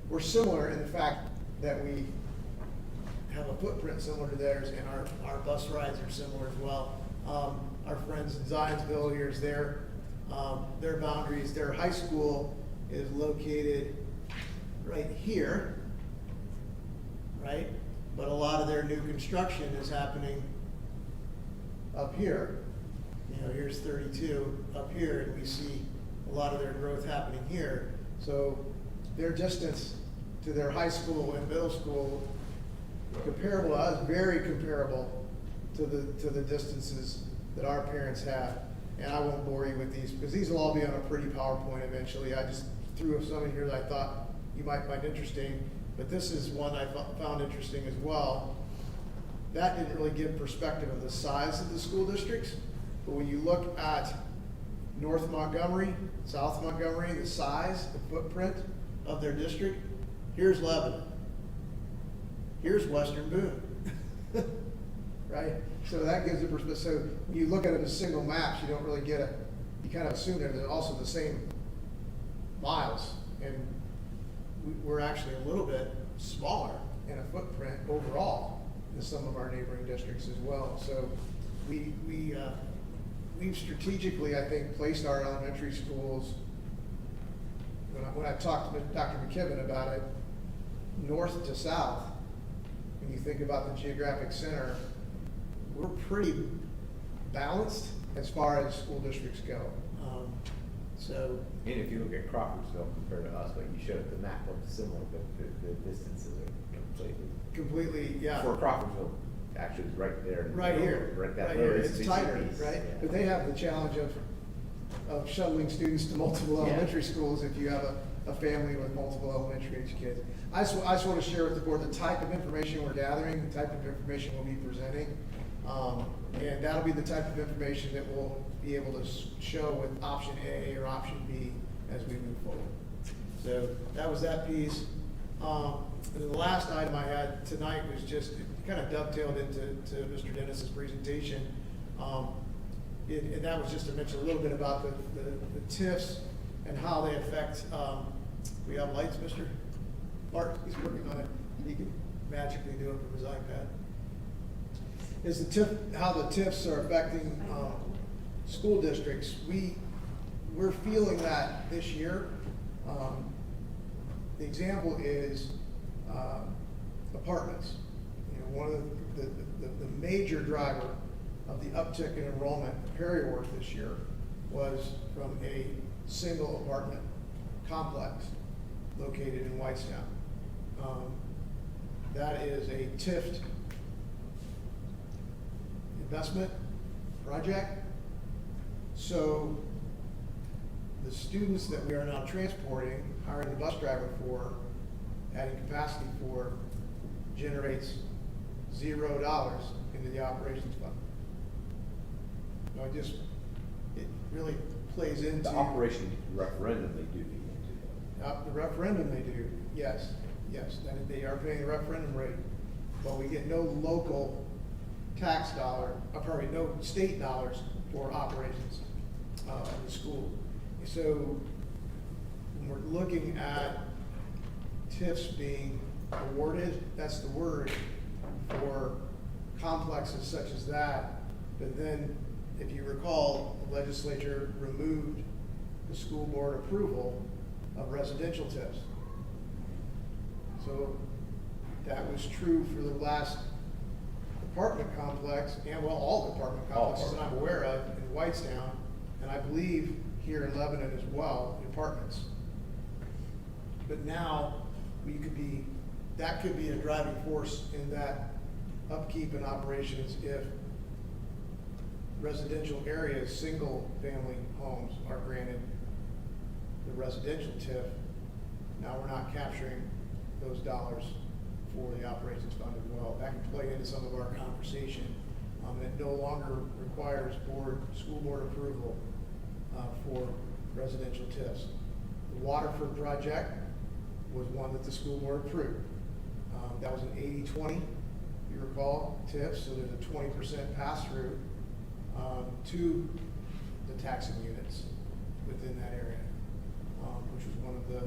we're similar in the fact that we have a footprint similar to theirs, and our bus rides are similar as well. Our friends in Zionsville, here's their boundaries. Their high school is located right here, right? But a lot of their new construction is happening up here. You know, here's 32 up here, and we see a lot of their growth happening here. So their distance to their high school and middle school comparable to us, very comparable to the distances that our parents have. And I won't bore you with these, because these will all be on a pretty PowerPoint eventually. I just threw some in here that I thought you might find interesting, but this is one I found interesting as well. That didn't really give perspective of the size of the school districts, but when you look at North Montgomery, South Montgomery, the size, the footprint of their district, here's Lebanon. Here's Western Boone, right? So that gives a perspective. So when you look at it as single maps, you don't really get it. You kind of assume they're also the same miles, and we're actually a little bit smaller in a footprint overall in some of our neighboring districts as well. So we've strategically, I think, placed our elementary schools, when I talked to Dr. McKibben about it, north to south. When you think about the geographic center, we're pretty balanced as far as school districts go. So, And if you look at Crawfordsville compared to us, like you showed, the map looks similar, but the distances are completely, yeah. For Crawfordsville, actually, it's right there. in the Right middle, here, Right that right little here, itty it's tighter, piece, right? yeah. But they have the challenge of shuttling students to multiple Yeah. elementary schools if you have a family with multiple elementary age kids. I just want to share with the board the type of information we're gathering, the type of information we'll be presenting. And that'll be the type of information that we'll be able to show with option A or option B as we move forward. So that was that piece. And the last item I had tonight was just, it kind of dovetailed into Mr. Dennis's presentation. And that was just to mention a little bit about the TIFs and how they affect, we have lights, Mr. Mark, he's working on it. He can magically do it from his iPad. Is the TIF, how the TIFs are affecting, school districts. We're feeling that this year. The example is, apartments. You know, one of the major driver of the uptick in enrollment at Perry Ward this year was from a single apartment complex located in Whitestown. That is a TIFed investment project. So the students that we are now transporting, hiring the bus driver for, adding capacity for, generates $0 into the operations fund. No, it really plays into. The operation referendum, they do feed into that. The referendum they do, yes, that they are paying the referendum rate, but we get no local tax dollar, no state dollars for operations in the school. So when we're looking at TIFs being awarded, that's the word, for complexes such as that, but then, if you recall, the legislature removed the school board approval of residential TIFs. So that was true for the last apartment complex, and well, all apartment complexes that I'm aware of in Whitestown, and I believe here in Lebanon as well, in apartments. But now, that could be a driving force in that upkeep and operations if residential areas, single family homes are granted the residential TIF. Now we're not capturing those dollars for the operations fund as well. That can play into some of our conversation. It no longer requires school board approval for residential TIFs. The Waterford project was one that the school board approved. That was an 80-20, if you recall, TIF, so there's a 20% pass-through to the taxing units within that area, which was one of the,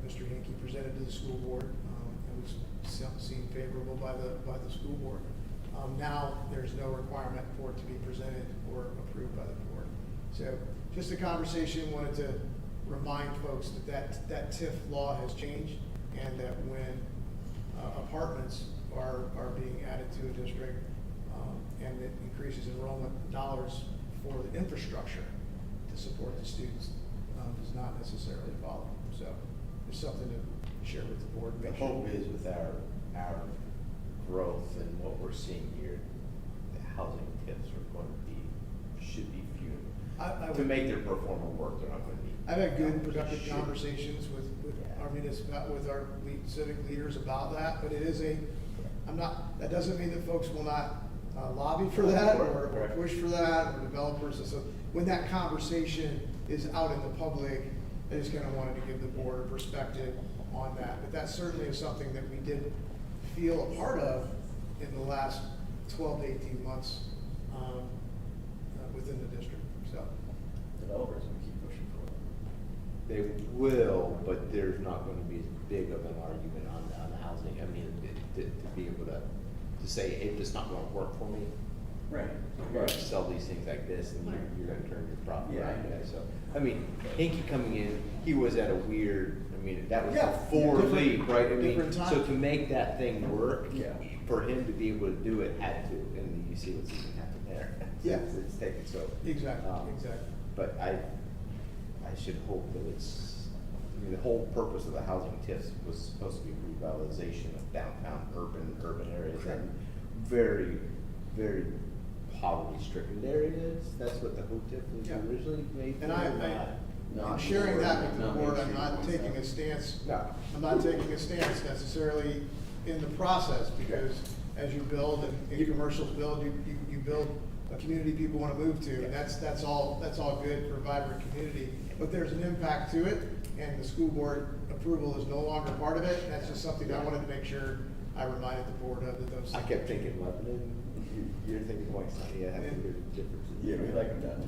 Mr. Hinkey presented to the school board. It was seen favorable by the school board. Now there's no requirement for it to be presented or approved by the board. So just a conversation, wanted to remind folks that TIF law has changed, and that when apartments are being added to a district, and it increases enrollment dollars for the infrastructure to support the students, does not necessarily follow. So there's something to share with the board. The Make sure- hope is with our growth and what we're seeing here, the housing TIFs are going to be, should be few. I To would- make their performer work, they're not going to be. I've had good, productive Should. conversations with our with our civic leaders about that, but it is that doesn't mean that folks will not lobby for that or push for that, or developers. And so when that conversation is out in the public, I just kind of wanted to give the board a perspective on that. But that certainly is something that we did feel a part of in the last 12 to 18 months within the district, so. Developers will keep pushing for it. They will, but there's not going to be as big of an argument on the housing. I mean, to be able to to say, if it's not gonna work for me, Right. you're gonna sell these things like this, and you're gonna turn your profit Yeah. around. So, I mean, Hinky coming in, he was at a weird, I mean, that was Yeah, before different- league, right? I mean, different time. so to make that thing work, Yeah. for him to be able to do it, had to, and you see what's even happened there. Yeah. It's taken, so. Exactly, um, exactly. But I should hope that it's, I mean, the whole purpose of the housing TIFs was supposed to be revitalization of downtown urban areas and very, very poverty-stricken areas. That's what the whole TIF was Yeah. originally made for. And not I'm sharing that with the not board, Main I'm Street not ones, taking no. a stance, No. I'm not taking a stance necessarily in the process, because as you build and commercials build, you build a community people wanna move to, and that's all good for a vibrant community. But there's an impact to it, and the school board approval is no longer part of it, and that's just something I wanted to make sure I reminded the board of, that those. I kept thinking Lebanon, you're thinking Whiteside, yeah, that's a big difference. Yeah, we like them down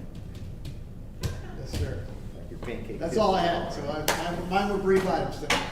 there. Yes, sir. Like your pancake. That's all I had, so mine were brief items tonight.